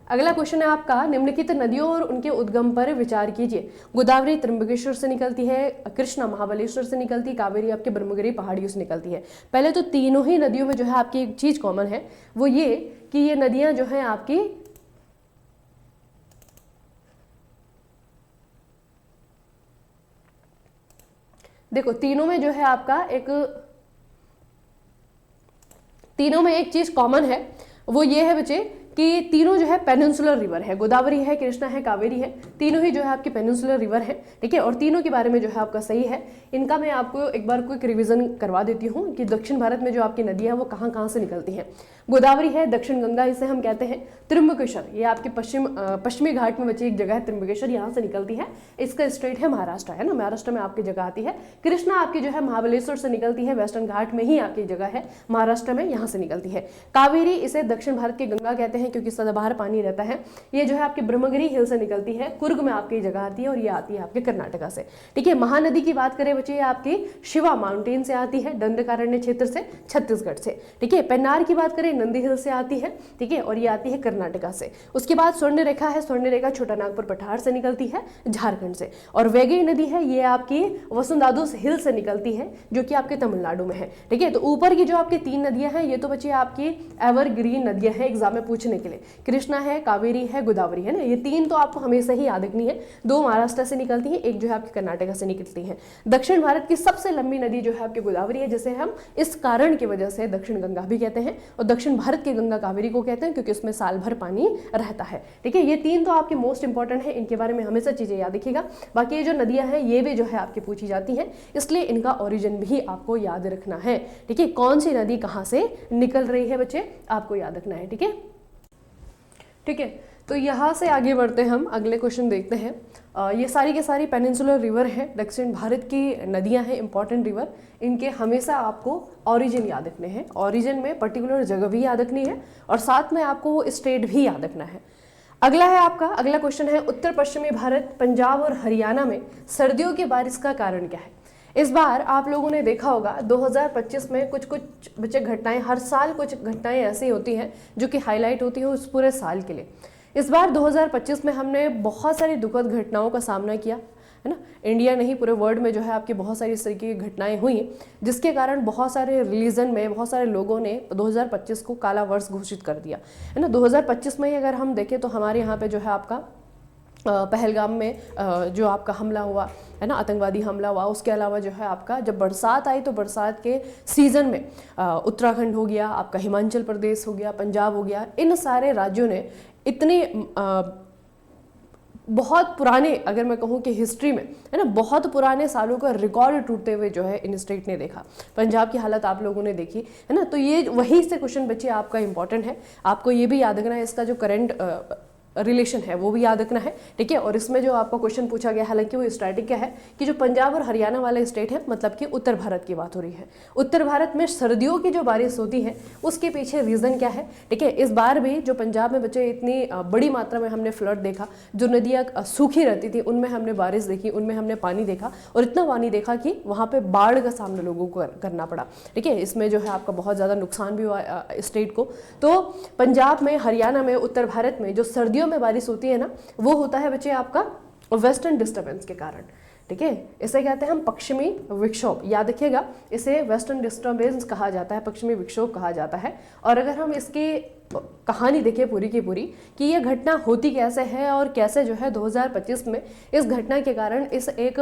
अगला क्वेश्चन है आपका, निम्नलिखित नदियों और उनके उद्गम पर विचार कीजिए। गोदावरी त्र्यंबकेश्वर से निकलती है, कृष्णा महाबलेश्वर से निकलती है, कावेरी आपके ब्रह्मगिरी पहाड़ियों से निकलती है। पहले तो तीनों ही नदियों में जो है आपकी एक चीज कॉमन है, वो ये कि ये नदियां जो है आपकी देखो तीनों में जो है आपका तीनों में एक चीज कॉमन है, वो ये है बच्चे कि तीनों जो है पेनिनसुलर रिवर है, गोदावरी है, कृष्णा है, कावेरी है, तीनों ही जो है आपकी पेनिनसुलर रिवर है, ठीक है। और तीनों के बारे में जो है आपका सही है। इनका मैं आपको एक बार क्विक रिवीजन करवा देती हूँ कि दक्षिण भारत में जो आपकी नदियाँ वो कहाँ कहाँ से निकलती हैं। गोदावरी है दक्षिण गंगा, इसे हम कहते हैं। त्र्यंबकेश्वर ये आपके पश्चिमी घाट में बची एक जगह है त्र्यंबकेश्वर, यहाँ से निकलती है, इसका स्टेट है महाराष्ट्र, है ना, महाराष्ट्र में आपकी जगह आती है। कृष्णा आपकी जो है महाबलेश्वर से निकलती है, वेस्टर्न घाट में ही आपकी जगह है, महाराष्ट्र में, यहाँ से निकलती है। कावेरी इसे दक्षिण भारत की गंगा कहते हैं क्योंकि सदाबहार पानी रहता है। ये जो है आपकी ब्रह्मगिरी हिल से निकलती है, कूर्ग में आपकी जगह आती है और ये आती है आपके कर्नाटका से। ठीक है, महानदी की बात करें बच्चे, ये आपकी शिवा माउंटेन से आती है, दंडकारण्य क्षेत्र से, छत्तीसगढ़ से। ठीक है, पेन्नार की बात करें नंदी हिल से आती है। ठीक है, और ये आती है कर्नाटका से। उसके बाद स्वर्ण रेखा है, स्वर्ण रेखा छोटा नागपुर पठार से निकलती है, झारखंड से। और वैगई नदी है, ये आपकी वसुंधरादु हिल से निकलती है, जो कि आपके तमिलनाडु में है। ठीक है, तो ऊपर की जो आपकी 3 नदियां हैं, ये तो बच्चे आपकी एवरग्रीन नदियां हैं एग्जाम में पूछने के लिए। कृष्णा है, कावेरी है, गोदावरी है ना, ये 3 तो आपको हमेशा ही याद रखनी है। 2 महाराष्ट्र से निकलती है, एक जो है आपकी कर्नाटका से निकलती है। दक्षिण भारत की सबसे लंबी नदी जो है आपकी गोदावरी है, जिसे हम इस कारण की वजह से दक्षिण गंगा भी कहते हैं, और दक्षिण भारत की गंगा कावेरी को कहते हैं, क्योंकि उसमें साल भर पानी रहता है। ठीक है, ये 3 तो आपके मोस्ट इंपॉर्टेंट है, इनके बारे में हमेशा चीजें याद रखिएगा। बाकी ये जो नदियां हैं ये भी जो है आपकी पूछी जाती हैं, इसलिए इनका ओरिजिन भी आपको याद रखना है। ठीक है, कौन सी नदी कहां से निकल रही है बच्चे, आपको याद रखना है। ठीक है, ठीक है, तो यहाँ से आगे बढ़ते हम, अगले क्वेश्चन देखते हैं। ये सारी के सारी पेनिनसुलर रिवर है, दक्षिण भारत की नदियां हैं, इंपॉर्टेंट रिवर। इनके हमेशा आपको ओरिजिन याद रखने हैं, ओरिजिन में पर्टिकुलर जगह भी याद रखनी है, और साथ में आपको वो स्टेट भी याद रखना है। अगला है आपका, अगला क्वेश्चन है, उत्तर पश्चिमी भारत, पंजाब और हरियाणा में सर्दियों की बारिश का कारण क्या है। इस बार आप लोगों ने देखा होगा 2025 में कुछ बच्चे घटनाएं, हर साल कुछ घटनाएं ऐसी होती हैं जो कि हाईलाइट होती है उस पूरे साल के लिए। इस बार 2025 में हमने बहुत सारी दुखद घटनाओं का सामना किया है ना, इंडिया नहीं पूरे वर्ल्ड में जो है आपकी बहुत सारी इस तरीके की घटनाएं हुई, जिसके कारण बहुत सारे रिलीजन में बहुत सारे लोगों ने 2025 को काला वर्ष घोषित कर दिया है ना। 2025 में ही अगर हम देखें तो हमारे यहाँ पे जो है आपका पहलगाम में जो आपका हमला हुआ है ना, आतंकवादी हमला हुआ, उसके अलावा जो है आपका जब बरसात आई तो बरसात के सीज़न में उत्तराखंड हो गया, आपका हिमाचल प्रदेश हो गया, पंजाब हो गया, इन सारे राज्यों ने इतने बहुत पुराने, अगर मैं कहूँ कि हिस्ट्री में है ना, बहुत पुराने सालों का रिकॉर्ड टूटते हुए जो है इन स्टेट ने देखा। पंजाब की हालत आप लोगों ने देखी है ना, तो ये वही से क्वेश्चन बच्चे आपका इंपॉर्टेंट है, आपको ये भी याद रखना है, इसका जो करंट रिलेशन है वो भी याद रखना है। ठीक है, और इसमें जो आपका क्वेश्चन पूछा गया, हालांकि वो स्टैटिक क्या है कि जो पंजाब और हरियाणा वाले स्टेट है, मतलब कि उत्तर भारत की बात हो रही है, उत्तर भारत में सर्दियों की जो बारिश होती है उसके पीछे रीज़न क्या है। ठीक है, इस बार भी जो पंजाब में बच्चे इतनी बड़ी मात्रा में हमने फ्लड देखा, जो नदियाँ सूखी रहती थी उनमें हमने बारिश देखी, उनमें हमने पानी देखा, और इतना पानी देखा कि वहाँ पर बाढ़ का सामना लोगों को करना पड़ा। ठीक है, इसमें जो है आपका बहुत ज़्यादा नुकसान भी हुआ स्टेट को। तो पंजाब में, हरियाणा में, उत्तर भारत में जो सर्दियों में बारिश होती है ना, वो होता है बच्चे आपका वेस्टर्न डिस्टर्बेंस के कारण। ठीक है, इसे कहते हैं हम पश्चिमी विक्षोभ, याद रखिएगा, इसे वेस्टर्न डिस्टर्बेंस कहा जाता है, पश्चिमी विक्षोभ कहा जाता है। और अगर हम इसकी कहानी देखें पूरी की पूरी कि ये घटना होती कैसे है और कैसे जो है 2025 में इस घटना के कारण, इस एक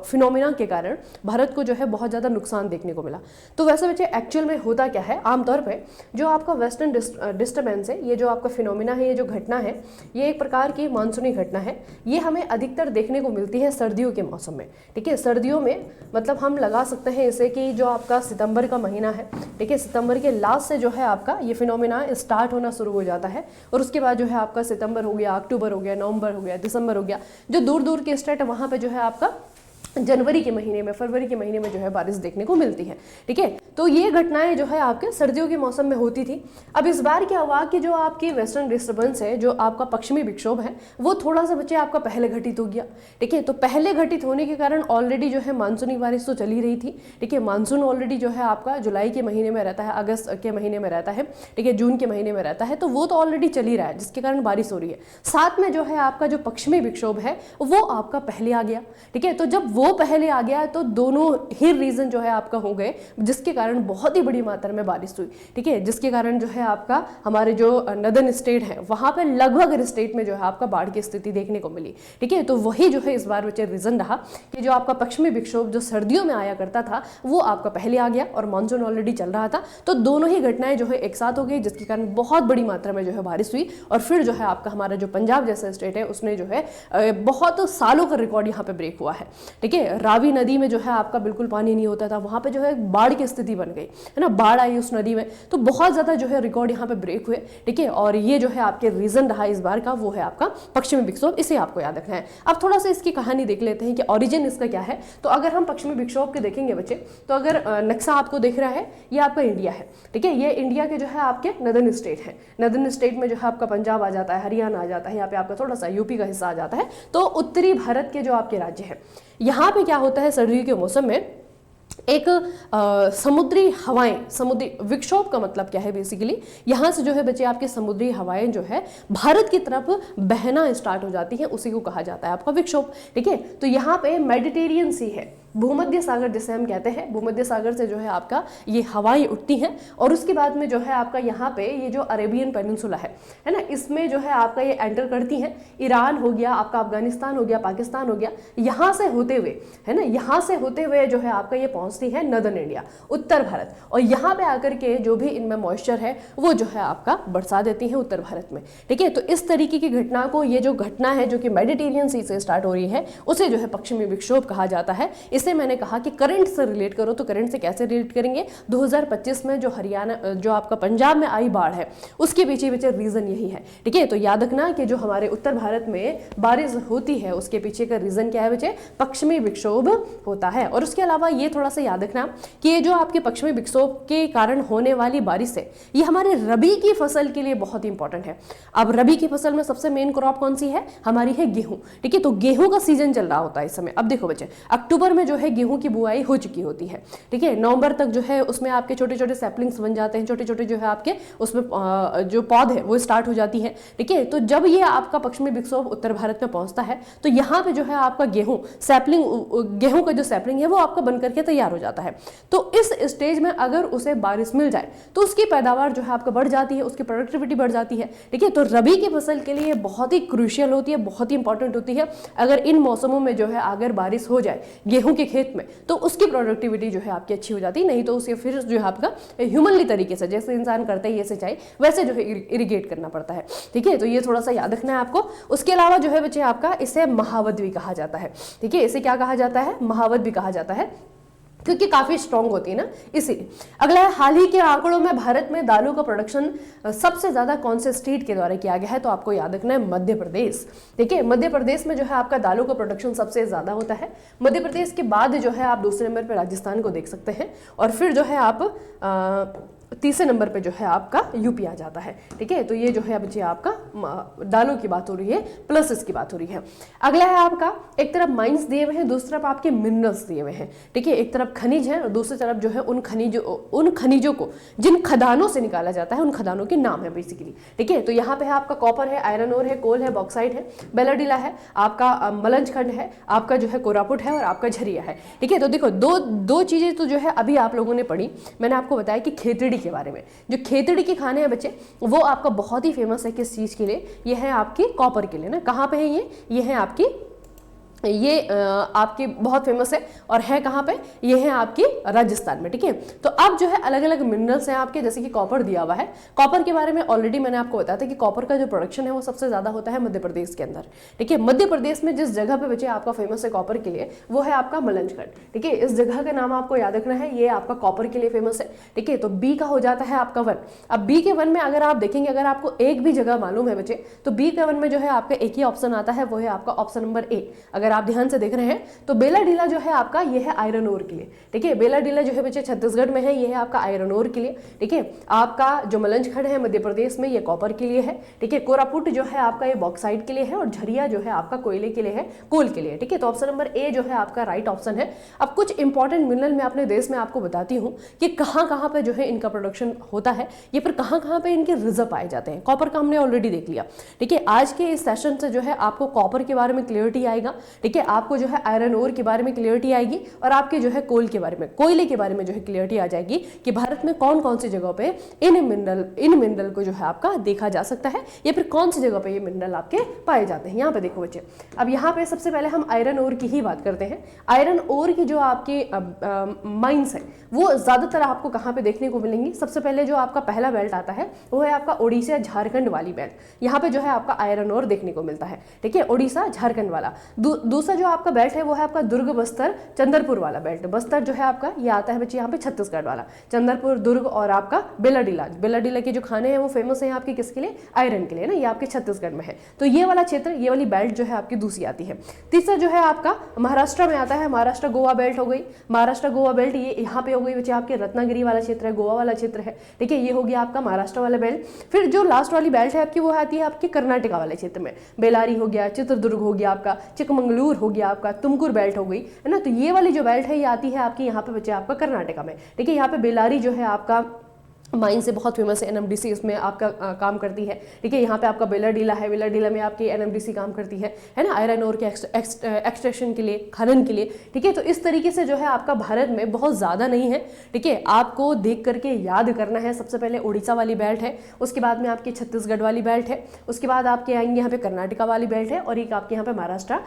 फिनोमिना के कारण भारत को जो है बहुत ज़्यादा नुकसान देखने को मिला। तो वैसे बच्चे एक्चुअल में होता क्या है, आमतौर पे जो आपका वेस्टर्न डिस्टर्बेंस है, ये जो आपका फिनोमिना है, ये जो घटना है, ये एक प्रकार की मानसूनी घटना है। ये हमें अधिकतर देखने को मिलती है सर्दियों के मौसम में। ठीक है, सर्दियों में मतलब हम लगा सकते हैं इसे कि जो आपका सितंबर का महीना है, ठीक है, सितंबर के लास्ट से जो है आपका ये फिनोमिना स्टार्ट होना शुरू हो जाता है, और उसके बाद जो है आपका सितंबर हो गया, अक्टूबर हो गया, नवंबर हो गया, दिसंबर हो गया, जो दूर दूर के स्टेट है वहाँ पे जो है आपका जनवरी के महीने में, फरवरी के महीने में जो है बारिश देखने को मिलती है। ठीक है, तो ये घटनाएं जो है आपके सर्दियों के मौसम में होती थी। अब इस बार क्या हुआ कि जो आपकी वेस्टर्न डिस्टर्बेंस है, जो आपका पश्चिमी विक्षोभ है, वो थोड़ा सा बच्चे आपका पहले घटित हो गया। ठीक है, तो पहले घटित होने के कारण ऑलरेडी जो है मानसूनी बारिश तो चली रही थी। ठीक है, मानसून ऑलरेडी जो है आपका जुलाई के महीने में रहता है, अगस्त के महीने में रहता है, ठीक है, जून के महीने में रहता है, तो वो तो ऑलरेडी चल ही रहा है, जिसके कारण बारिश हो रही है। साथ में जो है आपका जो पश्चिमी विक्षोभ है वो आपका पहले आ गया। ठीक है, तो जब वो पहले आ गया तो दोनों ही रीजन जो है आपका हो गए, जिसके कारण बहुत ही बड़ी मात्रा में बारिश हुई। ठीक है, जिसके कारण जो है आपका हमारे जो नदर्न स्टेट है वहां पर लगभग स्टेट में जो है आपका बाढ़ की स्थिति देखने को मिली। ठीक है, तो वही जो है इस बार बच्चे रीजन रहा कि जो आपका पश्चिमी विक्षोभ जो सर्दियों में आया करता था वो आपका पहले आ गया और मानसून ऑलरेडी चल रहा था, तो दोनों ही घटनाएं जो है एक साथ हो गई, जिसके कारण बहुत बड़ी मात्रा में जो है बारिश हुई। और फिर जो है आपका हमारा जो पंजाब जैसा स्टेट है उसने जो है बहुत सालों का रिकॉर्ड यहाँ पे ब्रेक हुआ है। ठीक है, ठीक है। रावी नदी में जो है आपका बिल्कुल पानी नहीं होता था, वहां पे जो है बाढ़ की स्थिति बन गई है ना, बाढ़ आई उस नदी में, तो बहुत ज्यादा जो है रिकॉर्ड यहाँ पे ब्रेक हुए, ठीक है। और ये जो है आपके रीजन रहा इस बार का, वो है आपका पश्चिमी विक्षोभ, इसे आपको याद रखना है। अब थोड़ा सा इसकी कहानी देख लेते हैं कि ओरिजिन इसका क्या है। तो अगर हम पश्चिमी विक्षोभ के देखेंगे बच्चे, तो अगर नक्शा आपको दिख रहा है, ये आपका इंडिया है, ठीक है। ये इंडिया के जो है आपके नदर्न स्टेट है, नदर्न स्टेट में जो है आपका पंजाब आ जाता है, हरियाणा आ जाता है, यहाँ पे आपका थोड़ा सा यूपी का हिस्सा आ जाता है। तो उत्तरी भारत के जो आपके राज्य हैं, यहाँ पे क्या होता है सर्दियों के मौसम में एक समुद्री हवाएं, समुद्री विक्षोभ का मतलब क्या है बेसिकली, यहां से जो है बच्चे आपके समुद्री हवाएं जो है भारत की तरफ बहना स्टार्ट हो जाती हैं, उसी को कहा जाता है आपका विक्षोभ, ठीक है। तो यहाँ पे मेडिटेरियन सी है, भूमध्य सागर जिसे हम कहते हैं, भूमध्य सागर से जो है आपका ये हवाएं उठती हैं, और उसके बाद में जो है आपका यहाँ पे ये जो अरेबियन पेनिनसुला है ना, इसमें जो है आपका ये एंटर करती हैं। ईरान हो गया आपका, अफगानिस्तान हो गया, पाकिस्तान हो गया, यहाँ से होते हुए है ना, यहाँ से होते हुए जो है आपका ये पहुंचती है नदर्न इंडिया, उत्तर भारत, और यहाँ पे आकर के जो भी इनमें मॉइस्चर है वो जो है आपका बरसा देती है उत्तर भारत में, ठीक है। तो इस तरीके की घटना को, ये जो घटना है जो कि मेडिटेरियन सी से स्टार्ट हो रही है, उसे जो है पश्चिमी विक्षोभ कहा जाता है। इसे मैंने कहा कि करंट से रिलेट करो, तो करंट से कैसे रिलेट करेंगे, 2025 में जो हरियाणा, जो आपका पंजाब में आई बाढ़ है, उसके पीछे पीछे रीजन यही है, ठीक है। तो याद रखना कि जो हमारे उत्तर भारत में बारिश होती है उसके पीछे का रीजन क्या है बच्चे, पश्चिमी विक्षोभ होता है। और उसके अलावा ये थोड़ा सा याद रखना कि ये जो आपके पश्चिमी विक्षोभ के कारण होने वाली बारिश है, ये हमारे रबी की फसल के लिए बहुत इंपॉर्टेंट है। अब रबी की फसल में सबसे मेन क्रॉप कौन सी है, हमारी है गेहूं, ठीक है। तो गेहूं का सीजन चल रहा होता है इस समय। अब देखो बच्चे, अक्टूबर में जो है गेहूं की बुआई हो चुकी होती है, ठीक है। नवंबर तक जो है उसमें आपके छोटे छोटे सैपलिंग्स बन जाते हैं, छोटे छोटे जो है आपके उसमें जो पौध है वो स्टार्ट हो जाती है, ठीक है। तो जब ये आपका पश्चिमी विक्षोभ उत्तर भारत में पहुंचता है, तो यहाँ पे जो है आपका गेहूं सैपलिंग, गेहूं का जो सैपलिंग है वो आपका बन करके तैयार हो जाता है। तो इस स्टेज में अगर उसे बारिश मिल जाए तो उसकी पैदावार जो है आपका बढ़ जाती है, उसकी प्रोडक्टिविटी बढ़ जाती है, ठीक है। तो रबी की फसल के लिए बहुत ही क्रूशियल होती है, बहुत ही इंपॉर्टेंट होती है। अगर इन मौसमों में जो है अगर बारिश हो जाए गेहूं के खेत में, तो उसकी प्रोडक्टिविटी जो है आपकी अच्छी हो जाती है। नहीं तो उसे फिर जो है आपका ह्यूमनली तरीके से, जैसे इंसान करते हैं ये सिंचाई, वैसे जो है इरिगेट करना पड़ता है, ठीक है। तो ये थोड़ा सा याद रखना है आपको। उसके अलावा जो है बच्चे आपका इसे महावत भी कहा जाता है, ठीक है। इसे क्या कहा जाता है, महावत भी कहा जाता है, क्योंकि काफी स्ट्रॉन्ग होती है ना, इसीलिए। अगला है, हाल ही के आंकड़ों में भारत में दालों का प्रोडक्शन सबसे ज्यादा कौन से स्टेट के द्वारा किया गया है, तो आपको याद रखना है मध्य प्रदेश, ठीक है। मध्य प्रदेश में जो है आपका दालों का प्रोडक्शन सबसे ज्यादा होता है। मध्य प्रदेश के बाद जो है आप दूसरे नंबर पर राजस्थान को देख सकते हैं, और फिर जो है आप तीसरे नंबर पे जो है आपका यूपी आ जाता है, ठीक है। तो ये जो है बच्चे आपका दालों की बात हो रही है, प्लसेस की बात हो रही है। अगला है आपका, एक तरफ माइंस दिए हुए हैं, दूसरी तरफ आपके मिनरल्स दिए हुए हैं, ठीक है। एक तरफ खनिज है और दूसरी तरफ जो है उन खनिजों को जिन खदानों से निकाला जाता है, उन खदानों के नाम है बेसिकली, ठीक है। तो यहाँ पे है आपका कॉपर है, आयरन ओर है, कोल है, बॉक्साइट है, बेलाडीला है, आपका मलंज खंड है, आपका जो है कोरापुट है, और आपका झरिया है, ठीक है। तो देखो दो चीजें तो जो है अभी आप लोगों ने पढ़ी, मैंने आपको बताया कि खेतड़ी के बारे में। जो खेतड़ी के खाने हैं बच्चे, वो आपका बहुत ही फेमस है, किस चीज के लिए, ये है आपकी कॉपर के लिए ना। कहाँ पे है ये है आपकी, ये आपकी बहुत फेमस है, और है कहाँ पे, ये है आपकी राजस्थान में, ठीक है। तो अब जो है अलग अलग मिनरल्स हैं आपके, जैसे कि कॉपर दिया हुआ है। कॉपर के बारे में ऑलरेडी मैंने आपको बताया था कि कॉपर का जो प्रोडक्शन है वो सबसे ज्यादा होता है मध्य प्रदेश के अंदर, ठीक है। मध्य प्रदेश में जिस जगह पे बच्चे आपका फेमस है कॉपर के लिए, वो है आपका मलंजगढ़, ठीक है। इस जगह का नाम आपको याद रखना है, ये आपका कॉपर के लिए फेमस है, ठीक है। तो बी का हो जाता है आपका वन। अब बी के वन में अगर आप देखेंगे, अगर आपको एक भी जगह मालूम है बच्चे, तो बी के वन में जो है आपका एक ही ऑप्शन आता है, वो है आपका ऑप्शन नंबर ए। अगर आप ध्यान से देख रहे हैं तो बेलाडीला जो है आपका, ये है आयरन ओर के लिए, ठीक है। बेलाडीला जो है बच्चे छत्तीसगढ़ में है, ये है आपका आयरन ओर के लिए, ठीक है। आपका जो मलंजगढ़ है मध्य प्रदेश में, ये कॉपर के लिए है, ठीक है। कोरापुट जो है आपका ये बॉक्साइट के लिए है, और झरिया जो है आपका कोयले के लिए है, कोल के लिए, ठीक है। तो ऑप्शन नंबर ए जो है आपका राइट ऑप्शन है। अब कुछ इंपॉर्टेंट मिनरल मैं अपने देश में आपको बताती हूँ कि कहाँ कहाँ पे जो है इनका प्रोडक्शन होता है, ये पर कहाँ कहाँ पे इनके रिजर्व पाए जाते हैं। कॉपर का हमने ऑलरेडी देख लिया, ठीक है। आज के इस सेशन से जो है आपको कॉपर के बारे में क्लियरिटी आएगा, ठीक है। आपको जो है आयरन ओर के बारे में क्लियरिटी आएगी, और आपके जो है कोल के बारे में, कोयले के बारे में जो है क्लियरिटी आ जाएगी कि भारत में कौन कौन सी जगहों पे इन मिनरल को जो है आपका देखा जा सकता है, या फिर कौन सी जगह पे ये मिनरल आपके पाए जाते हैं। यहाँ पे देखो बच्चे, अब यहाँ पे सबसे पहले हम आयरन ओर की ही बात करते हैं। आयरन ओर की जो आपकी माइंस है वो ज्यादातर आपको कहाँ पे देखने को मिलेंगी। सबसे पहले जो आपका पहला बेल्ट आता है वो है आपका ओडिशा झारखंड वाली बेल्ट, यहाँ पे जो है आपका आयरन ओर देखने को मिलता है, ठीक है। ओडिशा झारखंड वाला। दूसरा जो आपका बेल्ट है वो है आपका दुर्ग बस्तर चंद्रपुर वाला बेल्ट। बस्तर जो है आपका ये आता है बच्चे यहाँ पे छत्तीसगढ़ वाला, चंद्रपुर, दुर्ग और आपका बेलाडीला। बेलाडीला के जो खाने हैं वो फेमस है आपके किसके लिए, आयरन के लिए ना, ये आपके छत्तीसगढ़ में है। तो ये वाला क्षेत्र, ये वाली बेल्ट जो है आपकी दूसरी आती है। तीसरा जो है आपका महाराष्ट्र में आता है, महाराष्ट्र गोवा बेल्ट हो गई, महाराष्ट्र गोवा बेल्ट ये यहाँ पे हो गई बच्चे आपके रत्नागिरी वाला क्षेत्र है, गोवा वाला क्षेत्र है, ठीक है, ये हो गया आपका महाराष्ट्र वाला बेल्ट। फिर जो लास्ट वाली बेल्ट है आपकी वो आती है आपके कर्नाटका वाले क्षेत्र में, बेलारी हो गया, चित्रदुर्ग हो गया आपका, चिकमंगलूर हो गया आपका, तुमकुर बेल्ट हो गई है ना। तो ये वाली जो बेल्ट है ये आती है आपकी यहाँ पे बच्चे आपका कर्नाटका में, ठीक है। यहाँ पे बेलारी जो है आपका माइन से बहुत फेमस है, एनएमडीसी इसमें आपका काम करती है, ठीक है। यहाँ पे आपका बेलाडीला है, बेलाडीला में आपकी एनएमडीसी काम करती है ना, आयरन ओर के एक्सट्रैक्शन के लिए, खनन के लिए, ठीक है। तो इस तरीके से जो है आपका भारत में बहुत ज़्यादा नहीं है, ठीक है। आपको देख करके याद करना है। सबसे पहले उड़ीसा वाली बेल्ट है, उसके बाद में आपकी छत्तीसगढ़ वाली बेल्ट है, उसके बाद आपके आएंगे यहाँ पे कर्नाटका वाली बेल्ट है, और एक आपके यहाँ पे महाराष्ट्र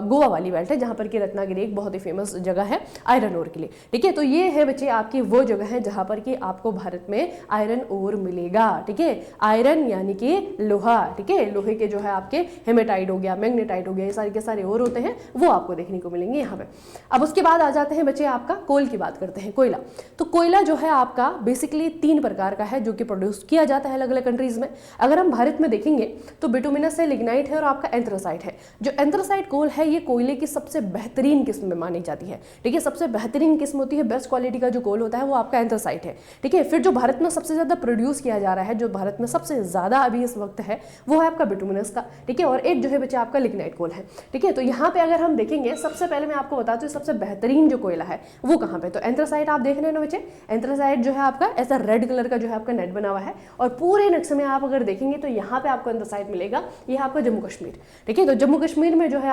गोवा वाली बेल्ट है, जहाँ पर कि रत्नागिरी एक बहुत ही फेमस जगह है आयरन ओर के लिए, ठीक है। तो ये है बच्चे आपकी वो जगह है जहाँ पर कि आपको भारत में आयरन ओर मिलेगा, ठीक है। आयरन यानी कि लोहा, ठीक है, लोहे के जो है आपके हेमेटाइट हो गया, मैग्नेटाइट हो गया, ये सारे के सारे और होते हैं, वो आपको देखने को मिलेंगे यहाँ पे। अब उसके बाद आ जाते हैं बच्चे आपका कोल की बात करते हैं, कोयला। तो कोयला जो है आपका बेसिकली 3 प्रकार का है जो कि प्रोड्यूस किया जाता है अलग अलग कंट्रीज में। अगर हम भारत में देखेंगे तो बिटुमिनस है, लिग्नाइट है और आपका एंथ्रासाइट है। जो एंथ्रासाइट कोल है ये कोयले की सबसे बेहतरीन किस्म में मानी जाती है, ठीक है। सबसे बेहतरीन किस्म होती है, बेस्ट क्वालिटी का जो कोल होता है वो आपका एंथ्रासाइट है, ठीक है। फिर जो भारत में सबसे ज्यादा प्रोड्यूस किया जा रहा है, जो भारत में सबसे ज्यादा अभी इस वक्त है, वो है आपका बिटुमिनस का, ठीक है। और एक जो है बच्चे आपका लिग्नाइट कोल है, ठीक है। तो यहाँ पे अगर हम देखेंगे, सबसे पहले मैं आपको बताती हूँ सबसे बेहतरीन जो कोयला है वो कहाँ पे। तो एंथ्रासाइट आप देख रहे हैं ना बच्चे, एंथ्रासाइट जो है आपका ऐसा रेड कलर का जो है आपका नेट बना हुआ है, और पूरे नक्शे में आप अगर देखेंगे तो यहाँ पे आपको एंथ्रासाइट मिलेगा, ये आपका जम्मू कश्मीर, ठीक है। तो जम्मू कश्मीर में जो है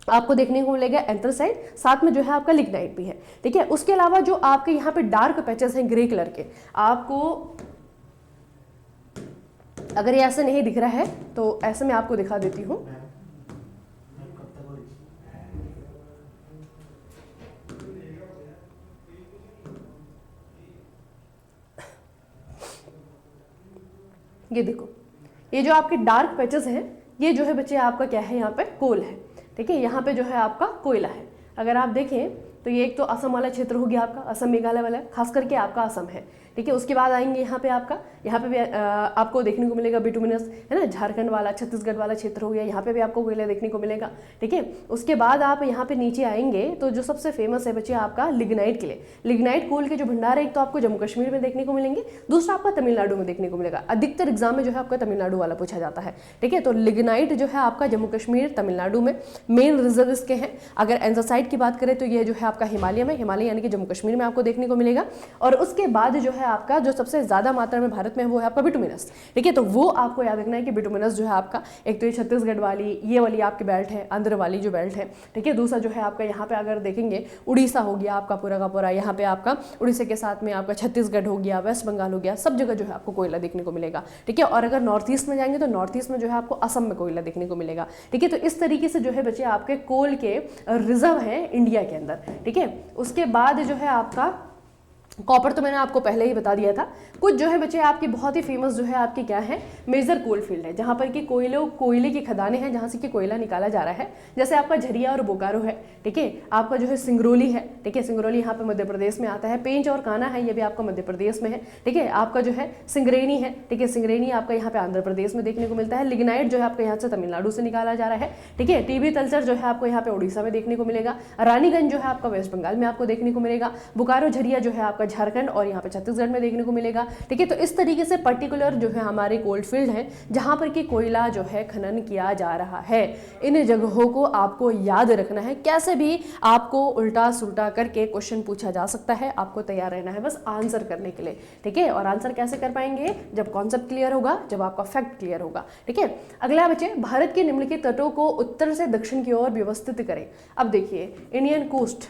आपको देखने को मिलेगा एंथ्रासाइट, साथ में जो है आपका लिग्नाइट भी है, ठीक है। उसके अलावा जो आपके यहाँ पे डार्क पैचेस हैं ग्रे कलर के, आपको अगर ये ऐसे नहीं दिख रहा है तो ऐसे मैं आपको दिखा देती हूँ। ये देखो, ये जो आपके डार्क पैचेस हैं ये जो है बच्चे आपका क्या है, यहाँ पे कोल है, ठीक है। यहाँ पे जो है आपका कोयला है। अगर आप देखें तो ये एक तो असम वाला क्षेत्र हो गया आपका, असम मेघालय वाला, खास करके आपका असम है, ठीक है। उसके बाद आएंगे यहाँ पे आपका, यहाँ पे भी आपको देखने को मिलेगा बिटुमिनस, है ना, झारखंड वाला, छत्तीसगढ़ वाला क्षेत्र हो गया, यहाँ पे भी आपको कोयला देखने को मिलेगा, ठीक है। उसके बाद आप यहाँ पे नीचे आएंगे तो जो सबसे फेमस है बच्चे आपका लिग्नाइट के लिए, लिग्नाइट कोल के जो भंडार है एक तो आपको जम्मू कश्मीर में देखने को मिलेंगे, दूसरा आपका तमिलनाडु में देखने को मिलेगा। अधिकतर एग्जाम में जो है आपका तमिलनाडु वाला पूछा जाता है, ठीक है। तो लिग्नाइट जो है आपका जम्मू कश्मीर, तमिलनाडु में मेन रिजर्व इसके हैं। अगर एंथ्रासाइट की बात करें तो ये जो है आपका हिमालय में, हिमालय यानी कि जम्मू कश्मीर में आपको देखने को मिलेगा। और उसके बाद जो है आपका जो सबसे ज्यादा मात्रा में भारत में वो है आपका बिटुमिनस, ठीक है। तो वो आपको याद रखना है कि बिटुमिनस जो है आपका एक तो ये छत्तीसगढ़ वाली, ये वाली आपकी बेल्ट है, आंध्र वाली जो बेल्ट है, ठीक है। दूसरा जो है आपका यहाँ पे अगर देखेंगे उड़ीसा हो गया आपका पूरा का पूरा, यहाँ पे आपका उड़ीसा के साथ में आपका छत्तीसगढ़ हो गया, वेस्ट बंगाल हो गया, सब जगह जो है आपको कोयला देखने को मिलेगा, ठीक है। और अगर नॉर्थ ईस्ट में जाएंगे तो नॉर्थ ईस्ट में जो है आपको असम में कोयला देखने को मिलेगा, ठीक है। तो इस तरीके से जो है बच्चे आपके कोल के रिजर्व है इंडिया के अंदर, ठीक है। उसके बाद जो है आपका कॉपर तो मैंने आपको पहले ही बता दिया था। कुछ जो है बच्चे आपकी बहुत ही फेमस जो है आपकी क्या है, मेजर कोल फील्ड है, जहाँ पर कि कोयले की खदानें हैं, जहाँ से कि कोयला निकाला जा रहा है। जैसे आपका झरिया और बोकारो है, ठीक है। आपका जो है सिंगरौली है, ठीक है, सिंगरौली यहाँ पे मध्य प्रदेश में आता है। पेंच और काना है, ये भी आपका मध्य प्रदेश में है, ठीक है। आपका जो है सिंगरेनी है, ठीक है, सिंगरेनी आपका यहाँ पे आंध्र प्रदेश में देखने को मिलता है। लिग्नाइट जो है आपका यहाँ से तमिलनाडु से निकाला जा रहा है, ठीक है। टीबी तलचर जो है आपको यहाँ पे उड़ीसा में देखने को मिलेगा। रानीगंज जो है आपका वेस्ट बंगाल में आपको देखने को मिलेगा। बोकारो झरिया जो है आपका झारखंड और यहाँ पे छत्तीसगढ़ में देखने को मिलेगा, ठीक है। तो इस तरीके से पर्टिकुलर जो है हमारे कोल फील्ड है जहाँ पर कि कोयला जो है खनन किया जा रहा है। इन जगहों को आपको याद रखना है, कैसे भी आपको उल्टा सुल्टा करके क्वेश्चन पूछा जा सकता है, आपको तैयार रहना है बस आंसर करने के लिए, ठीक है। और आंसर कैसे कर पाएंगे, जब कॉन्सेप्ट क्लियर होगा, जब आपका फैक्ट क्लियर होगा, ठीक है। अगला बच्चे, भारत के निम्नलिखित तटों को उत्तर से दक्षिण की ओर व्यवस्थित करें। अब देखिए, इंडियन कोस्ट,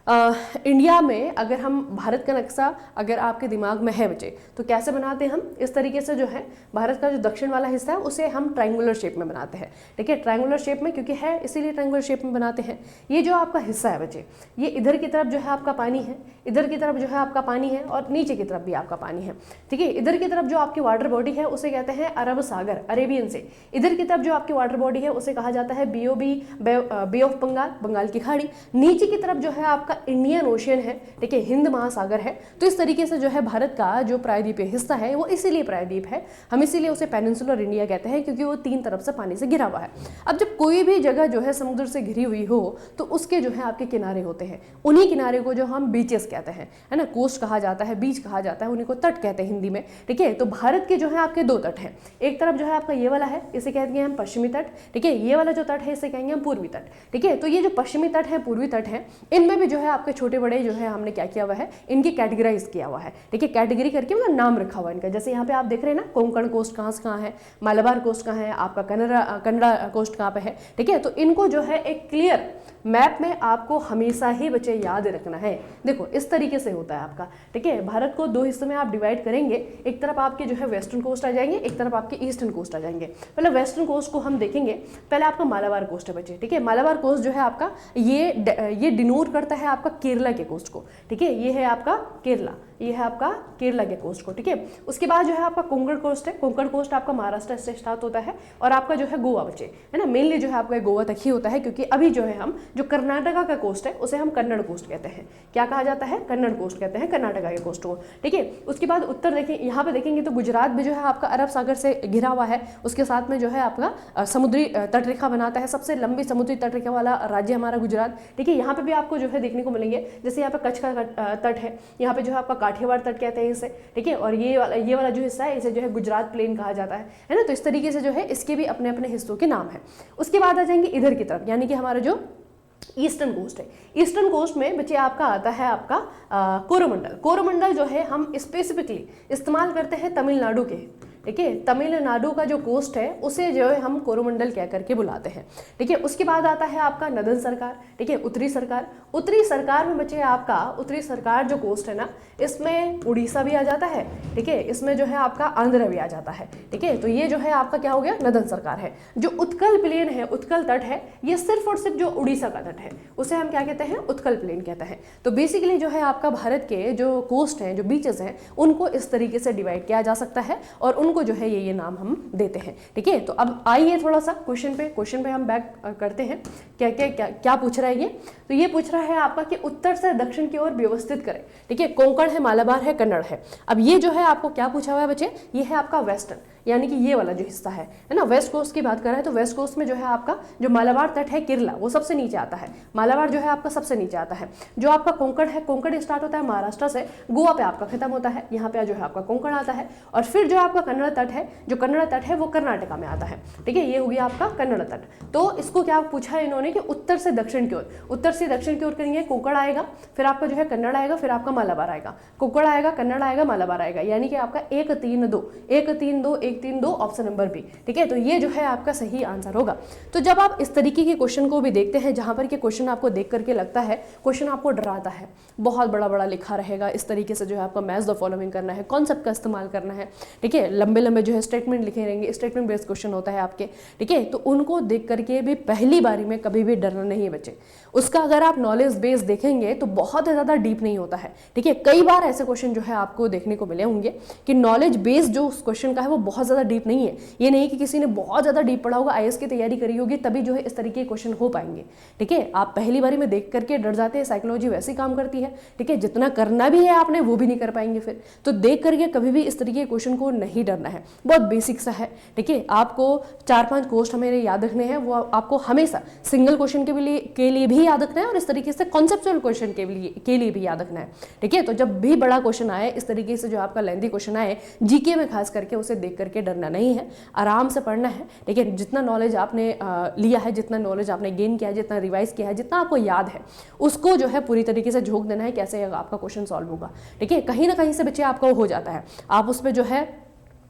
इंडिया में अगर हम भारत का नक्शा अगर आपके दिमाग में है बच्चे, तो कैसे बनाते हैं हम? इस तरीके से जो है भारत का जो दक्षिण वाला हिस्सा है उसे हम ट्रायंगुलर शेप में बनाते हैं। ठीक है, ट्रायंगुलर शेप में क्योंकि है इसीलिए ट्रायंगुलर शेप में बनाते हैं। ये जो आपका हिस्सा है बच्चे, ये इधर की तरफ जो है आपका पानी है, इधर की तरफ जो है आपका पानी है और नीचे की तरफ भी आपका पानी है। ठीक है, इधर की तरफ जो आपकी वाटर बॉडी है उसे कहते हैं अरब सागर, अरेबियन से। इधर की तरफ जो आपकी वाटर बॉडी है उसे कहा जाता है BOB, bay of Bengal, Bengal की खाड़ी। नीचे की तरफ जो है आपका इंडियन ओशियन है, ठीक है, हिंद महासागर है। तो इस तरीके से जो है भारत का जो प्रायद्वीपीय हिस्सा है वो इसीलिए प्रायद्वीप है, हम इसीलिए उसे पेनिनसुलर इंडिया कहते हैं क्योंकि वो 3 तरफ से पानी से घिरा हुआ है। अब जब कोई भी जगह जो है समुद्र से घिरी हुई हो तो उसके जो है आपके किनारे होते हैं, उन्हीं किनारे को जो हम बीचेस कहते हैं, है ना, कोस्ट कहा जाता है, बीच कहा जाता है, उन्हीं को तट कहते हैं हिंदी में। ठीक है, तो भारत के जो है आपके 2 तट हैं। एक तरफ जो है आपका ये वाला है, इसे कहते हैं हम पश्चिमी तट। ठीक है, ये वाला जो तट है इसे कहेंगे हम पूर्वी तट। ठीक है, तो ये जो पश्चिमी तट है, पूर्वी तट है, इनमें भी जो है आपके छोटे बड़े जो है हमने क्या किया हुआ है, इनकी कैटेगराइज किया हुआ है। ठीक है, कैटेगरी करके मतलब नाम रखा हुआ है इनका। जैसे यहाँ पे आप देख रहे हैं ना, कोंकण कोस्ट कहाँ से कहाँ है, मालाबार कोस्ट कहाँ है, आपका कन्नड़ा कोस्ट कहाँ पे है। ठीक है, तो इनको जो है एक क्लियर मैप में आपको हमेशा ही बच्चे याद रखना है। देखो इस तरीके से होता है आपका। ठीक है, भारत को 2 हिस्सों में आप डिवाइड करेंगे, एक तरफ आपके जो है वेस्टर्न कोस्ट आ जाएंगे, एक तरफ आपके ईस्टर्न कोस्ट आ जाएंगे। पहले वेस्टर्न कोस्ट को हम देखेंगे। पहले आपका मालाबार कोस्ट है बच्चे। ठीक है, मालाबार कोस्ट जो है आपका ये डिनोट करता है आपका केरला के कोस्ट को। ठीक है, ये है आपका केरला, ये है आपका केरला के कोस्ट को। ठीक है, उसके बाद जो है आपका कोंकण कोस्ट है। कोंकण कोस्ट आपका महाराष्ट्र से स्टार्ट होता है और आपका जो है गोवा बचे, है ना, मेनली जो है आपका गोवा तक ही होता है क्योंकि अभी जो है हम जो कर्नाटका का कोस्ट है उसे हम कन्नड़ कोस्ट कहते हैं। क्या कहा जाता है? कन्नड़ कोस्ट कहते हैं कर्नाटका के कोस्ट को। ठीक है, उसके बाद उत्तर देखें, यहाँ पे देखेंगे तो गुजरात भी जो है आपका अरब सागर से घिरा हुआ है, उसके साथ में जो है आपका समुद्री तटरेखा बनाता है। सबसे लंबी समुद्री तटरेखा वाला राज्य हमारा गुजरात। ठीक है, यहाँ पे भी आपको जो है देखने को मिलेंगे, जैसे यहाँ पे कच्छ का तट है, यहाँ पे जो है आपका काठियावाड़ तट कहते हैं इसे। ठीक है, और ये वाला जो हिस्सा है इसे जो है गुजरात प्लेन कहा जाता है ना। तो इस तरीके से जो है इसके भी अपने अपने हिस्सों के नाम है। उसके बाद आ जाएंगे इधर की तरफ, यानी कि हमारा जो ईस्टर्न कोस्ट है। ईस्टर्न कोस्ट में बच्चे आपका आता है आपका कोरोमंडल। कोरोमंडल जो है हम स्पेसिफिकली इस्तेमाल करते हैं तमिलनाडु के। ठीक है, तमिलनाडु का जो कोस्ट है उसे जो है हम कोरोमंडल कह करके बुलाते हैं। ठीक है, उसके बाद आता है आपका नदन सरकार। ठीक है, उत्तरी सरकार। उत्तरी सरकार में बच्चे आपका उत्तरी सरकार जो कोस्ट है ना, इसमें उड़ीसा भी आ जाता है। ठीक है, इसमें जो है आपका आंध्र भी आ जाता है। ठीक है, तो ये जो है आपका क्या हो गया, नदन सरकार है। जो उत्कल प्लेन है, उत्कल तट है, ये सिर्फ और सिर्फ जो उड़ीसा का तट है उसे हम क्या कहते हैं, उत्कल प्लेन कहते हैं। तो बेसिकली जो है आपका भारत के जो कोस्ट हैं, जो बीचेस हैं, उनको इस तरीके से डिवाइड किया जा सकता है और उनको जो है ये नाम हम देते हैं। ठीक है, तो अब आइए थोड़ा सा क्वेश्चन पे हम बैक करते हैं। क्या पूछ रहा है ये? तो ये पूछ रहा है आपका कि उत्तर से दक्षिण की ओर व्यवस्थित करें। ठीक है, कोंकण है, मालाबार है, कन्नड़ है। अब ये जो है आपको क्या पूछा हुआ है बच्चे, ये है आपका वेस्टर्न, यानी कि ये वाला जो हिस्सा है ना, वेस्ट कोस्ट की बात कर रहा है। तो वेस्ट कोस्ट में जो है आपका जो मालाबार तट है, केरला, वो सबसे नीचे आता है। मालाबार जो है आपका सबसे नीचे आता है। जो आपका कोंकण है, कोंकण स्टार्ट होता है महाराष्ट्र से, गोवा पे आपका खत्म होता है, यहाँ पे जो है आपका कोंकण आता है। और फिर जो आपका कन्नड़ तट है, जो कन्नड़ तट है वो कर्नाटका में आता है। ठीक है, ये हो गया आपका कन्नड़ तट। तो इसको क्या पूछा है इन्होंने कि उत्तर से दक्षिण की ओर, उत्तर से दक्षिण की ओर करेंगे, कोंकण आएगा, फिर आपका जो है कन्नड़ आएगा, फिर आपका मालाबार आएगा, कोंकण आएगा, कन्नड़ आएगा, मालाबार आएगा, यानी कि आपका 1 3 2 1 3 2 1 3 2 ऑप्शन नंबर बी। ठीक है, तो ये जो है आपका सही आंसर होगा। तो जब आप इस तरीके के क्वेश्चन को भी देखते हैं जहां पर कि क्वेश्चन आपको देख करके लगता है क्वेश्चन आपको डराता है, बहुत बड़ा बड़ा लिखा रहेगा, इस तरीके से जो है आपका मैच द फॉलोइंग करना है, कॉन्सेप्ट का इस्तेमाल करना है। ठीक है, लंबे लंबे जो है स्टेटमेंट लिखे रहेंगे, स्टेटमेंट बेस्ड क्वेश्चन होता है आपके। ठीक है, तो उनको देख करके भी पहली बारी में कभी भी डरना नहीं है बच्चे। उसका अगर आप नॉलेज बेस देखेंगे तो बहुत ज़्यादा डीप नहीं होता है। ठीक है, कई बार ऐसे क्वेश्चन जो है आपको देखने को मिले होंगे कि नॉलेज बेस जो उस क्वेश्चन का है वो बहुत ज़्यादा डीप नहीं है। ये नहीं कि किसी ने बहुत ज़्यादा डीप पढ़ा होगा, IAS की तैयारी करी होगी तभी जो है इस तरीके के क्वेश्चन हो पाएंगे। ठीक है, आप पहली बारी में देख करके डर जाते हैं, साइकोलॉजी वैसे काम करती है। ठीक है, जितना करना भी है आपने वो भी नहीं कर पाएंगे फिर। तो देख करके कभी भी इस तरीके के क्वेश्चन को नहीं डरना है, बहुत बेसिक सा है। ठीक है, आपको 4-5 कोस्ट हमें याद रखने हैं, वो आपको हमेशा सिंगल क्वेश्चन के लिए भी याद रखना है और इस तरीके से कॉन्सेप्चुअल क्वेश्चन के लिए भी याद रखना है। ठीक है, तो जब भी बड़ा क्वेश्चन आए, इस तरीके से जो आपका लेंथी क्वेश्चन आए जीके में खास करके, उसे देख करके डरना नहीं है, आराम से पढ़ना है। ठीक है, जितना नॉलेज आपने लिया है, जितना नॉलेज आपने गेन किया है, जितना रिवाइज किया है, जितना आपको याद है, उसको जो है पूरी तरीके से झोंक देना है कैसे आपका क्वेश्चन सॉल्व होगा। ठीक है, कहीं ना कहीं से बच्चे आपका हो जाता है, आप उस पर जो है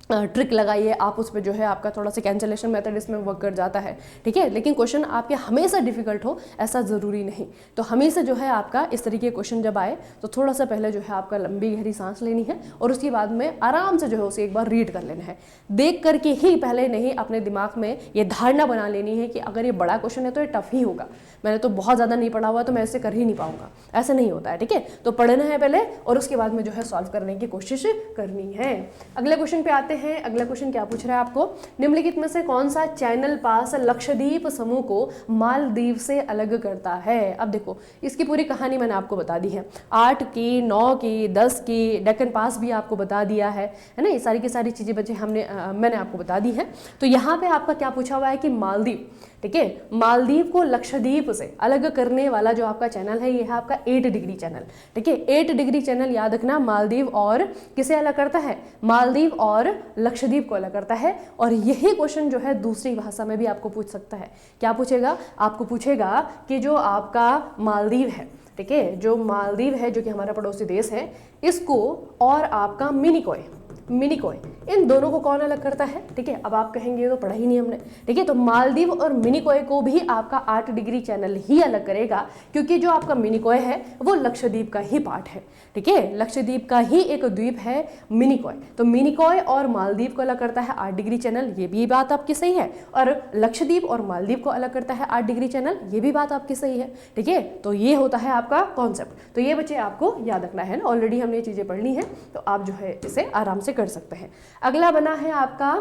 ट्रिक लगाइए आप, उस पर जो है आपका थोड़ा सा कैंसलेशन मेथड इसमें वर्क कर जाता है, ठीक है। लेकिन क्वेश्चन आपके हमेशा डिफिकल्ट हो ऐसा ज़रूरी नहीं। तो हमेशा जो है आपका इस तरीके के क्वेश्चन जब आए तो थोड़ा सा पहले जो है आपका लंबी गहरी सांस लेनी है और उसके बाद में आराम से जो है उसे एक बार रीड कर लेना है। देख करके ही पहले नहीं अपने दिमाग में ये धारणा बना लेनी है कि अगर ये बड़ा क्वेश्चन है तो ये टफ ही होगा, मैंने तो बहुत ज़्यादा नहीं पढ़ा हुआ तो मैं इसे कर ही नहीं पाऊंगा, ऐसा नहीं होता है, ठीक है। तो पढ़ना है पहले और उसके बाद में जो है सॉल्व करने की कोशिश करनी है। अगले क्वेश्चन पे आते हैं। अगला क्वेश्चन क्या पूछ रहा है आपको, निम्नलिखित में से कौन सा चैनल पास लक्षद्वीप समूह को मालदीव से अलग करता है। अब देखो इसकी पूरी कहानी मैंने आपको बता दी है, 8 की, 9 की, 10 की, डेक्कन पास भी आपको बता दिया है ना, ये सारी की सारी चीज़ें बच्चे मैंने आपको बता दी है। तो यहाँ पे आपका क्या पूछा हुआ है कि मालदीव, ठीक है, मालदीव को लक्षद्वीप से अलग करने वाला जो आपका चैनल है ये है आपका 8 डिग्री चैनल, ठीक है। 8 डिग्री चैनल याद रखना, मालदीव और किसे अलग करता है, मालदीव और लक्षद्वीप को अलग करता है। और यही क्वेश्चन जो है दूसरी भाषा में भी आपको पूछ सकता है। क्या पूछेगा, आपको पूछेगा कि जो आपका मालदीव है, ठीक है, जो मालदीव है जो कि हमारा पड़ोसी देश है, इसको और आपका मिनिकॉय इन दोनों को कौन अलग करता है, ठीक है। अब आप कहेंगे तो पढ़ा ही नहीं हमने, ठीक है। तो मालदीव और मिनिकॉय को भी आपका 8 डिग्री चैनल ही अलग करेगा, क्योंकि जो आपका मिनिकॉय है वो लक्षद्वीप का ही पार्ट है, ठीक है, लक्षद्वीप का ही एक द्वीप है मिनिकॉय। तो मिनिकॉय और मालदीव को अलग करता है 8 डिग्री चैनल, ये भी बात आपकी सही है। और लक्षद्वीप और मालदीव को अलग करता है 8 डिग्री चैनल, ये भी बात आपकी सही है, ठीक है। तो ये होता है आपका कॉन्सेप्ट। तो ये बच्चे आपको याद रखना है ना, ऑलरेडी हमने ये चीज़ें पढ़ ली हैं, तो आप जो है इसे आराम से कर सकते हैं। अगला बना है आपका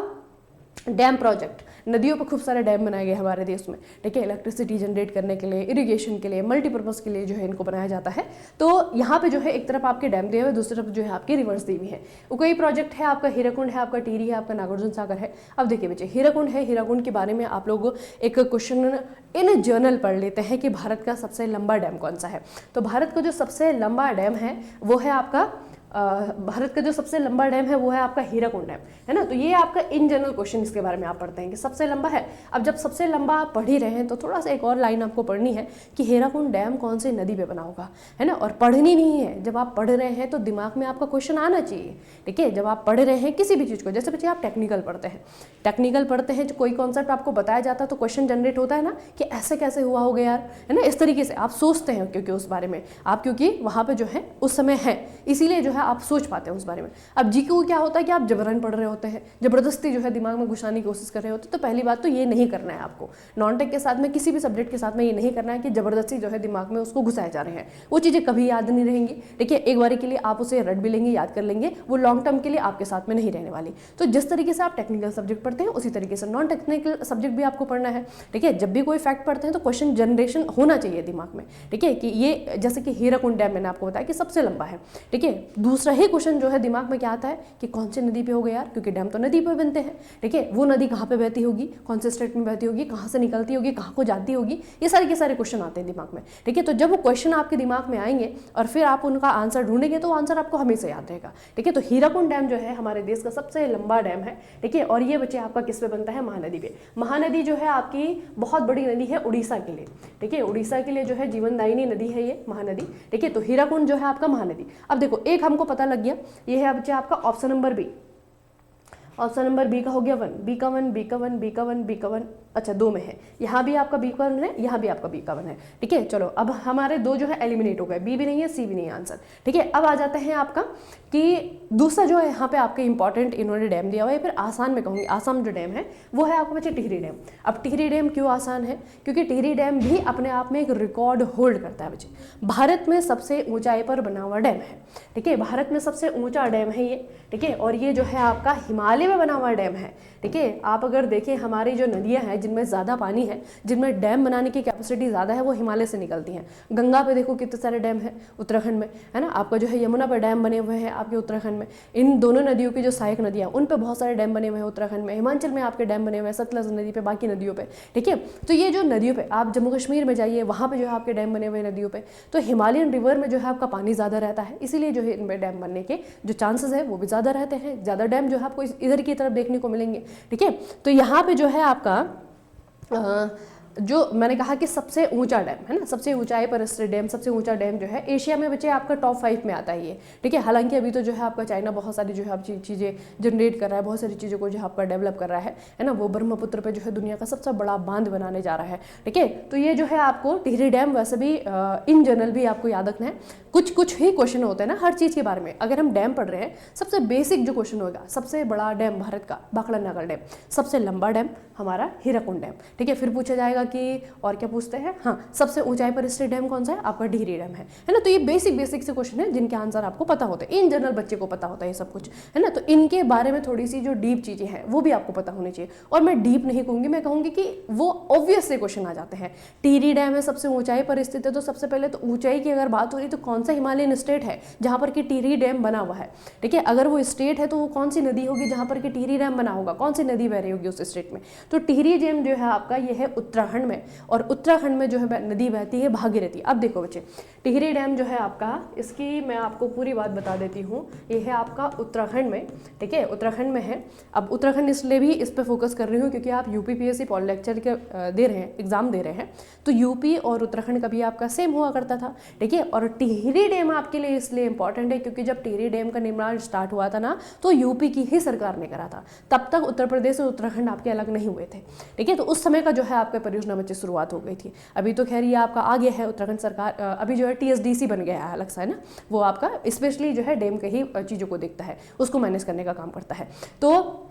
डैम प्रोजेक्ट। नदियों पर खूब सारे डैम बनाए गए हमारे देश में, ठीक है, इलेक्ट्रिसिटी जनरेट करने के लिए, इरिगेशन के लिए, मल्टीपर्पज़ के लिए जो है इनको बनाया जाता है। तो यहाँ पे जो है एक तरफ आपके डैम दिए हुए, दूसरी तरफ जो है आपकी रिवर्स दी हुई है। कोई प्रोजेक्ट है आपका हीराकुंड है, आपका टिहरी है, आपका नागार्जुन सागर है। अब देखिए बच्चे, हीराकुंड है, हीराकुंड के बारे में आप लोग एक क्वेश्चन इन जर्नल पढ़ लेते हैं कि भारत का सबसे लंबा डैम कौन सा है। तो भारत का जो सबसे लंबा डैम है वो है आपका भारत का जो सबसे लंबा डैम है वो है आपका हीराकुंड डैम, है ना। तो ये आपका इन जनरल क्वेश्चन इसके बारे में आप पढ़ते हैं कि सबसे लंबा है। अब जब सबसे लंबा आप पढ़ ही रहे हैं तो थोड़ा सा एक और लाइन आपको पढ़नी है कि हीराकुंड डैम कौन सी नदी पे बना होगा, है ना। और पढ़नी नहीं है, जब आप पढ़ रहे हैं तो दिमाग में आपका क्वेश्चन आना चाहिए, ठीक है। जब आप पढ़ रहे हैं किसी भी चीज़ को, जैसे बच्चे आप टेक्निकल पढ़ते हैं, जो कोई कॉन्सेप्ट आपको बताया जाता है तो क्वेश्चन जनरेट होता है ना कि ऐसे कैसे हुआ होगा यार, है ना। इस तरीके से आप सोचते हैं, क्योंकि उस बारे में आप, क्योंकि वहाँ पे जो है उस समय है, इसीलिए जो है आप सोच पाते हैं उस बारे में। अब जीके क्या होता है कि आप जबरन पढ़ रहे होते हैं, जबरदस्ती जो है दिमाग में घुसाने की कोशिश कर रहे होते हैं। तो पहली बात तो ये नहीं करना है आपको, नॉन टेक के साथ में, किसी भी सब्जेक्ट के साथ में ये नहीं करना है कि जबरदस्ती जो है दिमाग में उसको घुसाए जा रहे हैं। वो चीज़ें कभी याद नहीं रहेंगी, ठीक है। एक बार के लिए आप उसे रट भी लेंगे, याद कर लेंगे, वो लॉन्ग टर्म के लिए आपके साथ में नहीं रहने वाली। तो जिस तरीके से आप टेक्निकल सब्जेक्ट पढ़ते हैं उसी तरीके से नॉन टेक्निकल सब्जेक्ट भी आपको पढ़ना है, ठीक है। जब भी कोई फैक्ट पढ़ते हैं तो क्वेश्चन जनरेशन होना चाहिए दिमाग में, ठीक है, कि ये जैसे कि हीराकुंड डैम मैंने आपको बताया कि सबसे लंबा है, ठीक है। दूसरा ही क्वेश्चन जो है दिमाग में क्या आता है कि कौन सी नदी पे होगा यार, क्योंकि डैम तो नदी पे बनते हैं, ठीक है। वो नदी कहाँ पे बहती होगी, कौन से स्टेट में बहती होगी, कहाँ से निकलती होगी, कहाँ को जाती होगी, ये सारे के सारे क्वेश्चन आते हैं दिमाग में, ठीक है। तो जब वो क्वेश्चन आपके दिमाग में आएंगे और फिर आप उनका आंसर ढूंढेंगे तो आंसर आपको हमेशा याद रहेगा, ठीक है। तो हीराकुंड डैम जो है हमारे देश का सबसे लंबा डैम है, ठीक है। और ये बच्चे आपका किस पे बनता है, महानदी पे। महानदी जो है आपकी बहुत बड़ी नदी है उड़ीसा के लिए, ठीक है। उड़ीसा के लिए जो है जीवनदायिनी नदी है ये महानदी, ठीक है। तो हीराकुंड जो है आपका महानदी। अब देखो एक हमको पता लग गया, ये है बच्चे आपका option number B. Option number B का हो गया 1, बी का 1, बी का 1, बी का 1, बी का 1, अच्छा 2 में है, यहाँ भी आपका बी का 1 है, यहाँ भी आपका बी का 1 है, ठीक है। चलो अब हमारे 2 जो है एलिमिनेट हो गए, बी भी नहीं है, सी भी नहीं है आंसर, ठीक है। अब आ जाते हैं आपका कि दूसरा जो है यहाँ पे आपके इंपॉर्टेंट इन्होंने डैम दिया हुआ है, फिर आसान में कहूँगी, आसाम जो डैम है वो है आपका बच्चे टिहरी डैम। अब टिहरी डैम क्यों आसान है, क्योंकि टिहरी डैम भी अपने आप में एक रिकॉर्ड होल्ड करता है बच्चे। भारत में सबसे ऊंचाई पर बना हुआ डैम है, ठीक है। भारत में सबसे ऊंचा डैम है ये, ठीक है। और ये जो है आपका हिमालय में बना हुआ डैम है, ठीक है। आप अगर देखें हमारी जो नदियां हैं जिनमें ज़्यादा पानी है, जिनमें डैम बनाने की कैपेसिटी ज़्यादा है, वो हिमालय से निकलती हैं। गंगा पे देखो कितने सारे डैम हैं उत्तराखंड में, है ना। आपका जो है यमुना पर डैम बने हुए हैं आपके उत्तराखंड में। इन दोनों नदियों की जो सहायक नदियाँ उन पर बहुत सारे डैम बने हुए हैं उत्तराखंड में। हिमाचल में आपके डैम बने हुए हैं सतलज नदी पे, बाकी नदियों पर, ठीक है। तो ये जो नदियों पर आप जम्मू कश्मीर में जाइए, वहाँ पर जो है आपके डैम बने हुए हैं नदियों पर। तो हिमालयन रिवर में जो है आपका पानी ज़्यादा रहता है, इसीलिए जो है इनमें डैम बनने के जो चांसेस है वो भी ज़्यादा रहते हैं। ज़्यादा डैम जो है आपको इधर की तरफ देखने को मिलेंगे, ठीक है। तो यहाँ पे जो है आपका जो मैंने कहा कि सबसे ऊंचा डैम है ना, सबसे ऊंचाई पर स्थित डैम, सबसे ऊंचा डैम जो है एशिया में बच्चे आपका टॉप 5 में आता है ये, ठीक है। हालांकि अभी तो जो है आपका चाइना बहुत सारी जो है आप चीज़ें जनरेट कर रहा है, बहुत सारी चीज़ों को जो है आपका डेवलप कर रहा है ना। वो ब्रह्मपुत्र पे जो है दुनिया का सबसे बड़ा बांध बनाने जा रहा है, ठीक है। तो ये जो है आपको टिहरी डैम वैसे भी इन जनरल भी आपको याद रखना है। कुछ ही क्वेश्चन होते हैं ना हर चीज़ के बारे में। अगर हम डैम पढ़ रहे हैं, सबसे बेसिक जो क्वेश्चन होगा, सबसे बड़ा डैम भारत का भाखड़ा नागर डैम, सबसे लंबा डैम हमारा हीराकुंड डैम, ठीक है। फिर पूछा जाएगा कि और क्या पूछते हैं, हाँ सबसे ऊंचाई पर स्थित डैम कौन सा है, आपका टिहरी डैम है ना। तो ये बेसिक से क्वेश्चन है जिनके आंसर आपको पता होते हैं, इन जनरल बच्चे को पता होता है ये सब कुछ, है ना। तो इनके बारे में थोड़ी सी जो डीप चीज़ें हैं वो भी आपको पता होनी चाहिए। और मैं डीप नहीं कहूँगी, मैं कहूँगी कि वो ऑब्वियस से क्वेश्चन आ जाते हैं। टिहरी डैम है, सबसे ऊंचाई पर स्थित है, तो सबसे पहले तो ऊंचाई की अगर बात हो रही तो कौन सा हिमालयन स्टेट है जहाँ पर कि टिहरी डैम बना हुआ है, ठीक है। अगर वो स्टेट है तो वो कौन सी नदी होगी जहाँ पर कि टिहरी डैम बना होगा, कौन सी नदी बह रही होगी उस स्टेट में। तो टिहरी डैम जो है आपका ये है उत्तराखंड में, और उत्तराखंड में जो है नदी बहती है भागीरथी। अब देखो बच्चे, टिहरी डैम जो है आपका, इसकी मैं आपको पूरी बात बता देती हूँ। ये है आपका उत्तराखंड में, ठीक है, उत्तराखंड में है। अब उत्तराखंड इसलिए भी इस पर फोकस कर रही हूँ क्योंकि आप यूपीपीएससी पॉली लेक्चर के दे रहे हैं, एग्जाम दे रहे हैं, तो यूपी और उत्तराखंड का भी आपका सेम हुआ करता था, ठीक है। और टिहरी डैम आपके लिए इसलिए इंपॉर्टेंट है क्योंकि जब टिहरी डैम का निर्माण स्टार्ट हुआ था ना, तो यूपी की ही सरकार ने करा था। तब तक उत्तर प्रदेश और उत्तराखंड आपके अलग नहीं हुए थे, ठीक है। तो उस समय का जो है आपका परियोजना बच्चे शुरुआत हो गई थी। अभी तो खैर ये आपका आ गया है, उत्तराखंड सरकार अभी जो है टीएसडीसी बन गया है अलग सा, है ना। वो आपका स्पेशली जो है डैम के ही चीज़ों को देखता है, उसको मैनेज करने का काम करता है। तो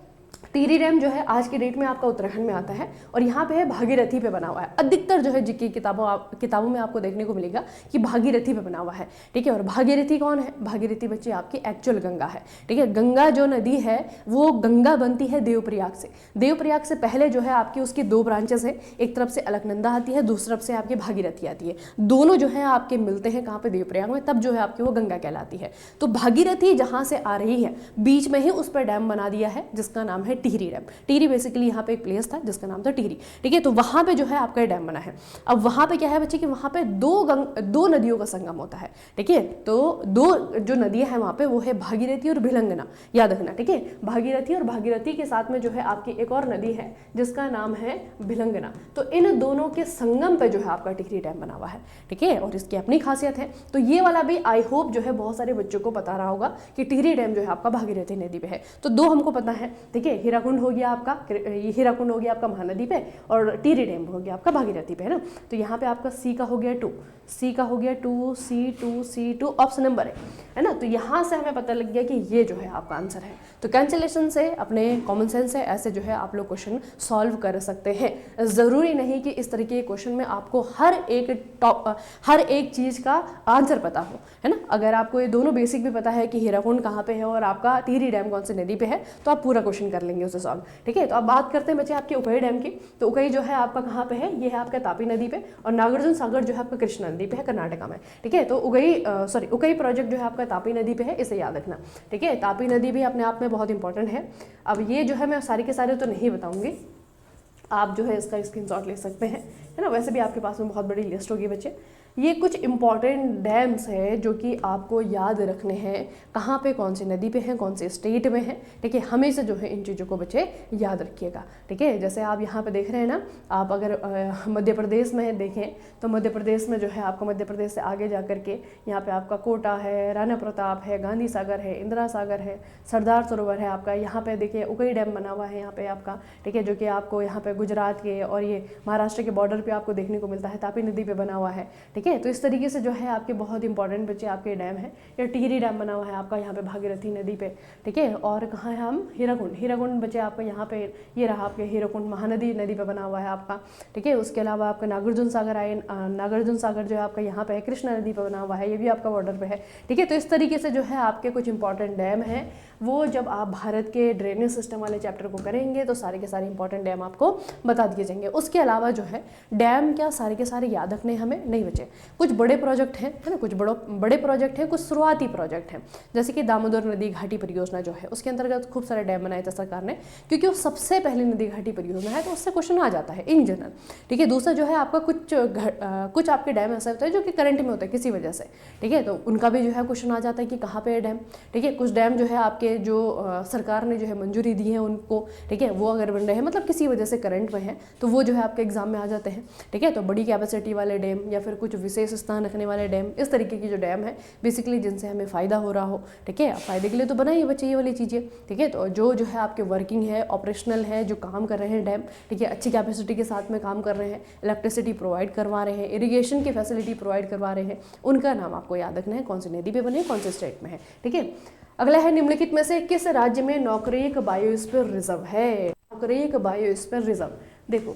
टिहरी डैम जो है आज की डेट में आपका उत्तराखंड में आता है, और यहाँ पे है भागीरथी पे बना हुआ है। अधिकतर जो है जीके किताबों में आपको देखने को मिलेगा कि भागीरथी पे बना हुआ है, ठीक है। और भागीरथी कौन है, भागीरथी बच्चे आपकी एक्चुअल गंगा है, ठीक है। गंगा जो नदी है वो गंगा बनती है देवप्रयाग से। देवप्रयाग से पहले जो है आपकी उसकी दो ब्रांचेस है, एक तरफ से अलकनंदा आती है, दूसरी तरफ से आपकी भागीरथी आती है। दोनों जो है आपके मिलते हैं कहाँ पे, देवप्रयाग में, तब जो है आपकी वो गंगा कहलाती है। तो भागीरथी जहाँ से आ रही है, बीच में ही उस पर डैम बना दिया है जिसका नाम है टिहरी डैम। टिहरी बेसिकली यहाँ पे एक प्लेस था जिसका नाम था टिहरी, ठीक है। तो वहाँ पे जो है आपका डैम बना है। अब वहाँ पे क्या है बच्चे कि वहाँ पे दो नदियों का संगम होता है, ठीक है। तो दो जो नदियाँ हैं वहाँ पे वो है भागीरथी और भिलंगना, याद रखना, ठीक है। भागीरथी और भागीरथी के साथ में जो है आपकी एक और नदी है जिसका नाम है भिलंगना। तो इन दोनों के संगम पे जो है आपका टिहरी डैम बना हुआ है, ठीक है। और इसकी अपनी खासियत है। तो ये वाला भी आई होप जो है बहुत सारे बच्चों को पता रहा होगा कि टिहरी डैम जो है आपका भागीरथी नदी पे है। तो दो हमको पता है, ठीक है। हीराकुंड हो गया आपका, हीराकुंड हो गया आपका महानदी पे, और टिहरी डैम हो गया आपका भागीरथी पे, है ना। तो यहाँ पे आपका सी का हो गया 2, सी का हो गया 2, C2 ऑप्शन नंबर है ना। तो यहाँ से हमें पता लग गया कि ये जो है आपका आंसर है। तो कैंसिलेशन से, अपने कॉमन सेंस से ऐसे जो है आप लोग क्वेश्चन सॉल्व कर सकते हैं। ज़रूरी नहीं कि इस तरीके के क्वेश्चन में आपको हर एक चीज़ का आंसर पता हो, है ना। अगर आपको ये दोनों बेसिक भी पता है कि हीराकुंड कहाँ पे है और आपका टिहरी डैम कौन सी नदी पे है, तो आप पूरा क्वेश्चन कर लेंगे उसे सॉल्व, ठीक है। तो अब बात करते हैं बच्चे आपके उकई डैम की। तो उकई जो है आपका कहाँ पे है, ये है आपका तापी नदी पे, और नागार्जुन सागर जो है आपका कृष्णा नदी पे है, कर्नाटका में, ठीक है। तो उकई प्रोजेक्ट जो है आपका तापी नदी पे है, इसे याद रखना, ठीक है। तापी नदी भी अपने आप में बहुत इंपॉर्टेंट है। अब ये जो है मैं सारे के सारे तो नहीं बताऊंगी, आप जो है इसका स्क्रीनशॉट ले सकते हैं, है ना। वैसे भी आपके पास में बहुत बड़ी लिस्ट होगी बच्चे। ये कुछ इंपॉर्टेंट डैम्स हैं जो कि आपको याद रखने हैं, कहाँ पे कौन सी नदी पे हैं, कौन से स्टेट में हैं, ठीक है। हमेशा जो है इन चीज़ों को बच्चे याद रखिएगा, ठीक है। जैसे आप यहाँ पे देख रहे हैं ना, आप अगर मध्य प्रदेश में देखें तो मध्य प्रदेश में जो है आपको मध्य प्रदेश से आगे जा कर के यहाँ पे आपका कोटा है, राणा प्रताप है, गांधी सागर है, इंदिरा सागर है, सरदार सरोवर है आपका। यहाँ पे देखिए उकई डैम बना हुआ है यहाँ पे आपका, ठीक है, जो कि आपको यहाँ पे गुजरात के और ये महाराष्ट्र के बॉर्डर पे आपको देखने को मिलता है, तापी नदी पे बना हुआ है, ठीक है। तो इस तरीके से जो है आपके बहुत इंपॉर्टेंट बच्चे आपके डैम है। या टिहरी डैम बना हुआ है आपका यहाँ पे भागीरथी नदी पे, ठीक है। और कहाँ है हम, हीराकुंड बच्चे आपका यहाँ पे, ये रहा आपके हीराकुंड महानदी नदी पे बना हुआ है आपका, ठीक है। उसके अलावा आपका नागार्जुन सागर आए, नागार्जुन सागर जो है आपका यहाँ पे है, कृष्णा नदी पे बना हुआ है, ये भी आपका बॉर्डर पे है, ठीक है। तो इस तरीके से जो है आपके कुछ इंपॉर्टेंट डैम है, वो जब आप भारत के ड्रेनेज सिस्टम वाले चैप्टर को करेंगे तो सारे के सारे इंपॉर्टेंट डैम आपको बता दिए जाएंगे। उसके अलावा जो है डैम क्या सारे के सारे याद रखने हमें नहीं बचे, कुछ बड़े प्रोजेक्ट हैं, है ना, कुछ बड़े प्रोजेक्ट हैं, कुछ शुरुआती प्रोजेक्ट हैं। जैसे कि दामोदर नदी घाटी परियोजना जो है, उसके अंतर्गत खूब सारे डैम बनाए थे सरकार ने, क्योंकि वो सबसे पहले नदी घाटी परियोजना है, तो उससे क्वेश्चन आ जाता है इन जनरल। ठीक है, दूसरा जो है आपका कुछ आपके डैम ऐसा होता है जो कि करंट में होता है किसी वजह से। ठीक है, तो उनका भी जो है क्वेश्चन आ जाता है कि कहाँ पे है डैम। ठीक है, कुछ डैम जो है आपके जो सरकार ने जो है मंजूरी दी है उनको, ठीक है, वो अगर बन रहे हैं मतलब किसी वजह से करंट में है, तो वो जो है आपके एग्जाम में आ जाते हैं। ठीक है, तो बड़ी कैपेसिटी वाले डैम या फिर कुछ विशेष स्थान रखने वाले डैम, इस तरीके की जो डैम है बेसिकली जिनसे हमें फ़ायदा हो रहा हो। ठीक है, फ़ायदे के लिए तो बनाइए बच्चे ये वाली चीज़ें। ठीक है, तो जो है आपके वर्किंग है, ऑपरेशनल है, जो काम कर रहे हैं डैम, ठीक है, अच्छी कैपेसिटी के साथ में काम कर रहे हैं, इलेक्ट्रिसिटी प्रोवाइड करवा रहे हैं, इरिगेशन की फैसिलिटी प्रोवाइड करवा रहे हैं, उनका नाम आपको याद रखना है, कौन सी नदी पे बने, कौन से स्टेट में है। ठीक है, अगला है निम्नलिखित में से किस राज्य में नौकरेक बायोस्फीयर रिजर्व है। नौकरेक बायोस्फीयर रिजर्व, देखो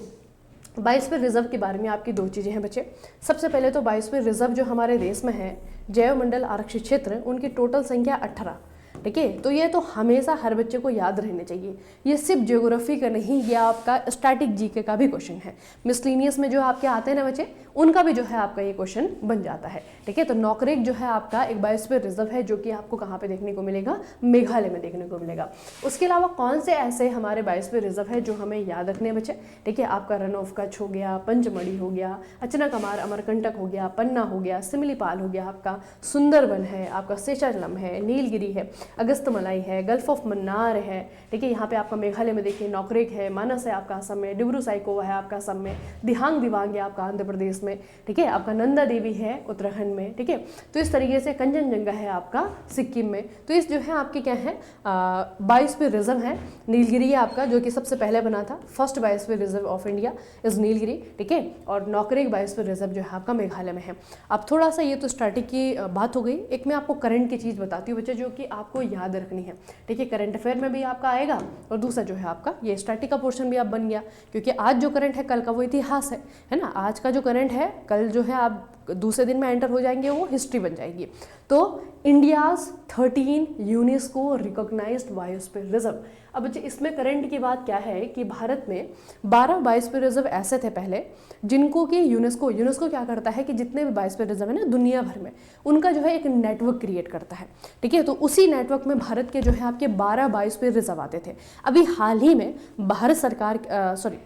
बायोस्फीयर रिजर्व के बारे में आपकी दो चीज़ें हैं बच्चे। सबसे पहले तो बायोस्फीयर रिजर्व जो हमारे देश में है, जैव मंडल आरक्षित क्षेत्र, उनकी टोटल संख्या 18। ठीक है, तो ये तो हमेशा हर बच्चे को याद रहने चाहिए। ये सिर्फ ज्योग्राफी का नहीं, ये आपका स्टैटिक जीके का भी क्वेश्चन है। मिसलिनियस में जो आपके आते हैं ना बच्चे, उनका भी जो है आपका ये क्वेश्चन बन जाता है। ठीक है, तो नौकरेक जो है आपका एक बायोस्फीयर रिजर्व है, जो कि आपको कहाँ पे देखने को मिलेगा, मेघालय में देखने को मिलेगा। उसके अलावा कौन से ऐसे हमारे बायोस्फीयर रिजर्व है जो हमें याद रखने हैं बच्चे। ठीक है, आपका रन ऑफ कच्छ हो गया, पंचमढ़ी हो गया, अचनाकमार अमरकंटक हो गया, पन्ना हो गया, सिमलीपाल हो गया, आपका सुंदरबन है, आपका शेषाचलम है, नीलगिरी है, अगस्तमलाई है, गल्फ ऑफ मन्नार है। ठीक है, यहाँ पे आपका मेघालय में देखिए नौकरेक है, मानस है आपका असम में, डिब्रू साइकोवा है आपका असम में, दिहांग दिबांग है आपका आंध्र प्रदेश में। ठीक है, आपका नंदा देवी है उत्तराखंड में। ठीक है, तो इस तरीके से कंचनजंगा है आपका सिक्किम में। तो इस जो है आपके क्या है बायोस्फीयर रिजर्व है। नीलगिरी है आपका, जो कि सबसे पहले बना था, first biosphere reserve of India is Nilgiri. ठीक है, और नौकरेक बायोस्फीयर रिजर्व जो है आपका मेघालय में है। अब थोड़ा सा ये तो स्टैटिक की बात हो गई, एक मैं आपको करंट की चीज़ बताती हूँ बच्चे, जो कि आपको याद रखनी है। ठीक है, करंट अफेयर में भी आपका आएगा, और दूसरा जो है आपका ये स्टैटिक का पोर्शन भी आप बन गया, क्योंकि आज जो करंट है कल का वो इतिहास है ना। आज का जो करंट है कल जो है आप दूसरे दिन में एंटर हो जाएंगे, वो हिस्ट्री बन जाएगी। तो India's 13 UNESCO recognised biosphere reserve. अब बच्चे इसमें करंट की बात क्या है कि भारत में 12 बायोस्फीयर रिजर्व ऐसे थे पहले, जिनको कि यूनेस्को क्या करता है कि जितने भी बायोस्फीयर रिजर्व है ना दुनिया भर में, उनका जो है एक नेटवर्क क्रिएट करता है। ठीक है, तो उसी नेटवर्क में भारत के जो है आपके 12 बायोस्फीयर रिजर्व आते थे। अभी हाल ही में भारत सरकार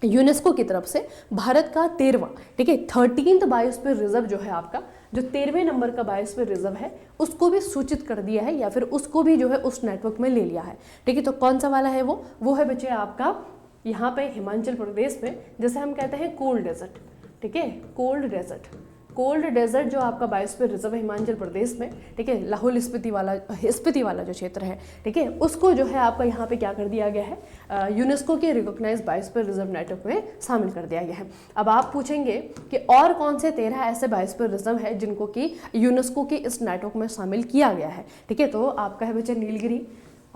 यूनेस्को की तरफ से भारत का 13वां, ठीक है, 13th बायोस्फीयर रिजर्व जो है आपका, जो 13वें नंबर का बायोस्फीयर रिजर्व है, उसको भी सूचित कर दिया है, या फिर उसको भी जो है उस नेटवर्क में ले लिया है। ठीक है, तो कौन सा वाला है वो है बच्चे आपका यहाँ पे हिमाचल प्रदेश में, जैसे हम कहते हैं कोल्ड डेजर्ट। ठीक है, कोल्ड डेजर्ट जो आपका बायोस्फीयर रिजर्व है हिमाचल प्रदेश में। ठीक है, लाहौल स्पीति वाला जो क्षेत्र है, ठीक है, उसको जो है आपका यहाँ पे क्या कर दिया गया है, यूनेस्को के रिकॉग्नाइज बायोस्फीयर रिजर्व नेटवर्क में शामिल कर दिया गया है। अब आप पूछेंगे कि और कौन से 13 ऐसे बायोस्फीयर रिजर्व है जिनको कि यूनेस्को के इस नेटवर्क में शामिल किया गया है। ठीक है, तो आपका है बच्चे नीलगिरी,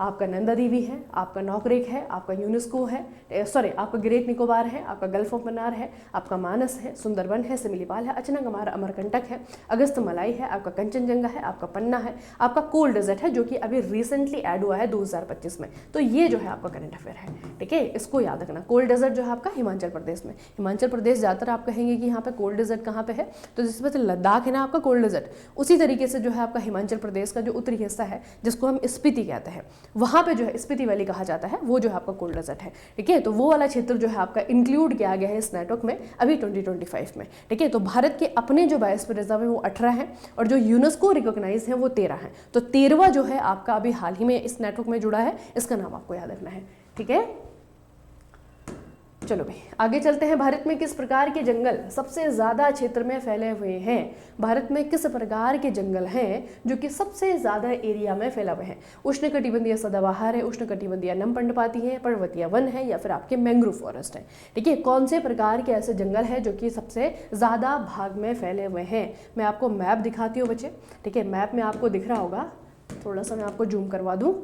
आपका नंदा देवी है, आपका नौकरेक है, आपका यूनेस्को है, आपका ग्रेट निकोबार है, आपका गल्फ ऑफ मन्नार है, आपका मानस है, सुंदरबन है, सिमलीपाल है, अचनाकमार अमरकंटक है, अगस्तमलाई है, आपका कंचनजंगा है, आपका पन्ना है, आपका कोल्ड डेजर्ट है, जो कि अभी रिसेंटली ऐड हुआ है 2025 में। तो ये जो है आपका करंट अफेयर है। ठीक है, इसको याद रखना। कोल्ड डेजर्ट जो है आपका हिमाचल प्रदेश में, हिमाचल प्रदेश ज़्यादातर आप कहेंगे कि यहाँ पे कोल्ड डेजर्ट कहाँ पे है, तो जिस वजह से लद्दाख है ना आपका कोल्ड डेजर्ट, उसी तरीके से जो है आपका हिमाचल प्रदेश का जो उत्तरी हिस्सा है, जिसको हम स्पीति कहते हैं, वहाँ पे जो है स्पीति वैली कहा जाता है, वो जो है आपका कोल्ड डेजर्ट है। ठीक है, तो वो वाला क्षेत्र जो है आपका इंक्लूड किया गया है इस नेटवर्क में अभी 2025 में। ठीक है, तो भारत के अपने जो बायोस्फीयर रिजर्व है वो 18 हैं, और जो यूनेस्को रिकॉग्नाइज है वो 13 हैं। तो 13वां जो है आपका अभी हाल ही में इस नेटवर्क में जुड़ा है, इसका नाम आपको याद रखना है। ठीक है, चलो भाई आगे चलते हैं। भारत में किस प्रकार के जंगल सबसे ज़्यादा क्षेत्र में फैले हुए हैं। भारत में किस प्रकार के जंगल हैं जो कि सबसे ज़्यादा एरिया में फैला हुए हैं। उष्णकटिबंधीय सदाबहार है, उष्णकटिबंधीय नम पर्णपाती है, पर्वतीय वन है, या फिर आपके मैंग्रोव फॉरेस्ट है। ठीक है, कौन से प्रकार के ऐसे जंगल हैं जो कि सबसे ज़्यादा भाग में फैले हुए हैं। मैं आपको मैप दिखाती हूँ बच्चे। ठीक है, मैप में आपको दिख रहा होगा, थोड़ा सा मैं आपको जूम करवा दूँ।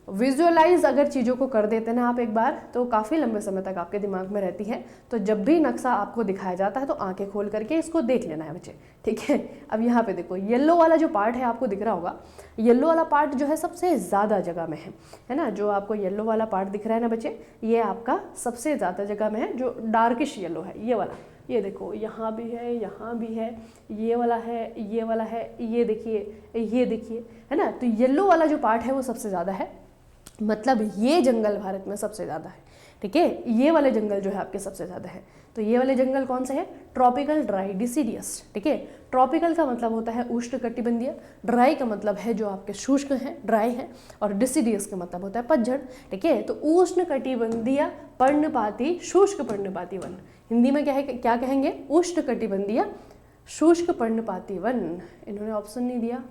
विजुअलाइज अगर चीज़ों को कर देते हैं ना आप एक बार, तो काफ़ी लंबे समय तक आपके दिमाग में रहती है। तो जब भी नक्शा आपको दिखाया जाता है तो आंखें खोल करके इसको देख लेना है बच्चे। ठीक है, अब यहाँ पे देखो येलो वाला जो पार्ट है आपको दिख रहा होगा, येलो वाला पार्ट जो है सबसे ज़्यादा जगह में है ना। जो आपको येलो वाला पार्ट दिख रहा है ना बच्चे, ये आपका सबसे ज़्यादा जगह में है। जो डार्किश येलो है ये वाला, ये देखो यहाँ भी है, यहाँ भी है, ये वाला है, ये वाला है, ये देखिए, है ना। तो येलो वाला जो पार्ट है वो सबसे ज़्यादा है, मतलब ये जंगल भारत में सबसे ज़्यादा है, ठीक है। ये वाले जंगल जो है आपके सबसे ज़्यादा है। तो ये वाले जंगल कौन से हैं? ट्रॉपिकल, ड्राई, डिसीडियस, ठीक है। ट्रॉपिकल का मतलब होता है उष्णकटिबंधीय, ड्राई का मतलब है जो आपके शुष्क हैं, ड्राई हैं, और डिसीडियस का मतलब होता है पतझड़, ठीक है। तो उष्णकटिबंधीय पर्णपाती शुष्क पर्णपाती वन, हिंदी में क्या है, क्या कहेंगे? उष्णकटिबंधीय शुष्क पर्णपाती वन। इन्होंने ऑप्शन नहीं दिया।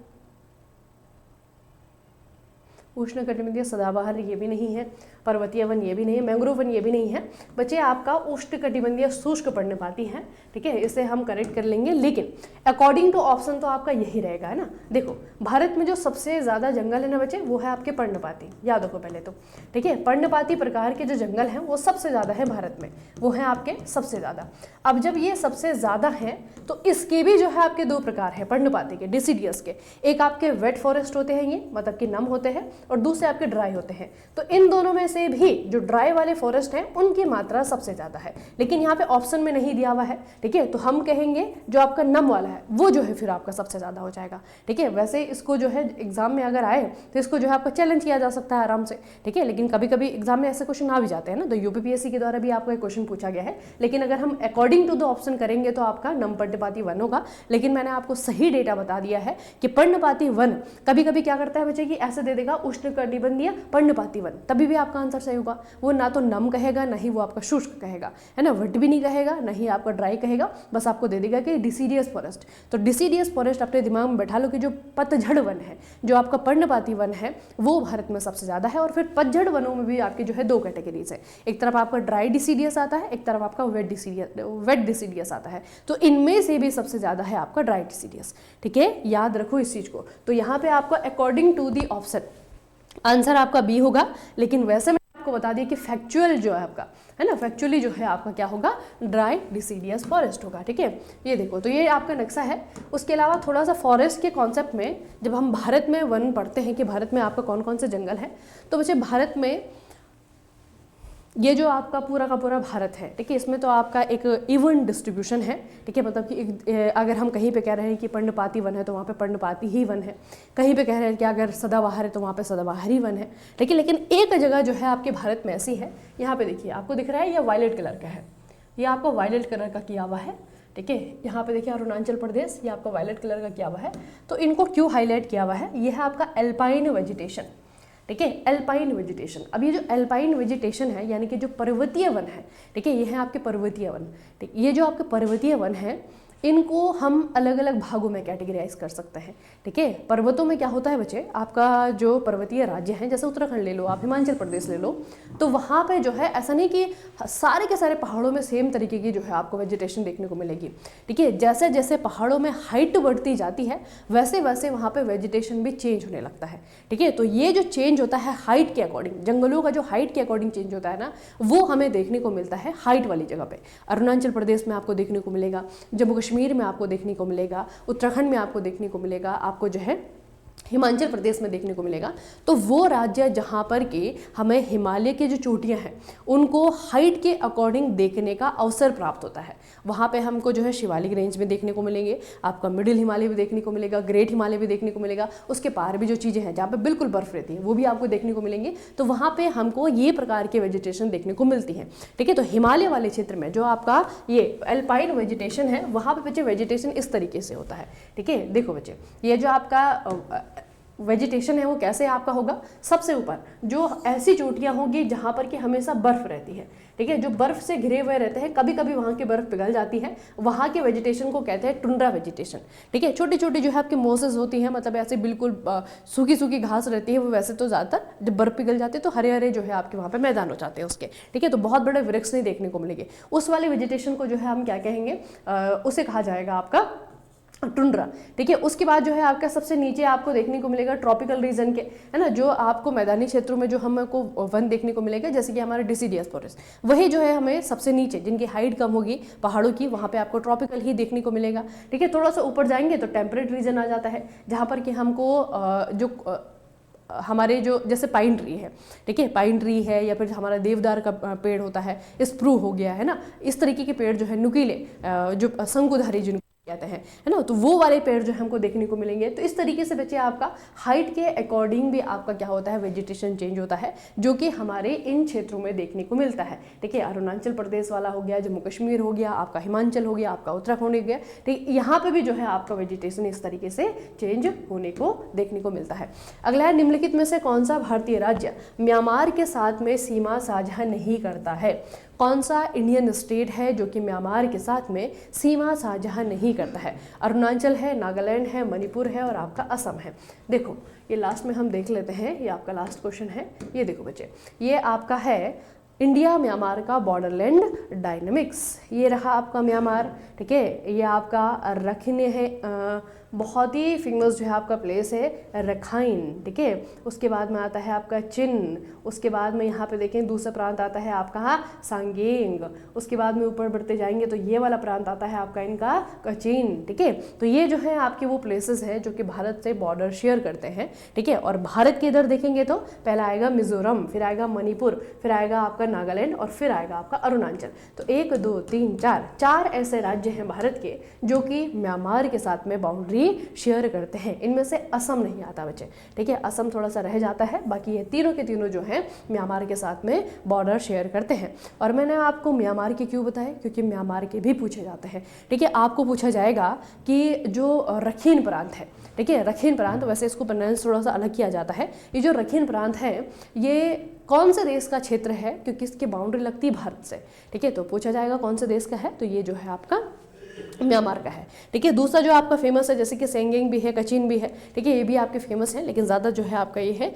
उष्णकटिबंधीय सदाबहार ये भी नहीं है, पर्वतीय वन ये भी नहीं है, मैंग्रोव वन ये भी नहीं है। बच्चे आपका उष्णकटिबंधीय शुष्क पर्णपाती है, ठीक है। इसे हम करेक्ट कर लेंगे, लेकिन अकॉर्डिंग टू ऑप्शन तो आपका यही रहेगा, है ना। देखो भारत में जो सबसे ज़्यादा जंगल है ना बच्चे, वो है आपके पर्णपाती, याद रखो पहले तो, ठीक है। पर्णपाती प्रकार के जो जंगल हैं वो सबसे ज़्यादा है भारत में, वो है आपके सबसे ज़्यादा। अब जब ये सबसे ज़्यादा हैं तो इसके भी जो है आपके दो प्रकार हैं पर्णपाती के, डिसीडियस के। एक आपके वेट फॉरेस्ट होते हैं, ये मतलब कि नम होते हैं, और दूसरे आपके ड्राई होते हैं। तो इन दोनों में से भी जो ड्राई वाले फॉरेस्ट हैं उनकी मात्रा सबसे ज़्यादा है, लेकिन यहाँ पे ऑप्शन में नहीं दिया हुआ है, ठीक है। तो हम कहेंगे जो आपका नम वाला है वो जो है फिर आपका सबसे ज़्यादा हो जाएगा, ठीक है। वैसे इसको जो है एग्जाम में अगर आए तो इसको जो है आपका चैलेंज किया जा सकता है आराम से, ठीक है। लेकिन कभी कभी एग्जाम में ऐसे क्वेश्चन आ भी जाते हैं ना, तो यूपीपीएससी के द्वारा भी आपको एक क्वेश्चन पूछा गया है। लेकिन अगर हम अकॉर्डिंग टू द ऑप्शन करेंगे तो आपका नम पर्णपाती वन होगा। लेकिन मैंने आपको सही डेटा बता दिया है कि पर्णपाती वन कभी कभी क्या करता है बच्चे, कि ऐसे दे देगा उष्णकटिबंधीय पर्णपाती वन, तभी भी आपका आंसर सही होगा। वो ना तो नम कहेगा, ना ही वो आपका शुष्क कहेगा, है ना, वेट भी नहीं कहेगा, ना ही आपका ड्राई कहेगा, बस आपको दे देगा कि डिसीडियस फॉरेस्ट। तो डिसीडियस फॉरेस्ट अपने दिमाग में बैठा लो कि जो पतझड़ वन है, जो आपका पर्णपाती वन है, वो भारत में सबसे ज़्यादा है। और फिर पतझड़ वनों में भी आपके जो है दो कैटेगरीज है, एक तरफ आपका ड्राई डिसीडियस आता है, एक तरफ आपका वेट डिसीडियस आता है। तो इनमें से भी सबसे ज़्यादा है आपका ड्राई डिसीडियस, ठीक है। याद रखो इस चीज़ को। तो यहाँ पे आपका according to the option answer आपका बी होगा। लेकिन वैसे मैं आपको बता दिया कि फैक्चुअल जो है आपका, है ना, फैक्चुअली जो है आपका क्या होगा, ड्राई डिसीडियस फॉरेस्ट होगा, ठीक है। ये देखो, तो ये आपका नक्शा है। उसके अलावा थोड़ा सा फॉरेस्ट के कॉन्सेप्ट में जब हम भारत में वन पढ़ते हैं कि भारत में आपका कौन कौन से जंगल है, तो बच्चे भारत में ये जो आपका पूरा का पूरा भारत है, ठीक है, इसमें तो आपका एक इवन डिस्ट्रीब्यूशन है, ठीक है। मतलब कि अगर हम कहीं पे कह रहे हैं कि पर्णपाती वन है तो वहाँ पे पर्णपाती ही वन है, कहीं पे कह रहे हैं कि अगर सदाबहार है तो वहाँ पे सदाबहार ही वन है, लेकिन एक जगह जो है आपके भारत में ऐसी है। यहाँ पे देखिए, आपको दिख रहा है, ये वायलेट कलर का है, ये आपको वायलेट कलर का किया हुआ है, ठीक है। यहाँ पे देखिए अरुणाचल प्रदेश, ये आपका वायलेट कलर का किया हुआ है। तो इनको क्यों हाईलाइट किया हुआ है, ये है आपका एल्पाइन वेजिटेशन, ठीक है, एल्पाइन वेजिटेशन। अब ये जो एल्पाइन वेजिटेशन है यानी कि जो पर्वतीय वन है, ठीक है, ये है आपके पर्वतीय वन, ठीक। ये जो आपके पर्वतीय वन है इनको हम अलग अलग भागों में कैटेगराइज कर सकते हैं, ठीक है। पर्वतों में क्या होता है बच्चे, आपका जो पर्वतीय राज्य हैं, जैसे उत्तराखंड ले लो, आप हिमाचल प्रदेश ले लो, तो वहाँ पे जो है ऐसा नहीं कि सारे के सारे पहाड़ों में सेम तरीके की जो है आपको वेजिटेशन देखने को मिलेगी, ठीक है। जैसे जैसे पहाड़ों में हाइट बढ़ती जाती है वैसे वैसे वहाँ पे वेजिटेशन भी चेंज होने लगता है, ठीक है। तो ये जो चेंज होता है हाइट के अकॉर्डिंग, जंगलों का जो हाइट के अकॉर्डिंग चेंज होता है ना, वो हमें देखने को मिलता है हाइट वाली जगह पे। अरुणाचल प्रदेश में आपको देखने को मिलेगा, जम्मू कश्मीर में आपको देखने को मिलेगा, उत्तराखंड में आपको देखने को मिलेगा, आपको जो है हिमाचल प्रदेश में देखने को मिलेगा। तो वो राज्य जहाँ पर कि हमें हिमालय की जो चोटियाँ हैं उनको हाइट के अकॉर्डिंग देखने का अवसर प्राप्त होता है। वहाँ पे हमको जो है शिवालिक रेंज में देखने को मिलेंगे, आपका मिडिल हिमालय भी देखने को मिलेगा, ग्रेट हिमालय भी देखने को मिलेगा, उसके पार भी जो चीज़ें हैं जहाँ पे बिल्कुल बर्फ रहती है वो भी आपको देखने को मिलेंगे। तो वहाँ पे हमको ये प्रकार के वेजिटेशन देखने को मिलती है, ठीक है। तो हिमालय वाले क्षेत्र में जो आपका ये एल्पाइन वेजिटेशन है वहाँ पे बच्चे वेजिटेशन इस तरीके से होता है, ठीक है। देखो बच्चे, ये जो आपका वेजिटेशन है वो कैसे आपका होगा, सबसे ऊपर जो ऐसी चोटियाँ होंगी जहाँ पर कि हमेशा बर्फ़ रहती है, ठीक है, जो बर्फ़ से घिरे हुए रहते हैं, कभी कभी वहाँ की बर्फ़ पिघल जाती है, वहाँ के वेजिटेशन को कहते हैं टुंड्रा वेजिटेशन, ठीक है। छोटी छोटी जो है आपकी मोसेस होती हैं, मतलब ऐसे बिल्कुल सूखी सूखी घास रहती है, वो वैसे तो ज़्यादातर जब बर्फ़ पिघल जाती है तो हरे हरे जो है आपके वहाँ पर मैदान हो जाते हैं उसके, ठीक है। तो बहुत बड़े वृक्ष नहीं देखने को मिलेंगे। उस वाले वेजिटेशन को जो है हम क्या कहेंगे, उसे कहा जाएगा आपका टुंड्रा, ठीक है। उसके बाद जो है आपका सबसे नीचे आपको देखने को मिलेगा ट्रॉपिकल रीजन के, है ना, जो आपको मैदानी क्षेत्रों में जो हमको वन देखने को मिलेगा, जैसे कि हमारे डिसीडियस फॉरेस्ट, वही जो है हमें सबसे नीचे जिनकी हाइट कम होगी पहाड़ों की, वहाँ पे आपको ट्रॉपिकल ही देखने को मिलेगा, ठीक है। थोड़ा सा ऊपर जाएंगे तो टेम्परेट रीजन आ जाता है, जहाँ पर कि हमको जो हमारे जो जैसे पाइन ट्री है, ठीक है, पाइन ट्री है, या फिर हमारा देवदार का पेड़ होता है, स्प्रू हो गया है ना, इस तरीके के पेड़ जो है नुकीले, जो शंकुधारी जिनको कहते हैं, है ना, तो वो वाले पेड़ जो हमको देखने को मिलेंगे। तो इस तरीके से बच्चे आपका हाइट के अकॉर्डिंग भी आपका क्या होता है, वेजिटेशन चेंज होता है, जो कि हमारे इन क्षेत्रों में देखने को मिलता है। ठीक है, अरुणाचल प्रदेश वाला हो गया, जम्मू कश्मीर हो गया, आपका हिमाचल हो गया, आपका उत्तराखंड हो गया, ठीक, यहाँ पे भी जो है आपका वेजिटेशन इस तरीके से चेंज होने को देखने को मिलता है। अगला है, निम्नलिखित में से कौन सा भारतीय राज्य म्यांमार के साथ में सीमा साझा नहीं करता है? कौन सा इंडियन स्टेट है जो कि म्यांमार के साथ में सीमा साझा नहीं करता है? अरुणाचल है, नागालैंड है, मणिपुर है और आपका असम है। देखो ये लास्ट में हम देख लेते हैं, ये आपका लास्ट क्वेश्चन है। ये देखो बच्चे, ये आपका है इंडिया म्यांमार का बॉर्डरलैंड डायनेमिक्स। ये रहा आपका म्यांमार, ठीक है, ये आपका रखने है, बहुत ही फेमस जो है आपका प्लेस है रखाइन, ठीक है। उसके बाद में आता है आपका चिन, उसके बाद में यहाँ पे देखें दूसरा प्रांत आता है आपका सांगेंग, उसके बाद में ऊपर बढ़ते जाएंगे तो ये वाला प्रांत आता है आपका इनका कचिन, ठीक है। तो ये जो है आपके वो प्लेसेस हैं जो कि भारत से बॉर्डर शेयर करते हैं, ठीक है। और भारत के इधर देखेंगे तो पहला आएगा मिजोरम, फिर आएगा मणिपुर, फिर आएगा आपका नागालैंड और फिर आएगा आपका अरुणाचल। तो 1 2 3 4 ऐसे राज्य हैं भारत के जो कि म्यांमार के साथ में बाउंड्री शेयर करते हैं। इनमें से असम नहीं आता बच्चे, ठीक है, असम थोड़ा सा रह जाता है, बाकी ये तीनों के तीनों जो हैं म्यांमार के साथ में बॉर्डर शेयर करते हैं। और मैंने आपको म्यांमार के क्यों बताया, क्योंकि म्यांमार के भी पूछे जाते हैं, ठीक है। आपको पूछा जाएगा कि जो रखीन प्रांत है, ठीक है, रखीन प्रांत, वैसे इसको प्रोनाउंस थोड़ा सा अलग किया जाता है, ये जो रखीन प्रांत है ये कौन से देश का क्षेत्र है, क्योंकि इसकी बाउंड्री लगती है भारत से, ठीक है। तो पूछा जाएगा कौन से देश का है, तो ये जो है आपका म्यांमार का है, ठीक है। दूसरा जो आपका फेमस है जैसे कि सेंगेंग भी है, कचिन भी है, ठीक है, ये भी आपके फेमस है, लेकिन ज़्यादा जो है आपका ये है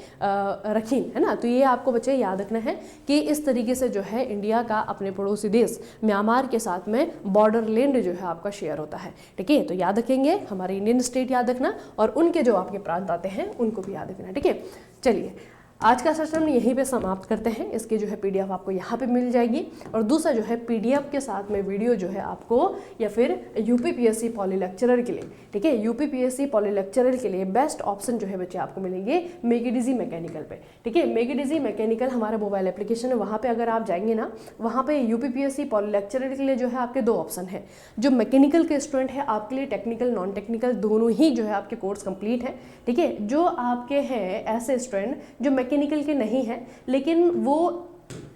रखीन, है ना। तो ये आपको बच्चे याद रखना है कि इस तरीके से जो है इंडिया का अपने पड़ोसी देश म्यांमार के साथ में बॉर्डर लैंड जो है आपका शेयर होता है, ठीक है। तो याद रखेंगे, हमारे इंडियन स्टेट याद रखना और उनके जो आपके प्रांत आते हैं उनको भी याद रखना, ठीक है। चलिए आज का सेशन यहीं पे समाप्त करते हैं। इसकी जो है पीडीएफ आपको यहाँ पे मिल जाएगी और दूसरा जो है पीडीएफ के साथ में वीडियो जो है आपको या फिर यूपीपीएससी पॉली लेक्चरर के लिए, ठीक है, यूपीपीएससी पॉली लेक्चरर के लिए बेस्ट ऑप्शन जो है बच्चे आपको मिलेंगे मेक इट इजी मैकेनिकल पे, ठीक है। मेक इट इजी मैकेनिकल हमारा मोबाइल एप्लीकेशन है, वहाँ पे अगर आप जाएंगे ना, वहाँ पे यूपीपीएससी पॉली लेक्चरर के लिए जो है आपके 2 ऑप्शन है। जो मैकेनिकल के स्टूडेंट है आपके लिए टेक्निकल नॉन टेक्निकल दोनों ही जो है आपके कोर्स कंप्लीट है, ठीक है। जो आपके हैं ऐसे स्टूडेंट जो मैकेनिकल के नहीं है लेकिन वो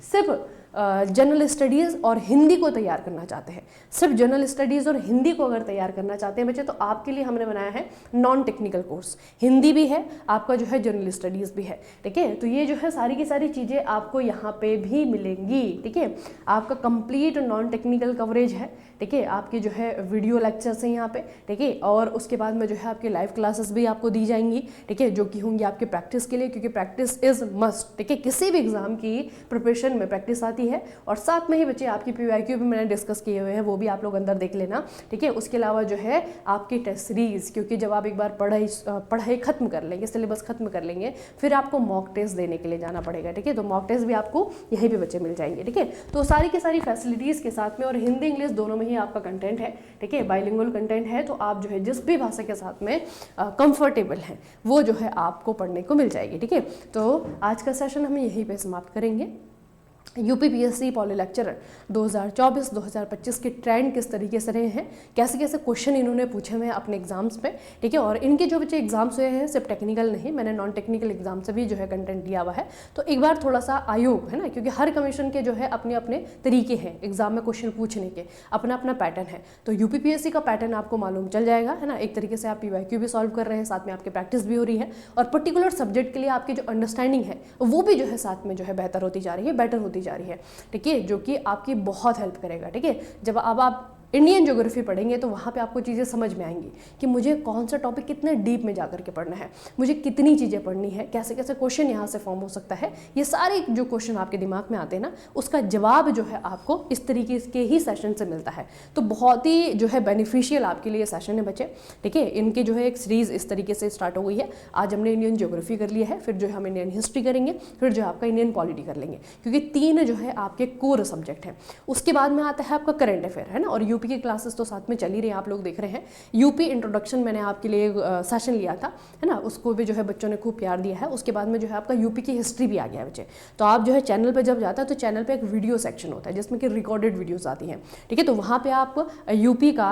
सिर्फ जनरल स्टडीज़ और हिंदी को तैयार करना चाहते हैं, सिर्फ जनरल स्टडीज़ और हिंदी को अगर तैयार करना चाहते हैं बच्चे, तो आपके लिए हमने बनाया है नॉन टेक्निकल कोर्स। हिंदी भी है आपका, जो है जनरल स्टडीज़ भी है, ठीक है। तो ये जो है सारी की सारी चीज़ें आपको यहाँ पे भी मिलेंगी, ठीक है। आपका कंप्लीट नॉन टेक्निकल कवरेज है, ठीक है। आपकी जो है वीडियो लेक्चर्स हैं यहाँ पे, ठीक है। और उसके बाद में जो है आपकी लाइव क्लासेस भी आपको दी जाएंगी, ठीक है, जो कि होंगी आपके प्रैक्टिस के लिए, क्योंकि प्रैक्टिस इज मस्ट, ठीक है। किसी भी एग्जाम की प्रिपरेशन में प्रैक्टिस आती है। और साथ में ही बच्चे आपकी पीवाईक्यू भी मैंने डिस्कस किए हुए हैं, वो भी आप लोग अंदर देख लेना, ठीक है। उसके अलावा जो है आपकी टेस्ट सीरीज, क्योंकि जब आप एक बार पढ़ाई खत्म कर लेंगे, सिलेबस खत्म कर लेंगे, फिर आपको मॉक टेस्ट देने के लिए जाना पड़ेगा, ठीक है। तो मॉक टेस्ट भी आपको यहीं पे बच्चे मिल जाएंगे, ठीक है। तो सारी की सारी फैसिलिटीज़ के साथ में और हिंदी इंग्लिश दोनों में ही आपका कंटेंट है, ठीक है, बाइलिंगुअल कंटेंट है। तो आप जो है जिस भी भाषा के साथ में कंफर्टेबल हैं वो जो है आपको पढ़ने को मिल जाएगी, ठीक है। तो आज का सेशन हम यहीं पे समाप्त करेंगे। यूपीपीएससी पॉली लेक्चरर 2024-2025 के ट्रेंड किस तरीके से रहे हैं, कैसे कैसे क्वेश्चन इन्होंने पूछे हुए हैं अपने एग्जाम्स में, ठीक है। और इनके जो बच्चे एग्जाम्स हुए हैं सिर्फ टेक्निकल नहीं, मैंने नॉन टेक्निकल एग्जाम से भी जो है कंटेंट दिया हुआ है। तो एक बार थोड़ा सा आयोग है ना, क्योंकि हर कमीशन के जो है अपने अपने तरीके हैं एग्जाम में क्वेश्चन पूछने के, अपना अपना पैटर्न है। तो यूपीपीएससी का पैटर्न आपको मालूम चल जाएगा, है ना। एक तरीके से आप पीवाईक्यू भी सॉल्व कर रहे हैं, साथ में आपकी प्रैक्टिस भी हो रही है और पर्टिकुलर सब्जेक्ट के लिए आपकी जो अंडरस्टैंडिंग है वो भी जो है साथ में जो है बेहतर होती जा रही है, बेटर होती जा रही है, ठीक है, जो कि आपकी बहुत हेल्प करेगा, ठीक है। जब अब आप इंडियन ज्योग्राफी पढ़ेंगे तो वहाँ पे आपको चीज़ें समझ में आएंगी कि मुझे कौन सा टॉपिक कितने डीप में जा करके पढ़ना है, मुझे कितनी चीज़ें पढ़नी है, कैसे कैसे क्वेश्चन यहाँ से फॉर्म हो सकता है। ये सारे जो क्वेश्चन आपके दिमाग में आते हैं ना, उसका जवाब जो है आपको इस तरीके के ही सेशन से मिलता है। तो बहुत ही जो है बेनिफिशियल आपके लिए सेशन है बच्चे, ठीक है। इनकी जो है एक सीरीज़ इस तरीके से स्टार्ट हो गई है। आज हमने इंडियन ज्योग्राफी कर लिया है, फिर जो है हम इंडियन हिस्ट्री करेंगे, फिर जो आपका इंडियन पॉलिटी कर लेंगे, क्योंकि 3 जो है आपके कोर सब्जेक्ट हैं। उसके बाद में आता है आपका करंट अफेयर, है ना। और यूपी की क्लासेस तो साथ में चल ही रही है, आप लोग देख रहे हैं। यूपी इंट्रोडक्शन मैंने आपके लिए सेशन लिया था, है ना, उसको भी जो है बच्चों ने खूब प्यार दिया है। उसके बाद में जो है आपका यूपी की हिस्ट्री भी आ गया है बच्चे। तो आप जो है चैनल पर जब जाता है तो चैनल पर एक वीडियो सेक्शन होता है जिसमें कि रिकॉर्डेड वीडियोज़ आती हैं, ठीक है। तो वहाँ पर आप यूपी का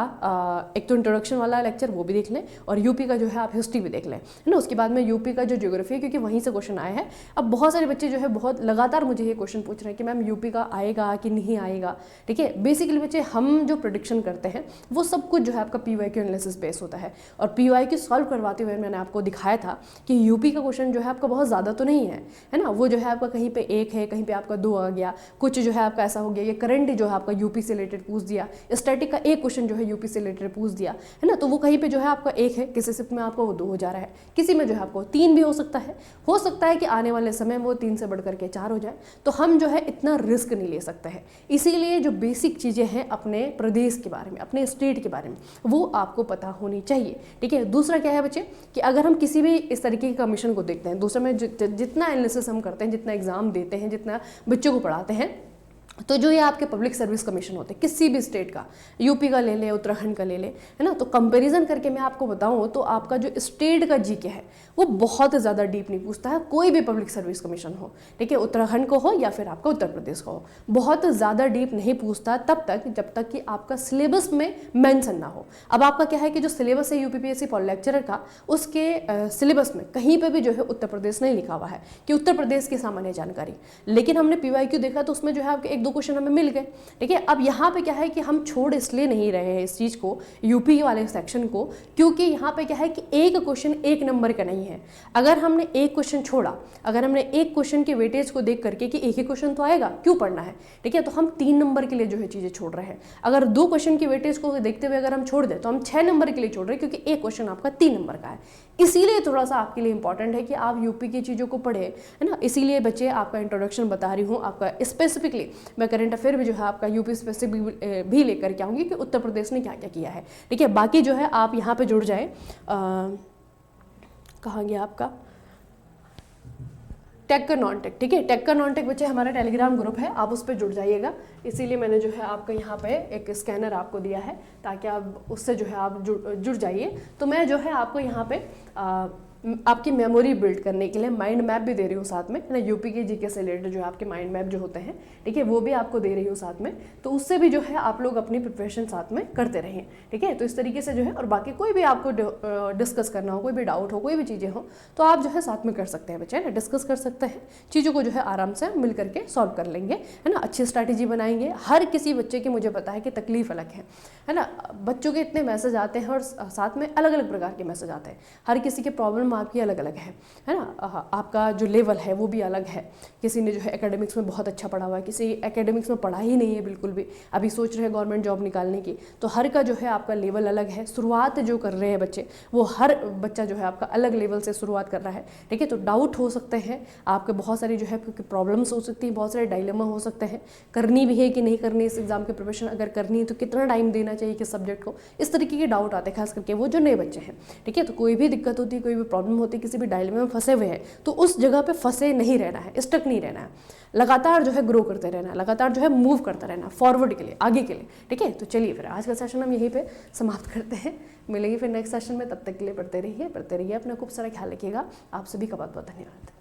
एक तो इंट्रोडक्शन वाला लेक्चर वो भी देख लें और यूपी का जो है आप हिस्ट्री भी देख लें, है ना। उसके बाद में यूपी का जो ज्योग्राफी है, क्योंकि वहीं से क्वेश्चन आया है। अब बहुत सारे बच्चे जो है बहुत लगातार मुझे ये क्वेश्चन पूछ रहे हैं कि मैम यूपी का आएगा कि नहीं आएगा, ठीक है। बेसिकली बच्चे हम जो प्रेडिक्शन करते हैं वो सब कुछ जो है आपका पीवाईक्यू एनालिसिस बेस होता है। और पीवाईक्यू सॉल्व करवाते हुए मैंने आपको दिखाया था कि यूपी का क्वेश्चन जो है आपका बहुत ज़्यादा तो नहीं है ना। वो जो है आपका कहीं पे 1 है, कहीं पे आपका 2 आ गया, कुछ जो है आपका ऐसा हो गया कि करंट जो है आपका यूपी से रिलेटेड पूछ दिया, स्टैटिक का एक क्वेश्चन जो है यूपी से रिलेटेड पूछ दिया, है ना। तो वो कहीं पे जो है आपका 1 है, किसी शिफ्ट में आपका वो 2 हो जा रहा है, किसी में जो है आपको 3 भी हो सकता है कि आने वाले समय में वो 3 से बढ़ करके 4 हो जाए। तो हम जो है इतना रिस्क नहीं ले सकते हैं। इसीलिए जो बेसिक चीज़ें हैं अपने प्रदेश के बारे में, अपने स्टेट के बारे में, वो आपको पता होनी चाहिए, ठीक है। दूसरा क्या है बच्चे कि अगर हम किसी भी इस तरीके के कमीशन को देखते हैं, दूसरा में जितना एनालिसिस हम करते हैं, जितना एग्जाम देते हैं, जितना बच्चों को पढ़ाते हैं, तो जो ये आपके पब्लिक सर्विस कमीशन होते हैं किसी भी स्टेट का, यूपी का ले ले, उत्तराखंड का ले ले, है ना, तो कंपैरिजन करके मैं आपको बताऊं तो आपका जो स्टेट का जीके है वो बहुत ज़्यादा डीप नहीं पूछता है। कोई भी पब्लिक सर्विस कमीशन हो, ठीक है, उत्तराखंड को हो या फिर आपका उत्तर प्रदेश का हो, बहुत ज़्यादा डीप नहीं पूछता तब तक जब तक कि आपका सिलेबस में मेंशन ना हो। अब आपका क्या है कि जो सिलेबस है यूपीपीएससी पॉली लेक्चरर का, उसके सिलेबस में कहीं पर भी जो है उत्तर प्रदेश नहीं लिखा हुआ है कि उत्तर प्रदेश की सामान्य जानकारी। लेकिन हमने पीवाईक्यू देखा तो उसमें जो है आपके 1-2 क्वेश्चन हमें मिल गए, ठीक है। अब यहाँ पे क्या है कि हम छोड़ इसलिए नहीं रहे हैं इस चीज़ को, यूपी वाले सेक्शन को, क्योंकि यहाँ पे क्या है कि एक क्वेश्चन 1 नंबर का नहीं है। अगर हमने एक क्वेश्चन छोड़ा, अगर हमने एक क्वेश्चन के वेटेज को देख करके कि एक ही क्वेश्चन तो आएगा, क्यों पढ़ना है, ठीक है, तो हम 3 नंबर के लिए जो है चीज़ें छोड़ रहे हैं। अगर 2 क्वेश्चन की वेटेज को देखते हुए अगर हम छोड़ दें तो हम 6 नंबर के लिए छोड़ रहे हैं, क्योंकि एक क्वेश्चन आपका 3 नंबर का है। इसीलिए थोड़ा सा आपके लिए इंपॉर्टेंट है कि आप यूपी की चीज़ों को पढ़े, है ना। इसीलिए बच्चे आपका इंट्रोडक्शन बता रही हूँ, आपका स्पेसिफिकली मैं करंट अफेयर भी जो है आपका यूपी स्पेसिफिक भी लेकर के आऊँगी कि उत्तर प्रदेश ने क्या क्या किया है, ठीक है। बाकी जो है आप यहाँ पे जुड़ जाए, कहाँ गया आपका टेक का नॉन टेक, ठीक है। टेक का नॉन टेक बच्चे हमारा टेलीग्राम ग्रुप है, आप उस पर जुड़ जाइएगा। इसीलिए मैंने जो है आपका यहाँ पे एक स्कैनर आपको दिया है ताकि आप उससे जो है आप जुड़ जाइए। तो मैं जो है आपको यहाँ पे आपकी मेमोरी बिल्ड करने के लिए माइंड मैप भी दे रही हूँ साथ में, है ना। यूपी के जीके से रिलेटेड जो आपके माइंड मैप जो होते हैं, ठीक है, वो भी आपको दे रही हूँ साथ में। तो उससे भी जो है आप लोग अपनी प्रिपरेशन साथ में करते रहें, ठीक है। तो इस तरीके से जो है, और बाकी कोई भी आपको डिस्कस करना हो, कोई भी डाउट हो, कोई भी चीज़ें हो, तो आप जो है साथ में कर सकते हैं बच्चे, है ना, डिस्कस कर सकते हैं चीज़ों को, जो है आराम से मिल करके सॉल्व कर लेंगे, है ना। अच्छी स्ट्रैटेजी बनाएंगे। हर किसी बच्चे की मुझे पता है कि तकलीफ अलग है ना। बच्चों के इतने मैसेज आते हैं और साथ में अलग अलग प्रकार के मैसेज आते हैं। हर किसी के प्रॉब्लम आपकी अलग अलग है ना। आपका जो लेवल है वो भी अलग है। किसी ने जो है एकेडमिक्स में बहुत अच्छा पढ़ा हुआ है, किसी एकेडमिक्स में पढ़ा ही नहीं है बिल्कुल भी, अभी सोच रहे हैं गवर्नमेंट जॉब निकालने की। तो हर का जो है आपका लेवल अलग है। शुरुआत जो कर रहे हैं बच्चे, वो हर बच्चा जो है आपका अलग लेवल से शुरुआत कर रहा है, ठीक है। तो डाउट हो सकते हैं आपके, बहुत सारी जो है प्रॉब्लम्स हो सकती हैं, बहुत सारे डायलेमा हो सकते हैं। करनी भी है कि नहीं करनी इस एग्जाम की प्रिपरेशन, अगर करनी है तो कितना टाइम देना चाहिए किस सब्जेक्ट को, इस तरीके के डाउट आते हैं, खास करके वो जो नए बच्चे हैं, ठीक है। तो कोई भी दिक्कत होती है, कोई भी प्रॉब्लम होती है, किसी भी डायलेमा में फंसे हुए हैं, तो उस जगह पे फंसे नहीं रहना है, स्टक नहीं रहना है, लगातार जो है ग्रो करते रहना है, लगातार जो है मूव करता रहना, फॉरवर्ड के लिए, आगे के लिए, ठीक है। तो चलिए फिर आज का सेशन हम यहीं पे समाप्त करते हैं, मिलेंगे फिर नेक्स्ट सेशन में। तब तक के लिए पढ़ते रहिए, अपना खूब सारा ख्याल रखिएगा। आप सभी का बहुत बहुत धन्यवाद।